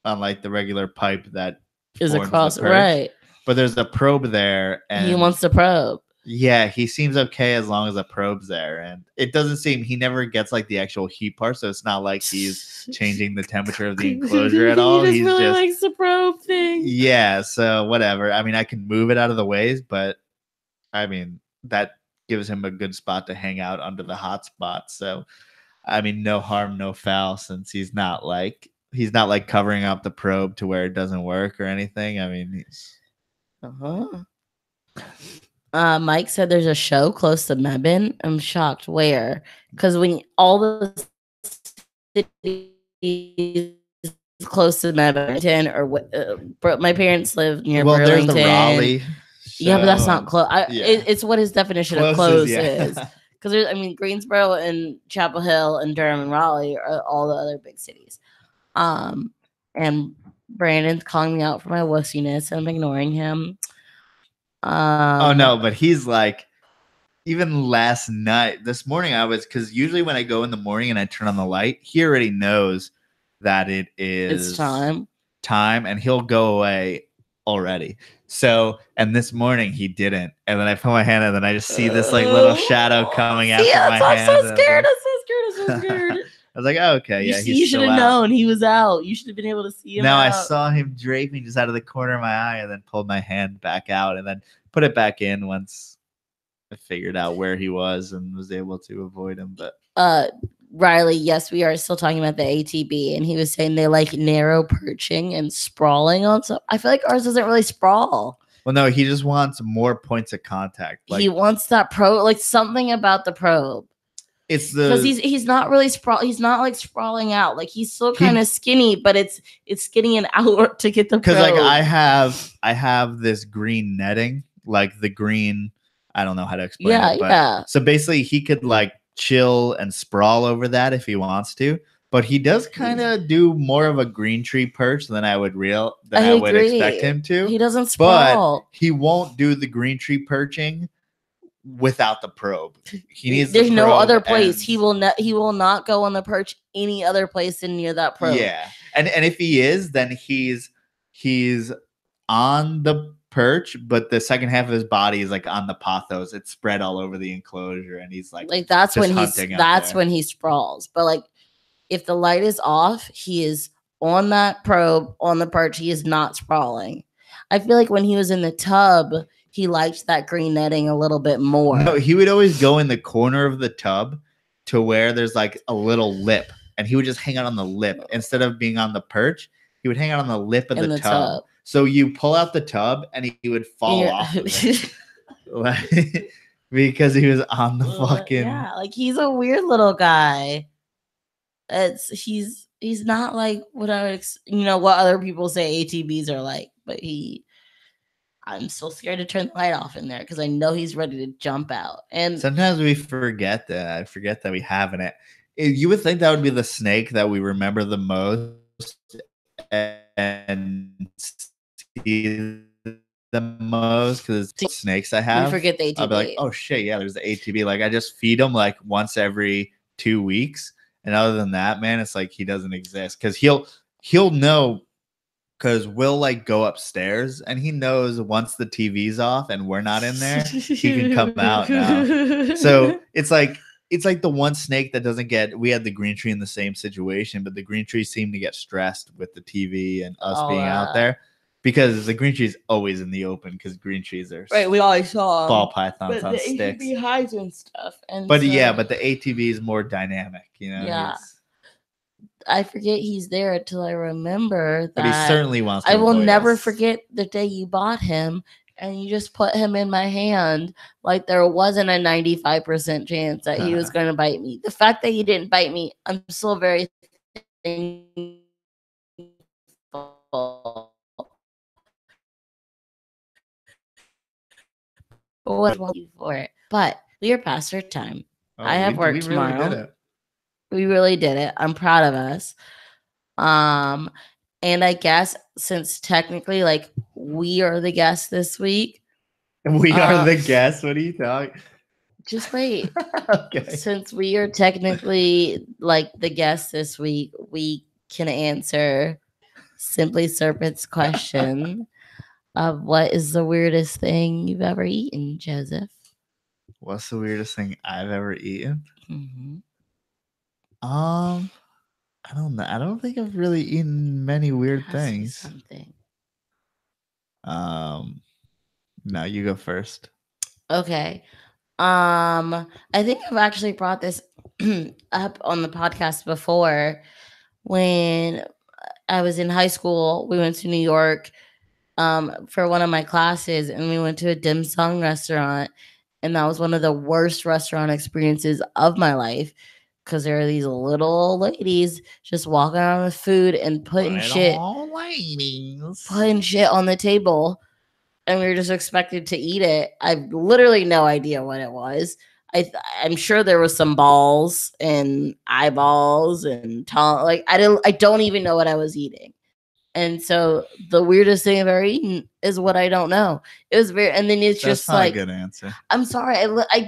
on like the regular pipe that is across, right? But there's a probe there, and he wants the probe. Yeah, he seems okay as long as the probe's there, and it doesn't seem, he never gets like the actual heat part, so it's not like he's changing the temperature of the enclosure at all. He just really likes the probe thing. Yeah, so whatever. I mean, I can move it out of the ways, but I mean, that gives him a good spot to hang out under the hot spot. So, I mean, no harm, no foul, since he's not like covering up the probe to where it doesn't work or anything. I mean, he's Mike said there's a show close to Mebane. I'm shocked. Where? Because when all the cities close to Mebane, or my parents live near Burlington. There's the Raleigh show. Yeah, but that's not close. It's what his definition of close is. Because I mean, Greensboro and Chapel Hill and Durham and Raleigh are all the other big cities. And Brandon's calling me out for my wussiness, and I'm ignoring him. Oh no, but he's like, even last night, this morning because usually when I go in the morning and I turn on the light, he already knows that it's time, and he'll go away already. So, and this morning he didn't, and then I put my hand and then I just see this like little shadow coming after my hand. I'm so scared. I was like, oh, okay, yeah. You should have known he was out. You should have been able to see him. No, I saw him draping just out of the corner of my eye, and then pulled my hand back out, and then put it back in once I figured out where he was and was able to avoid him. But Riley, yes, we are still talking about the ATB, and he was saying they like narrow perching and sprawling on stuff. I feel like ours doesn't really sprawl. Well, no, he just wants more points of contact. He wants that probe, like something about the probe. It's because he's not really he's not like sprawling out, like he's still kind of skinny, but it's skinny and out to get the probe. Because like I have this green netting, like the green, I don't know how to explain it, but so basically he could like chill and sprawl over that if he wants to, but he does kind of do more of a green tree perch than I would expect him to. He doesn't sprawl, but he won't do the green tree perching without the probe. He needs. There's no other place. He will not go on the perch any other place than near that probe. Yeah, and if he is, then he's on the perch, but the second half of his body is like on the pothos. It's spread all over the enclosure, and he's like that's when he sprawls. But like if the light is off, he is on that probe, on the perch. He is not sprawling. I feel like when he was in the tub, he liked that green netting a little bit more. No, he would always go in the corner of the tub to where there's like a little lip, and he would just hang out on the lip instead of being on the perch. He would hang out on the lip of the tub. So you pull out the tub, and he would fall off of it. Because he was on the fucking. Yeah, like he's a weird little guy. He's not like what I would, what other people say ATVs are like, but I'm so scared to turn the light off in there because I know he's ready to jump out. And sometimes we forget that. I forget that we have in it. You would think that would be the snake that we remember the most and see the most because snakes I have. We forget the ATV. I'll be like, oh shit, yeah, there's the ATV. Like I just feed him like once every 2 weeks. And other than that, man, it's like he doesn't exist because he'll know because we'll like go upstairs and he knows once the TV's off and we're not in there, he can come out now. So it's like the one snake that doesn't get. We had the green tree in the same situation, but the green tree seemed to get stressed with the TV and us being out there because the green tree is always in the open because green trees are right. We always saw ball pythons on sticks. ATV hides and stuff. And but but the ATV is more dynamic, Yeah. I forget he's there until I remember that. But he certainly wants to. I will never forget the day you bought him and you just put him in my hand like there wasn't a 95% chance that he was going to bite me. The fact that he didn't bite me, I'm still very thankful. What was you for it? But we are past our time. I have work tomorrow. We really did it. I'm proud of us. And I guess since technically, like, we are the guests this week. We are the guests? What are you talking? Just wait. Okay. Since we are technically, like, the guests this week, we can answer Simply Serpent's question of what is the weirdest thing you've ever eaten, Joseph? What's the weirdest thing I've ever eaten? Mm-hmm. I don't know. I don't think I've really eaten many weird things. Something. No, you go first. Okay. I think I've actually brought this up on the podcast before. When I was in high school, we went to New York for one of my classes, and we went to a dim sum restaurant, and that was one of the worst restaurant experiences of my life. Because there are these little ladies just walking around with food and putting shit on the table. And we were just expected to eat it. I have literally no idea what it was. I'm sure there was some balls and eyeballs and tongue. Like I don't even know what I was eating. And so the weirdest thing I've ever eaten is what I don't know. It was very, and then it's That's just not like a good answer. I'm sorry. I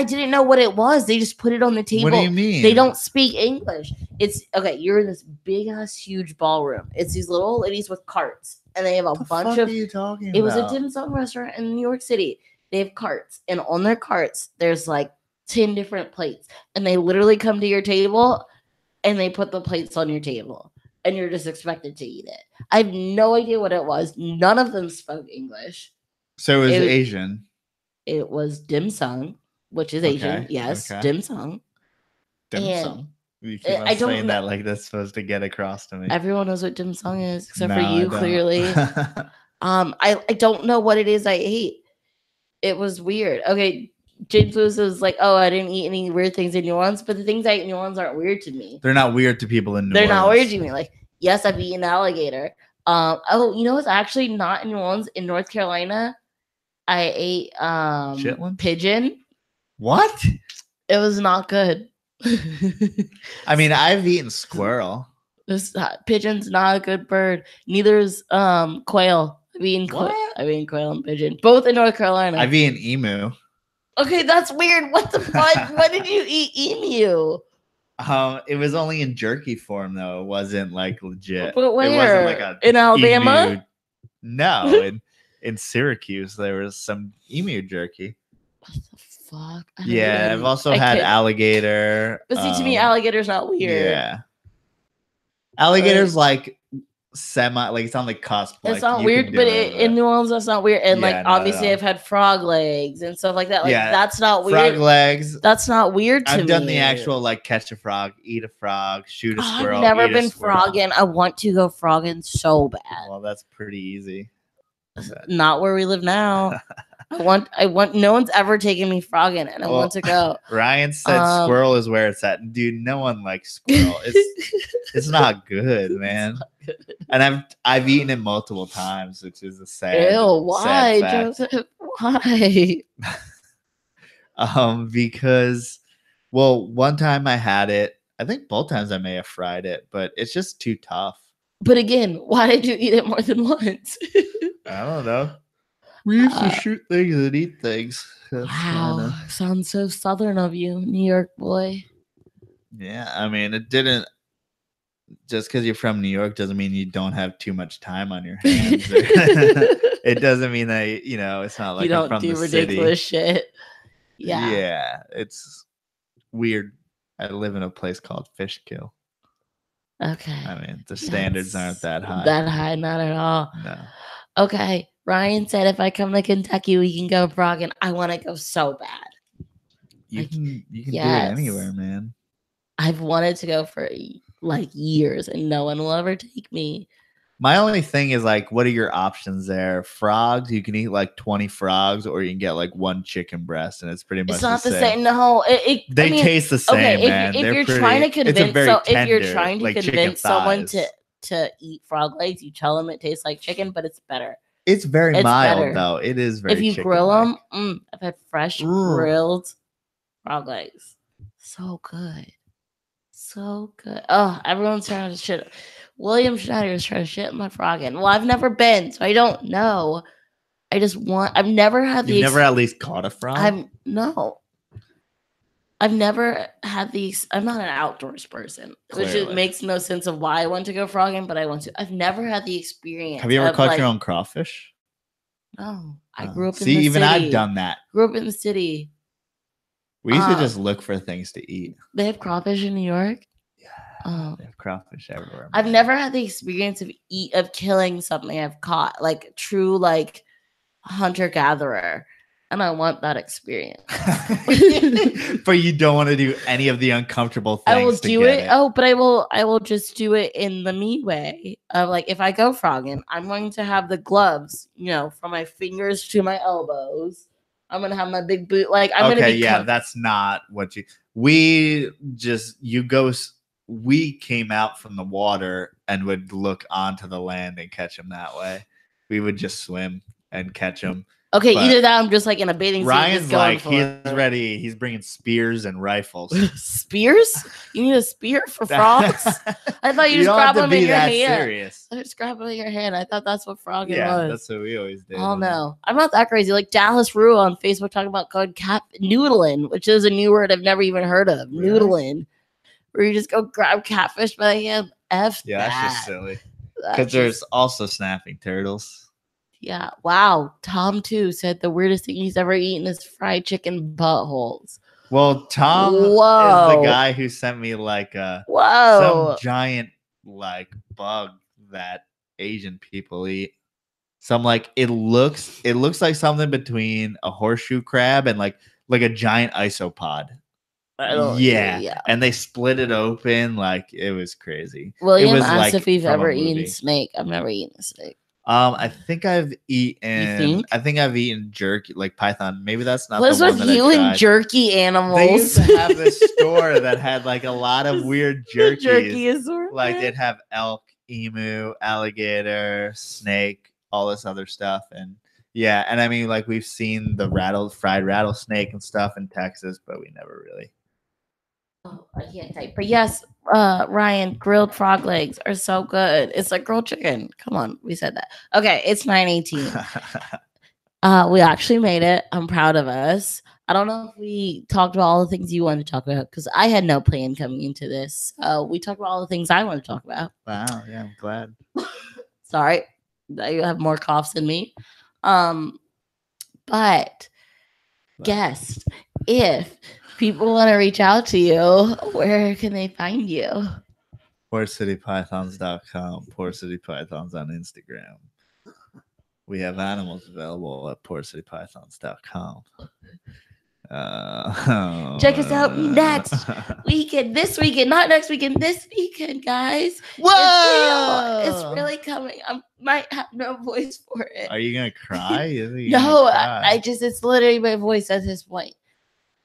didn't know what it was. They just put it on the table. What do you mean? They don't speak English. It's okay. You're in this big ass huge ballroom. It's these little ladies with carts, and they have a bunch of. What are you talking about? It was a dim sum restaurant in New York City. They have carts, and on their carts, there's like 10 different plates, and they literally come to your table, and they put the plates on your table. And you're just expected to eat it. I have no idea what it was. None of them spoke English. So it was Asian. It was dim sum, which is Asian. Yes, dim sum. Dim sum. You keep on saying that like that's supposed to get across to me. Everyone knows what dim sum is, except for you, clearly. I don't know what it is I ate. It was weird. Okay, James Lewis was like, "Oh, I didn't eat any weird things in New Orleans, but the things I eat in New Orleans aren't weird to me. They're not weird to people in New Orleans. They're not weird to me. Like, yes, I've eaten alligator. Oh, you know what's actually not in New Orleans? In North Carolina, I ate pigeon. What? It was not good. I mean, I've eaten squirrel. Pigeon's not a good bird. Neither is quail. I've eaten quail and pigeon, both in North Carolina. I've eaten emu. Okay, that's weird. What the fuck? When did you eat emu? It was only in jerky form though. It wasn't like legit. But where? It wasn't like in Alabama? Emu. No, in Syracuse there was some emu jerky. What the fuck? Yeah, I've also had alligator. But see, to me, alligator's not weird. Yeah. Alligator's like semi, like it's on the cusp. It's like, not weird, but in New Orleans, that's not weird. And like, obviously, I've had frog legs and stuff like that. Like, that's not weird. Frog legs. That's not weird to me. I've done the actual like catch a frog, eat a frog, shoot a squirrel. I've never been frogging. I want to go frogging so bad. Well, that's pretty easy. Not where we live now. I want. No one's ever taken me frogging, and I want to go. Ryan said squirrel is where it's at. Dude, no one likes squirrel. It's not good, man. Not good. And I've eaten it multiple times, which is a sad. Ew, why, Joseph? Why? Because, well, one time I had it. I think both times I may have fried it, but it's just too tough. But again, why did you eat it more than once? I don't know. We used to shoot things and eat things. Wow, sounds so southern of you, New York boy. Yeah, I mean, it didn't. Just because you're from New York doesn't mean you don't have too much time on your hands. It doesn't mean that it's not like you don't do ridiculous shit. Yeah, yeah, it's weird. I live in a place called Fishkill. Okay, I mean the standards aren't that high. That high, not at all. No. Okay. Ryan said if I come to Kentucky, we can go frogging. I want to go so bad. You can do it anywhere, man. I've wanted to go for like years, and no one will ever take me. My only thing is like, what are your options there? Frogs, you can eat like 20 frogs, or you can get like one chicken breast, and it's pretty much. It's not the same. No, they taste the same. Okay, man. If you're trying to convince someone to eat frog legs, you tell them it tastes like chicken, but it's better. It's very mild, though. It is very. If you grill them, I've had fresh grilled frog legs. So good. So good. Oh, everyone's trying to shit. William Schneider is trying to shit my frogging. Well, I've never been, so I don't know. I've never had You've never at least caught a frog? No. I've never had these. I'm not an outdoors person, which makes no sense of why I want to go frogging, but I want to. I've never had the experience. Have you ever caught your own crawfish? No, I grew up in the city. See, even I've done that. Grew up in the city. We used to just look for things to eat. They have crawfish in New York? Yeah, they have crawfish everywhere. I've never had the experience of killing something I've caught, like true like hunter-gatherer. And I want that experience. But you don't want to do any of the uncomfortable things. I will do it. Oh, but I will just do it in the me way. Like if I go frogging, I'm going to have the gloves, from my fingers to my elbows. I'm gonna have my big boot. Like I'm gonna be. Yeah, that's not what you. We came out from the water and would look onto the land and catch them that way. We would just swim and catch them. Okay, either that I'm just like in a bathing suit. Ryan's like, he's ready. He's bringing spears and rifles. Spears? You need a spear for frogs? I thought you just grab them in your hand. Serious. I just grab them in your hand. I thought that's what frogging was. Yeah, that's what we always did. Oh, no. I'm not that crazy. Like Dallas Rue on Facebook talking about called cat noodling, which is a new word I've never even heard of. Really? Noodling. Where you just go grab catfish by the hand. That's just silly. Because there's also snapping turtles. Yeah. Wow. Tom too said the weirdest thing he's ever eaten is fried chicken buttholes. Well, Tom is the guy who sent me like some giant like bug that Asian people eat. Some like it looks like something between a horseshoe crab and like a giant isopod. Yeah. And they split it open like it was crazy. William asked if we've ever eaten snake. I've never eaten a snake. I think I've eaten. I think I've eaten jerky, like python. Maybe that's not. What's with you and jerky animals? They used to have this store that had like a lot of weird jerkies. Jerky assortment. Like they'd have elk, emu, alligator, snake, all this other stuff, and and I mean, like we've seen the fried rattlesnake and stuff in Texas, but we never really. Oh, I can't type. But yes, Ryan, grilled frog legs are so good. It's like grilled chicken. Come on, we said that. Okay, it's 9:18. We actually made it. I'm proud of us. I don't know if we talked about all the things you wanted to talk about because I had no plan coming into this. We talked about all the things I want to talk about. Wow, yeah, I'm glad. Sorry, you have more coughs than me. But guest. If people want to reach out to you, where can they find you? PortCityPythons.com. PortCityPythons on Instagram. We have animals available at PortCityPythons.com. Check us out next weekend. This weekend, not next weekend. This weekend, guys. Whoa! It's really coming. I might have no voice for it. Are you gonna cry? No, I just it's literally my voice at this point.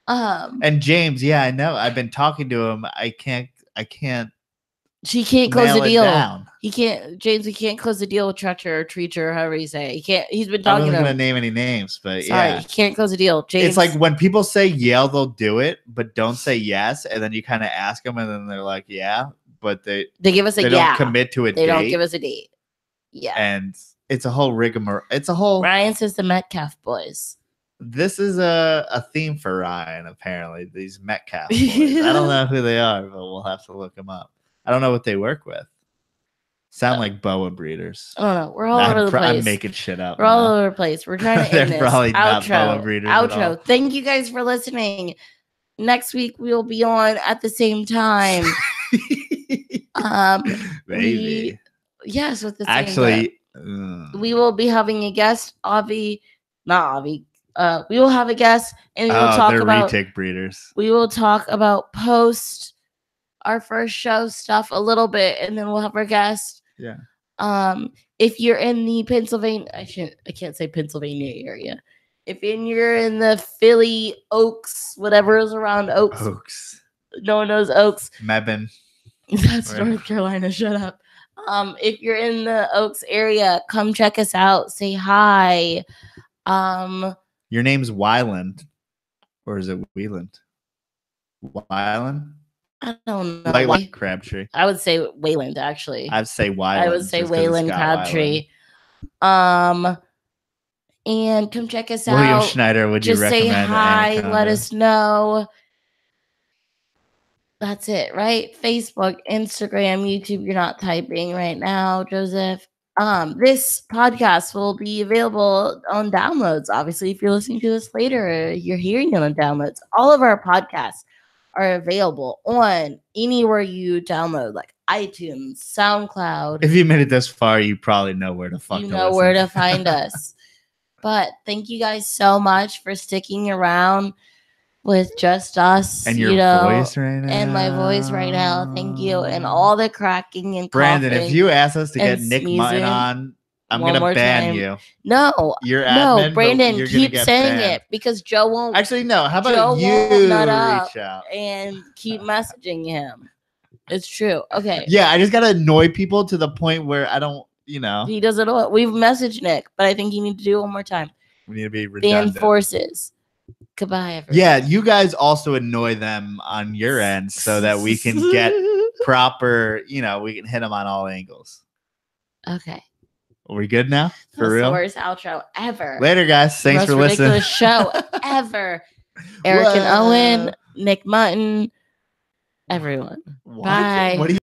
And James, yeah, I know. I've been talking to him. I can't. She can't close the nail it deal. down. He can't, James. He can't close the deal with Treacher or Treacher, however you say. He can't. He's been talking. I wasn't gonna name any names, but sorry, yeah, he can't close the deal. James, it's like when people say yeah, they'll do it, but don't say yes, and then you kind of ask them, and then they're like yeah, but they give us a they yeah. don't commit to a they date. They don't give us a date. Yeah, and it's a whole rigmarole. It's a whole. Ryan says the Metcalf boys. This is a theme for Ryan, apparently. These Metcalf boys. I don't know who they are, but we'll have to look them up. I don't know what they work with. Sound like boa breeders. I don't know. We're all over the place. I'm making shit up. We're all over the place. We're trying to end this. Probably not boa breeders at all. Thank you guys for listening. Next week we will be on at the same time. Maybe. Yes, with the same. Actually, we will be having a guest, Avi. Not Avi. We will have a guest, and we will talk about retic breeders. We will talk about post our first show stuff a little bit, and then we'll have our guest. Yeah. If you're in the Pennsylvania, I can't say Pennsylvania area. If you're in the Philly Oaks, whatever is around Oaks. No one knows Oaks. Mebane. That's North Carolina. Shut up. If you're in the Oaks area, come check us out. Say hi. Your name's Wyland, or is it Wheeland? Wyland? I don't know. Like Crabtree. I would say Wayland, actually. I'd say Wyland. I would say Wayland Crabtree. And come check us out. William Schneider, would you recommend? Just say hi. Let us know. That's it, right? Facebook, Instagram, YouTube. You're not typing right now, Joseph. This podcast will be available on downloads. Obviously, if you're listening to this later, you're hearing it on downloads. All of our podcasts are available on anywhere you download, like iTunes, SoundCloud. If you made it this far, you probably know where to find us. But thank you guys so much for sticking around with just us and your voice right now, and my voice right now. Thank you, and all the cracking and Brandon. If you ask us to get Nick Mutton on, I'm gonna ban you. No, you're admin, no, Brandon. Keep saying it because Joe won't. Actually, no. How about you reach out and keep messaging him? It's true. Okay. Yeah, I just gotta annoy people to the point where I don't. He doesn't know it. We've messaged Nick, but I think you need to do it one more time. We need to be redundant. Ban forces. Goodbye, everyone. Yeah, you guys also annoy them on your end so that we can get proper, we can hit them on all angles. Okay. Are we good now? For real? The worst outro ever. Later, guys. Thanks for listening. Ridiculous show ever. Eric and Owen, Nick Mutton, everyone. What? Bye. What do you